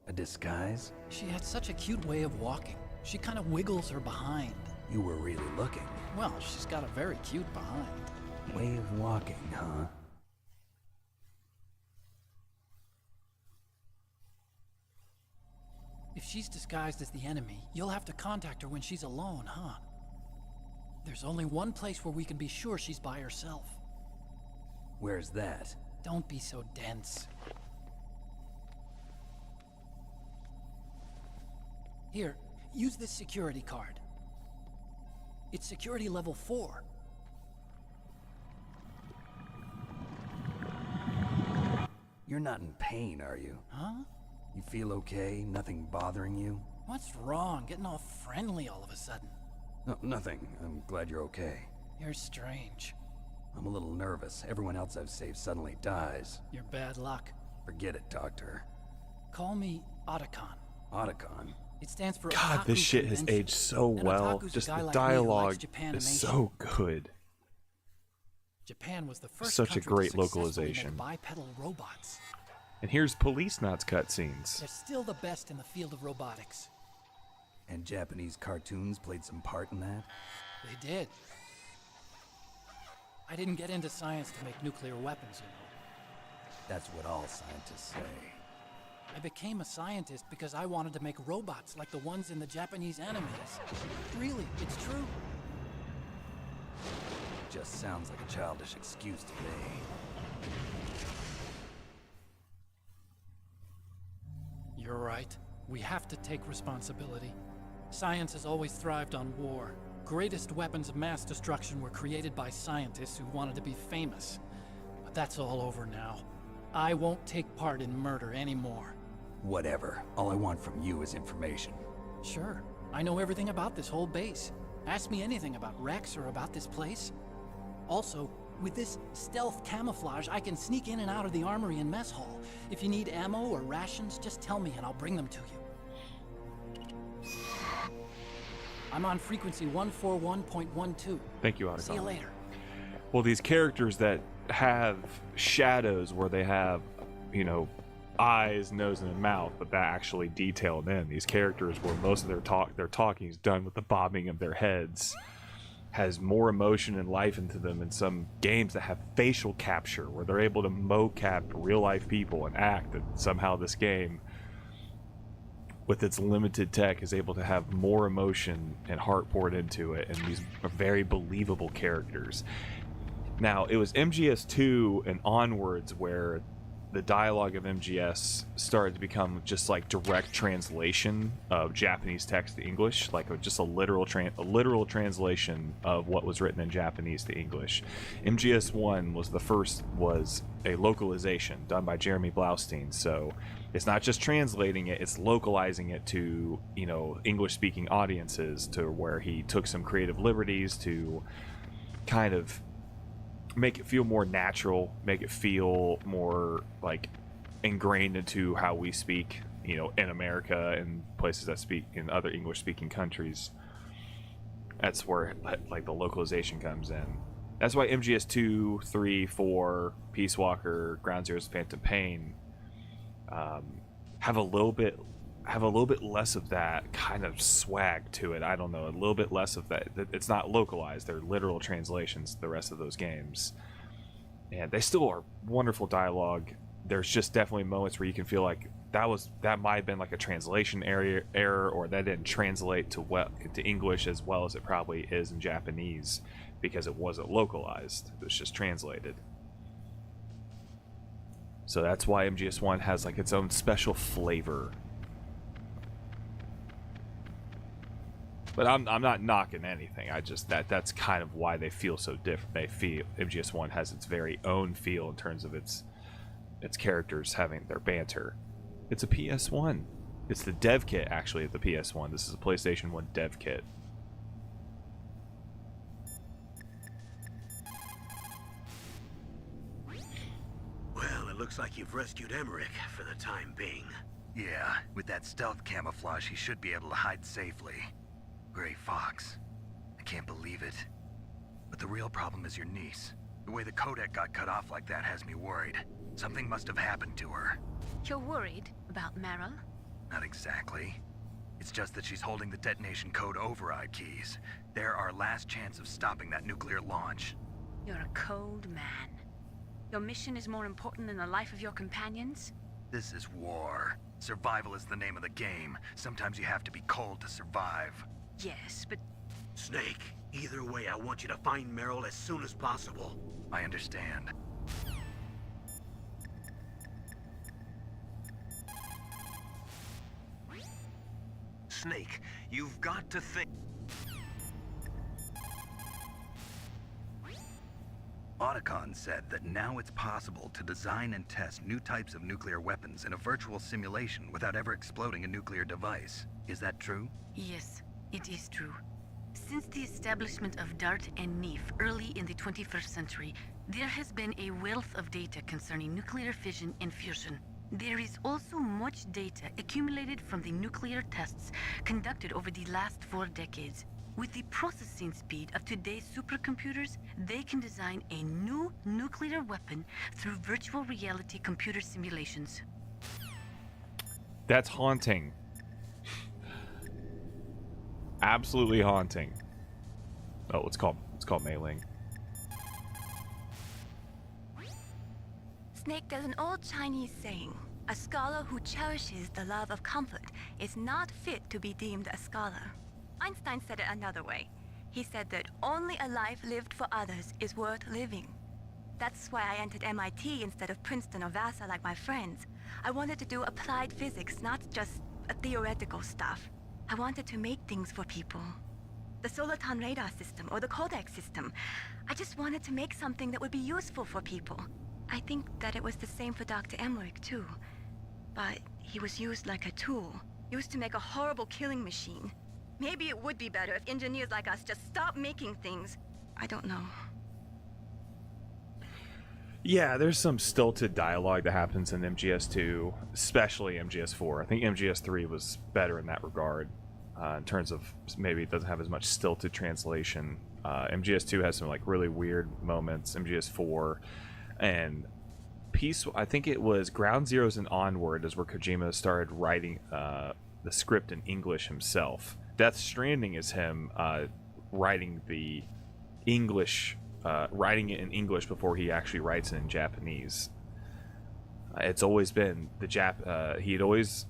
A disguise? She had such a cute way of walking. She kind of wiggles her behind. You were really looking. Well, she's got a very cute behind. Way of walking, huh? If she's disguised as the enemy, you'll have to contact her when she's alone, huh? There's only one place where we can be sure she's by herself. Where's that? Don't be so dense. Here, use this security card. It's security level 4. You're not in pain, are you? Huh? You feel okay? Nothing bothering you? What's wrong? Getting all friendly all of a sudden. No, nothing. I'm glad you're okay. You're strange. I'm a little nervous. Everyone else I've saved suddenly dies. You're bad luck. Forget it, Doctor. Call me Otacon. Otacon? It stands for God, this shit has aged so well. Just the dialogue is so good. Japan was the first Such a great country to successfully localization. make bipedal robots. And here's Police Knots cutscenes. They're still the best in the field of robotics. And Japanese cartoons played some part in that? They did. I didn't get into science to make nuclear weapons, you know. That's what all scientists say. I became a scientist because I wanted to make robots like the ones in the Japanese animes. Really, it's true. Just sounds like a childish excuse to me. You're right. We have to take responsibility. Science has always thrived on war. Greatest weapons of mass destruction were created by scientists who wanted to be famous. But that's all over now. I won't take part in murder anymore. Whatever. All I want from you is information. Sure. I know everything about this whole base. Ask me anything about Rex or about this place. Also, with this stealth camouflage, I can sneak in and out of the armory and mess hall. If you need ammo or rations, just tell me and I'll bring them to you. I'm on frequency 141.12. Thank you, Otacon. See you later. Well, these characters that have shadows where they have, you know, eyes, nose, and a mouth, but that actually detailed in. These characters where most of their talking is done with the bobbing of their heads, has more emotion and life into them in some games that have facial capture, where they're able to mocap real-life people and act, and somehow this game, with its limited tech, is able to have more emotion and heart poured into it, and these are very believable characters. Now, it was MGS2 and onwards where the dialogue of MGS started to become just like direct translation of Japanese text to English, like just a literal translation of what was written in Japanese to English. MGS1 was a localization done by Jeremy Blaustein, so it's not just translating it, it's localizing it to, you know, English-speaking audiences, to where he took some creative liberties to kind of make it feel more natural, make it feel more like ingrained into how we speak, you know, in America and places that speak in other English-speaking countries. That's where like the localization comes in. That's why MGS 2, 3, 4, Peace Walker, Ground Zeroes, Phantom Pain have a little bit less of that kind of swag to it. I don't know, a little bit less of that. It's not localized, they're literal translations to the rest of those games, and they still are wonderful dialogue. There's just definitely moments where you can feel like that might have been like a translation error, or that didn't translate to English as well as it probably is in Japanese, because it wasn't localized, it was just translated. So that's why MGS1 has like its own special flavor. But I'm not knocking anything. I just that's kind of why they feel so different. They feel MGS1 has its very own feel in terms of its its characters having their banter. It's a PS1. It's the dev kit, actually, of the PS1. This is a PlayStation 1 dev kit. Well, it looks like you've rescued Emmerich for the time being. Yeah, with that stealth camouflage, he should be able to hide safely. Gray Fox. I can't believe it. But the real problem is your niece. The way the codec got cut off like that has me worried. Something must have happened to her. You're worried about Meryl? Not exactly. It's just that she's holding the detonation code override keys. They're our last chance of stopping that nuclear launch. You're a cold man. Your mission is more important than the life of your companions? This is war. Survival is the name of the game. Sometimes you have to be cold to survive. Yes, but... Snake, either way, I want you to find Meryl as soon as possible. I understand. Snake, you've got to think... Otacon said that now it's possible to design and test new types of nuclear weapons in a virtual simulation without ever exploding a nuclear device. Is that true? Yes, it is true. Since the establishment of DART and NEEF early in the 21st century, there has been a wealth of data concerning nuclear fission and fusion. There is also much data accumulated from the nuclear tests conducted over the last 4 decades. With the processing speed of today's supercomputers, they can design a new nuclear weapon through virtual reality computer simulations. That's haunting. Absolutely haunting. Oh, it's called Mei Ling. Snake, there's an old Chinese saying, a scholar who cherishes the love of comfort is not fit to be deemed a scholar. Einstein said it another way. He said that only a life lived for others is worth living. That's why I entered MIT instead of Princeton or Vassar like my friends. I wanted to do applied physics, not just theoretical stuff. I wanted to make things for people. The Soliton radar system or the Codex system. I just wanted to make something that would be useful for people. I think that it was the same for Dr. Emmerich too. But he was used like a tool, used to make a horrible killing machine. Maybe it would be better if engineers like us just stopped making things. I don't know. Yeah, there's some stilted dialogue that happens in MGS2, especially MGS4. I think MGS3 was better in that regard, in terms of maybe it doesn't have as much stilted translation. MGS2 has some like really weird moments. MGS4 and I think it was Ground Zeroes and onward is where Kojima started writing the script in English himself. Death Stranding is him writing the English, writing it in English before he actually writes it in Japanese. It's always been the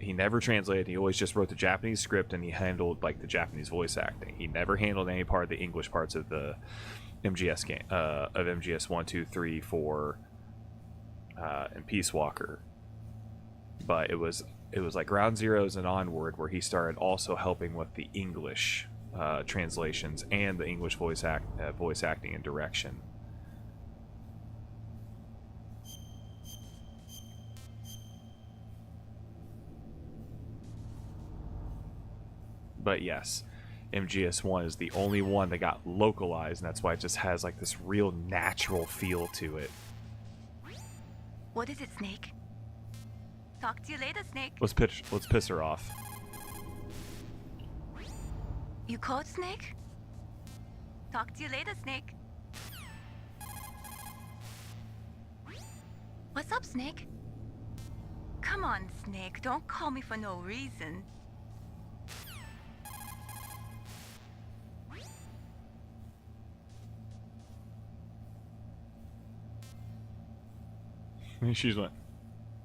he never translated. He always just wrote the Japanese script and he handled like the Japanese voice acting. He never handled any part of the English parts of the MGS game, of MGS 1, 2, 3, 4, and Peace Walker. But it was like Ground Zeroes and onward where he started also helping with the English translations and the English voice acting and direction. But yes, MGS1 is the only one that got localized, and that's why it just has like this real natural feel to it. What is it, Snake? Talk to you later, Snake. Let's piss her off. You called, Snake? Talk to you later, Snake. What's up, Snake? Come on, Snake. Don't call me for no reason. She's went.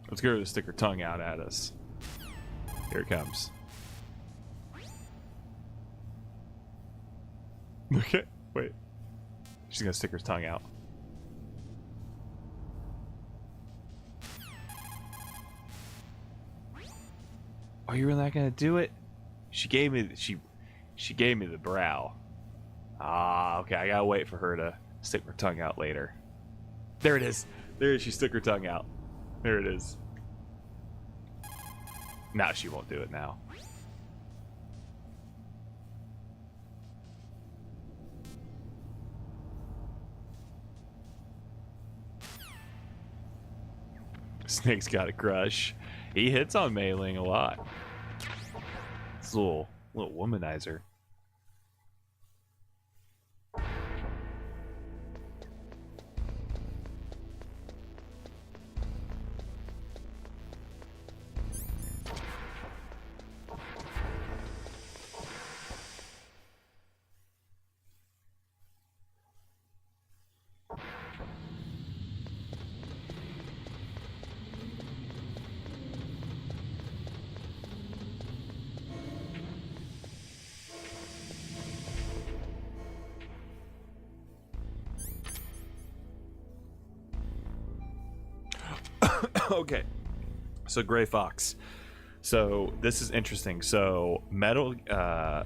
Let's get her to stick her tongue out at us. Here it comes. Okay, wait. She's gonna stick her tongue out. Are you really not gonna do it? She gave me the brow. Ah, okay. I gotta wait for her to stick her tongue out later. There it is. There she stuck her tongue out. There it is. Now she won't do it now. Snake's got a crush. He hits on Mei Ling a lot. It's a little womanizer. Okay, so Gray Fox. So this is interesting. So the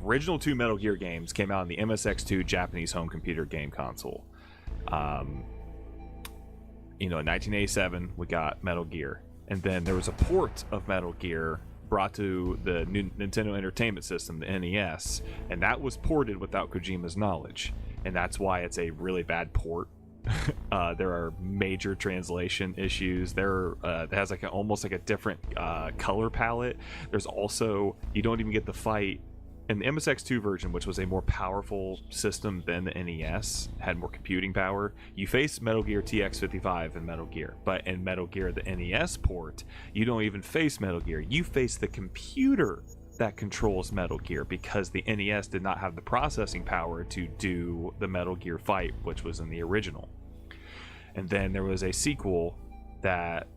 original 2 Metal Gear games came out on the MSX2 Japanese home computer game console. In 1987 we got Metal Gear, and then there was a port of Metal Gear brought to the Nintendo Entertainment System, the NES, and that was ported without Kojima's knowledge, and that's why it's a really bad port. There are major translation issues. It has almost like a different color palette. There's also, you don't even get the fight in the MSX2 version, which was a more powerful system than the NES, had more computing power. You face Metal Gear TX55 in Metal Gear, but in Metal Gear, the NES port, you don't even face Metal Gear. You face the computer that controls Metal Gear, because the NES did not have the processing power to do the Metal Gear fight, which was in the original. And then there was a sequel that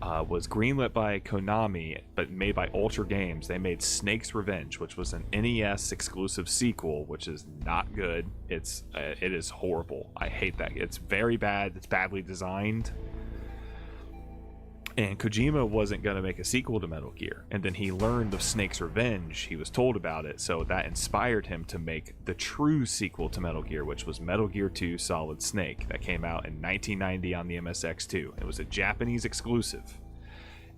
was greenlit by Konami, but made by Ultra Games. They made Snake's Revenge, which was an NES exclusive sequel, which is not good. It is horrible. I hate that. It's very bad. It's badly designed. And Kojima wasn't going to make a sequel to Metal Gear. And then he learned of Snake's Revenge. He was told about it. So that inspired him to make the true sequel to Metal Gear, which was Metal Gear 2 Solid Snake. That came out in 1990 on the MSX2. It was a Japanese exclusive.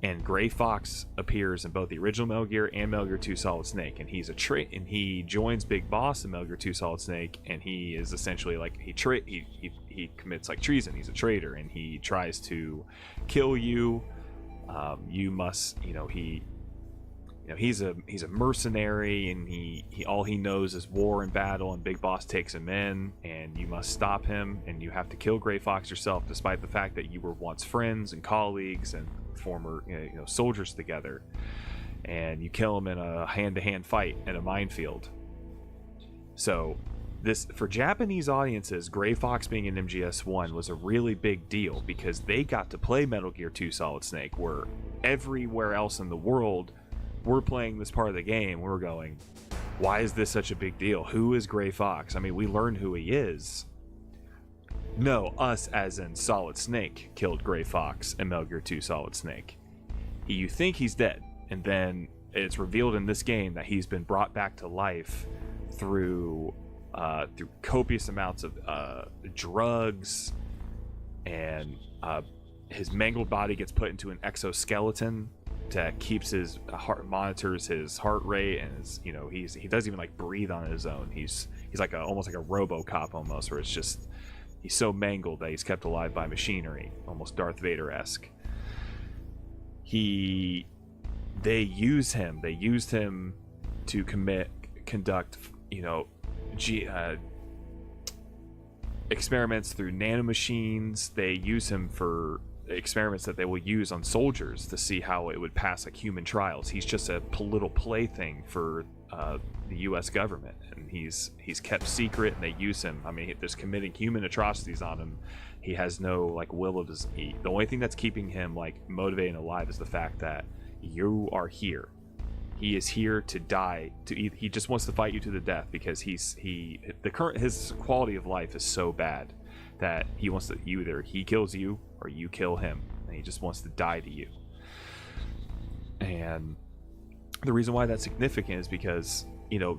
And Gray Fox appears in both the original Metal Gear and Metal Gear 2 Solid Snake. And he's and he joins Big Boss in Metal Gear 2 Solid Snake. And he is essentially like, he commits like treason. He's a traitor, and he tries to kill you. You must, he's a mercenary, and he all he knows is war and battle, and Big Boss takes him in, and you must stop him, and you have to kill Gray Fox yourself, despite the fact that you were once friends and colleagues and former soldiers together. And you kill him in a hand-to-hand fight in a minefield. So this, for Japanese audiences, Gray Fox being in MGS1 was a really big deal, because they got to play Metal Gear 2 Solid Snake, where everywhere else in the world we're playing this part of the game, we're going, why is this such a big deal? Who is Gray Fox? I mean, we learned who he is. No, us as in Solid Snake killed Gray Fox in Metal Gear 2 Solid Snake. You think he's dead, and then it's revealed in this game that he's been brought back to life through copious amounts of drugs, and his mangled body gets put into an exoskeleton that keeps his heart, monitors his heart rate, and he doesn't even like breathe on his own. He's like almost like a RoboCop almost, where it's just he's so mangled that he's kept alive by machinery, almost Darth Vader-esque. They used him to conduct experiments through nanomachines. They use him for experiments that they will use on soldiers to see how it would pass like human trials. He's just a little plaything for the U.S. government, and he's kept secret, and they use him. I mean, there's committing human atrocities on him. He has no like will of his. The only thing that's keeping him like motivated and alive is the fact that you are here. He is here to die. He just wants to fight you to the death, because his quality of life is so bad that he wants to either he kills you or you kill him, and he just wants to die to you. And the reason why that's significant is because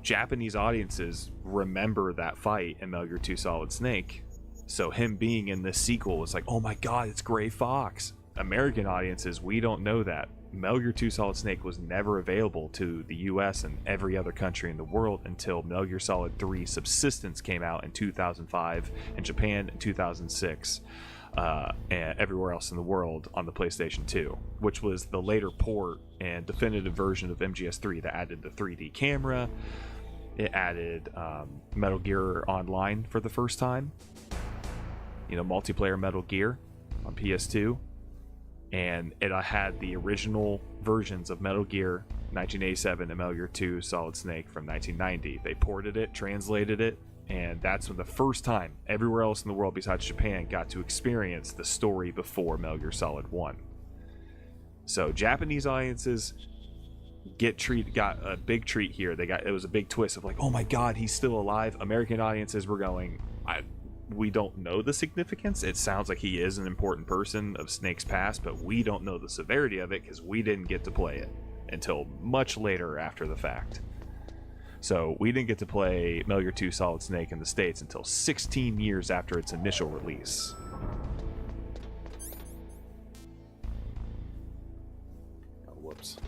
Japanese audiences remember that fight in Metal Gear 2 Solid Snake So him being in this sequel was like, oh my god, it's Gray Fox. American audiences, we don't know that. Metal Gear 2 Solid Snake was never available to the US and every other country in the world until Metal Gear Solid 3 Subsistence came out in 2005, in Japan in 2006, and everywhere else in the world on the PlayStation 2, which was the later port and definitive version of MGS3 that added the 3D camera. It added Metal Gear Online for the first time, multiplayer Metal Gear on PS2. And it had the original versions of Metal Gear 1987 and Metal Gear 2 Solid Snake from 1990. They ported it, translated it, and that's when the first time everywhere else in the world besides Japan got to experience the story before Metal Gear Solid 1. So Japanese audiences got a big treat here. It was a big twist of like, oh my god, he's still alive. American audiences were going, we don't know the significance. It sounds like he is an important person of Snake's past, but we don't know the severity of it because we didn't get to play it until much later after the fact. So we didn't get to play Metal Gear 2 Solid Snake in the States until 16 years after its initial release. Oh, whoops.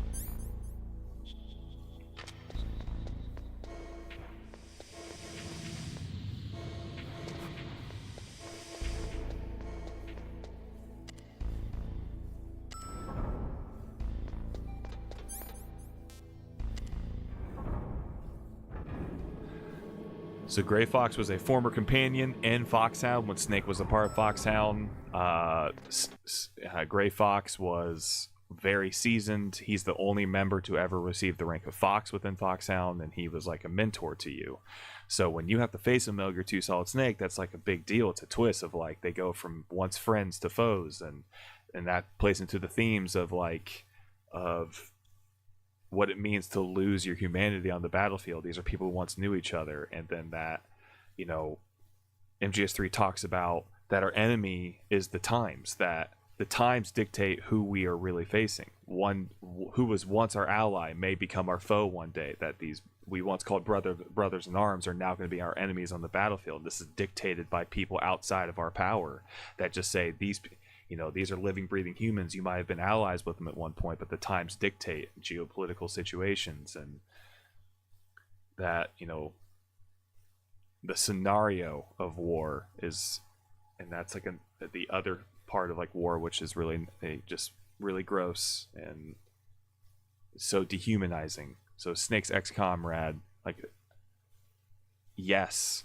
So Gray Fox was a former companion in Foxhound when Snake was a part of Foxhound. Gray Fox was very seasoned. He's the only member to ever receive the rank of Fox within Foxhound, and he was like a mentor to you. So when you have to face a Metal Gear 2 Solid Snake, that's like a big deal. It's a twist of like they go from once friends to foes, and that plays into the themes of what it means to lose your humanity on the battlefield. These are people who once knew each other, and then that, MGS3 talks about that our enemy is the times, that the times dictate who we are really facing. One who was once our ally may become our foe one day, that these we once called brothers in arms are now going to be our enemies on the battlefield. This is dictated by people outside of our power that just say these are living, breathing humans. You might have been allies with them at one point, but the times dictate geopolitical situations, and that, the scenario of war is, and that's like the other part of like war, which is really just really gross and so dehumanizing. So Snake's ex-comrade, like, yes.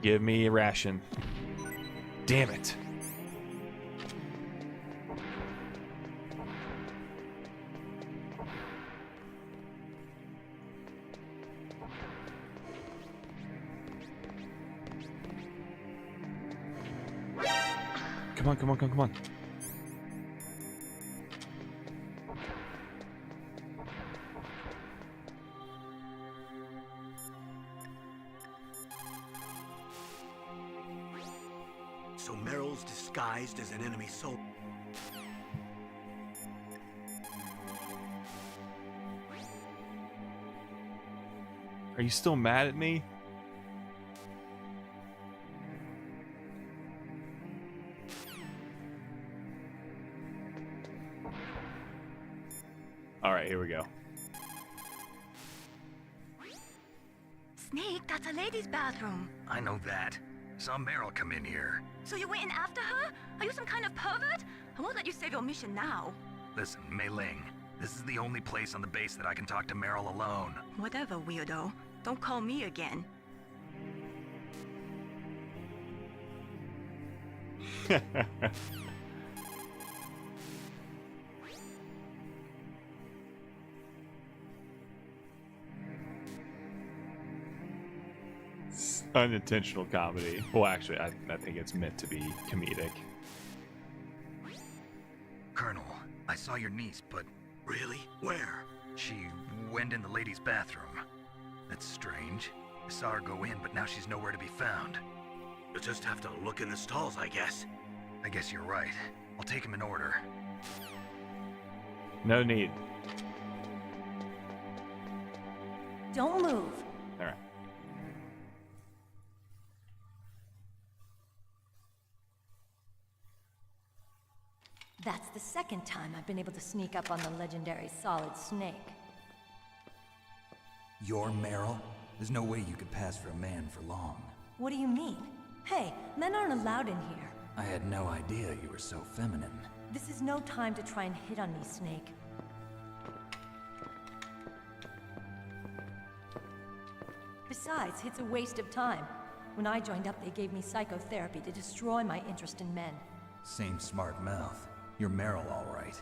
Give me a ration. Damn it. Come on. So Meryl's disguised as an enemy soldier. Are you still mad at me? Alright, here we go. Snake, that's a ladies' bathroom. I know that. Saw Meryl come in here. So you went in after her? Are you some kind of pervert? I won't let you save your mission now. Listen, Mei Ling, this is the only place on the base that I can talk to Meryl alone. Whatever, weirdo. Don't call me again. Unintentional comedy. Well, actually, I think it's meant to be comedic. Colonel, I saw your niece, but... Really? Where? She went in the ladies' bathroom. That's strange. I saw her go in, but now she's nowhere to be found. You'll just have to look in the stalls, I guess. I guess you're right. I'll take him in order. No need. Don't move. All right. That's the second time I've been able to sneak up on the legendary Solid Snake. You're Meryl? There's no way you could pass for a man for long. What do you mean? Hey, men aren't allowed in here. I had no idea you were so feminine. This is no time to try and hit on me, Snake. Besides, it's a waste of time. When I joined up, they gave me psychotherapy to destroy my interest in men. Same smart mouth. You're Meryl, all right.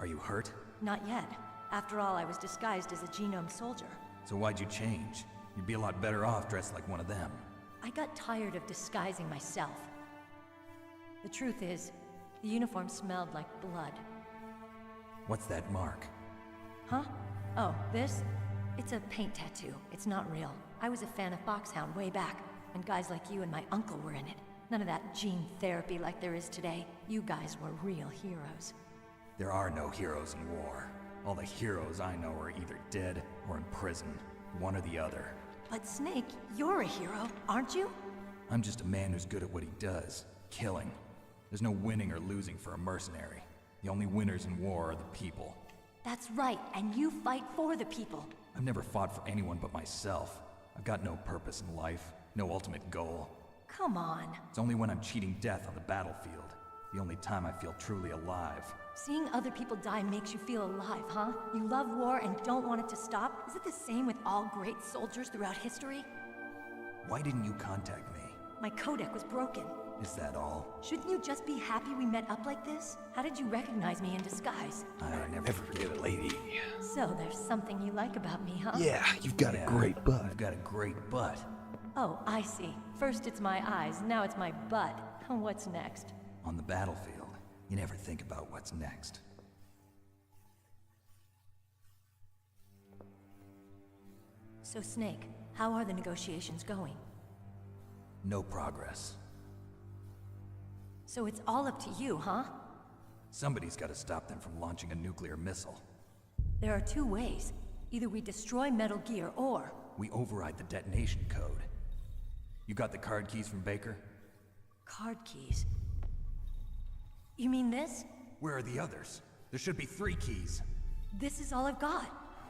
Are you hurt? Not yet. After all, I was disguised as a genome soldier. So why'd you change? You'd be a lot better off dressed like one of them. I got tired of disguising myself. The truth is, the uniform smelled like blood. What's that mark? Huh? Oh, this? It's a paint tattoo. It's not real. I was a fan of Foxhound way back, and guys like you and my uncle were in it. None of that gene therapy like there is today. You guys were real heroes. There are no heroes in war. All the heroes I know are either dead or in prison. One or the other. But Snake, you're a hero, aren't you? I'm just a man who's good at what he does. Killing. There's no winning or losing for a mercenary. The only winners in war are the people. That's right, and you fight for the people. I've never fought for anyone but myself. I've got no purpose in life, no ultimate goal. Come on. It's only when I'm cheating death on the battlefield. The only time I feel truly alive. Seeing other people die makes you feel alive, huh? You love war and don't want it to stop? Is it the same with all great soldiers throughout history? Why didn't you contact me? My codec was broken. Is that all? Shouldn't you just be happy we met up like this? How did you recognize me in disguise? I never forget a lady. So there's something you like about me, huh? Yeah, you've got a great butt. You've got a great butt. Oh, I see. First it's my eyes, now it's my butt. What's next? On the battlefield, you never think about what's next. So Snake, how are the negotiations going? No progress. So it's all up to you, huh? Somebody's got to stop them from launching a nuclear missile. There are two ways. Either we destroy Metal Gear, or... we override the detonation code. You got the card keys from Baker? Card keys? You mean this? Where are the others? There should be 3 keys. This is all I've got.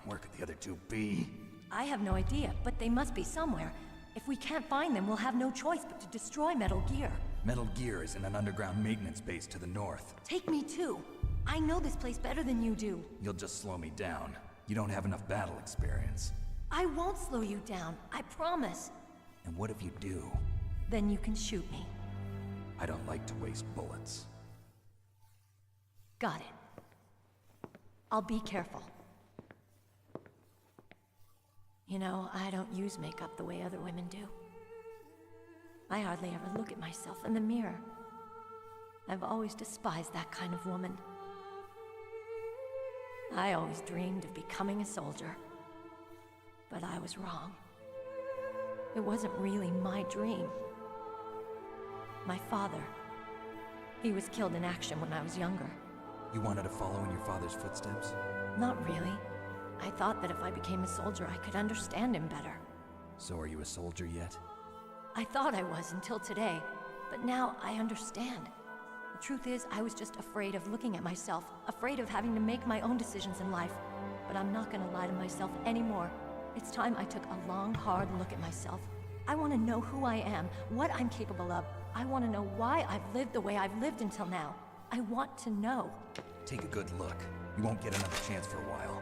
Where could the other 2 be? I have no idea, but they must be somewhere. If we can't find them, we'll have no choice but to destroy Metal Gear. Metal Gear is in an underground maintenance base to the north. Take me too. I know this place better than you do. You'll just slow me down. You don't have enough battle experience. I won't slow you down, I promise. And what if you do? Then you can shoot me. I don't like to waste bullets. Got it. I'll be careful. You know, I don't use makeup the way other women do. I hardly ever look at myself in the mirror. I've always despised that kind of woman. I always dreamed of becoming a soldier. But I was wrong. It wasn't really my dream. My father, he was killed in action when I was younger. You wanted to follow in your father's footsteps? Not really. I thought that if I became a soldier, I could understand him better. So are you a soldier yet? I thought I was until today, but now I understand. The truth is, I was just afraid of looking at myself, afraid of having to make my own decisions in life. But I'm not gonna lie to myself anymore. It's time I took a long, hard look at myself. I want to know who I am, what I'm capable of. I want to know why I've lived the way I've lived until now. I want to know. Take a good look. You won't get another chance for a while.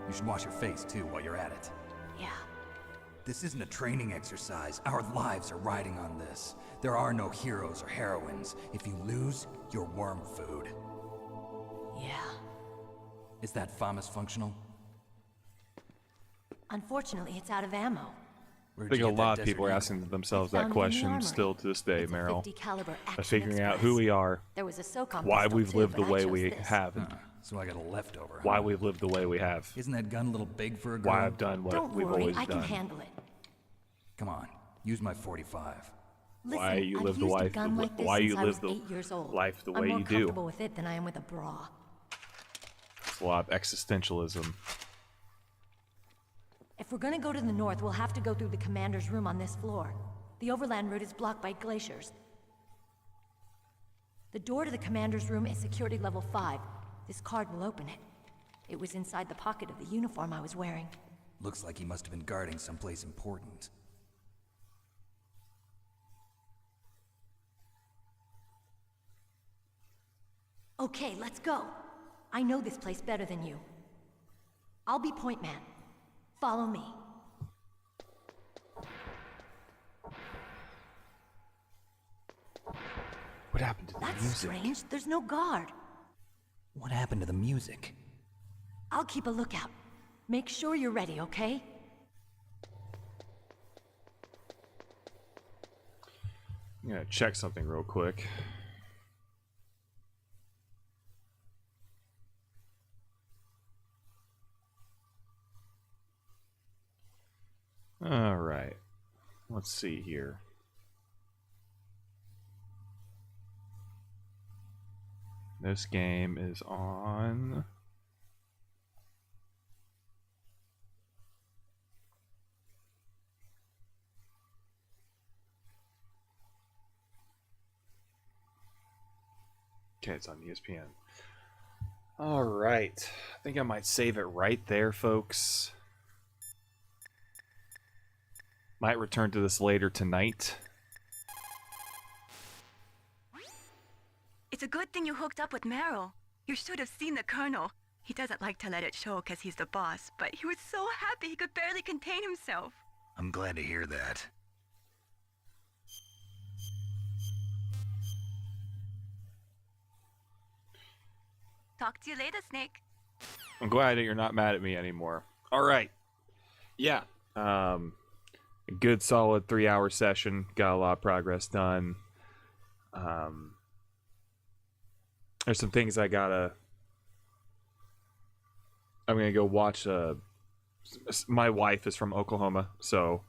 You should wash your face, too, while you're at it. Yeah. This isn't a training exercise. Our lives are riding on this. There are no heroes or heroines. If you lose, you're worm food. Yeah. Is that FAMAS functional? Unfortunately, it's out of ammo. I think a lot of people are asking themselves that question still to this day, Meryl. Figuring out who we are, why we've lived the way we have, so I got a leftover. Why we've lived the way we have. Isn't that gun a little big for a girl? Why I've done what we've always done. I can handle it. Come on, use my 45. why you I've live the used a life, gun like this why since you I was live the 8 years old. life the I'm way more you do. comfortable with it than I am with a bra. It's a lot of existentialism. If we're gonna go to the north, we'll have to go through the commander's room on this floor. The overland route is blocked by glaciers. The door to the commander's room is security level 5. This card will open it. It was inside the pocket of the uniform I was wearing. Looks like he must have been guarding someplace important. Okay, let's go. I know this place better than you. I'll be point man. Follow me. What happened to the That's music? strange. There's no guard. What happened to the music? I'll keep a lookout. Make sure you're ready, okay? I'm gonna check something real quick. All right. Let's see here. This game is on. Okay, it's on ESPN. All right. I think I might save it right there, folks. Might return to this later tonight. It's a good thing you hooked up with Meryl. You should have seen the Colonel. He doesn't like to let it show because he's the boss, but he was so happy he could barely contain himself. I'm glad to hear that. Talk to you later, Snake. I'm glad that you're not mad at me anymore. All right. Yeah. A good solid 3-hour session. Got a lot of progress done. There's some things I'm gonna go watch. My wife is from Oklahoma, so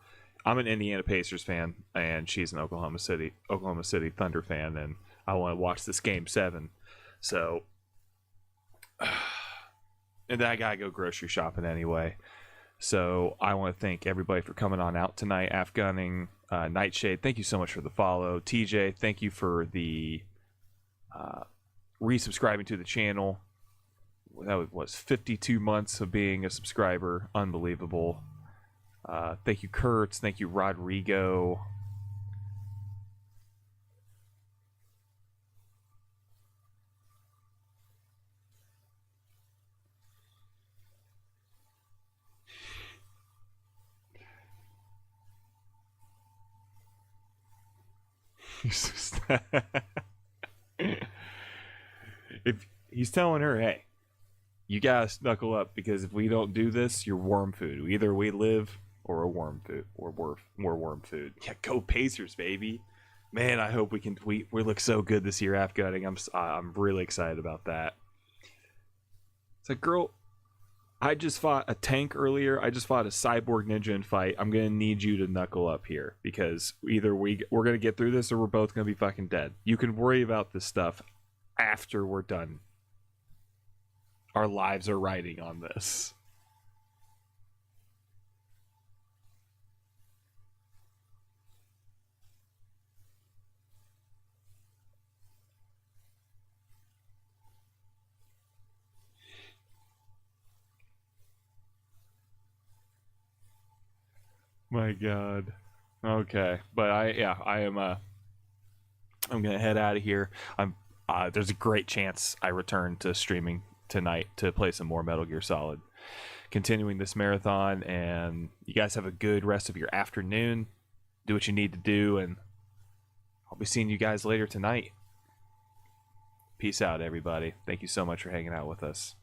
I'm an Indiana Pacers fan, and she's an Oklahoma City Thunder fan, and I want to watch this Game 7. So, and then I gotta go grocery shopping anyway. So I want to thank everybody for coming on out tonight. Afgunning, Nightshade, thank you so much for the follow. TJ, thank you for the resubscribing to the channel. That was 52 months of being a subscriber. Unbelievable. Thank you, Kurtz. Thank you, Rodrigo. If he's telling her, hey, you gotta knuckle up, because if we don't do this, you're worm food. Either we live or a worm food, or more worm food. Yeah, go Pacers, baby. Man, I hope we look so good this year, Afgutting. I'm really excited about that. It's like, girl, I just fought a tank earlier. I just fought a cyborg ninja in fight. I'm gonna need you to knuckle up here, because either we're gonna get through this, or we're both gonna be fucking dead. You can worry about this stuff after we're done. Our lives are riding on this. My God. Okay, but I am I'm gonna head out of here. There's a great chance I return to streaming tonight to play some more Metal Gear Solid, continuing this marathon. And you guys have a good rest of your afternoon. Do what you need to do, and I'll be seeing you guys later tonight. Peace out, everybody. Thank you so much for hanging out with us.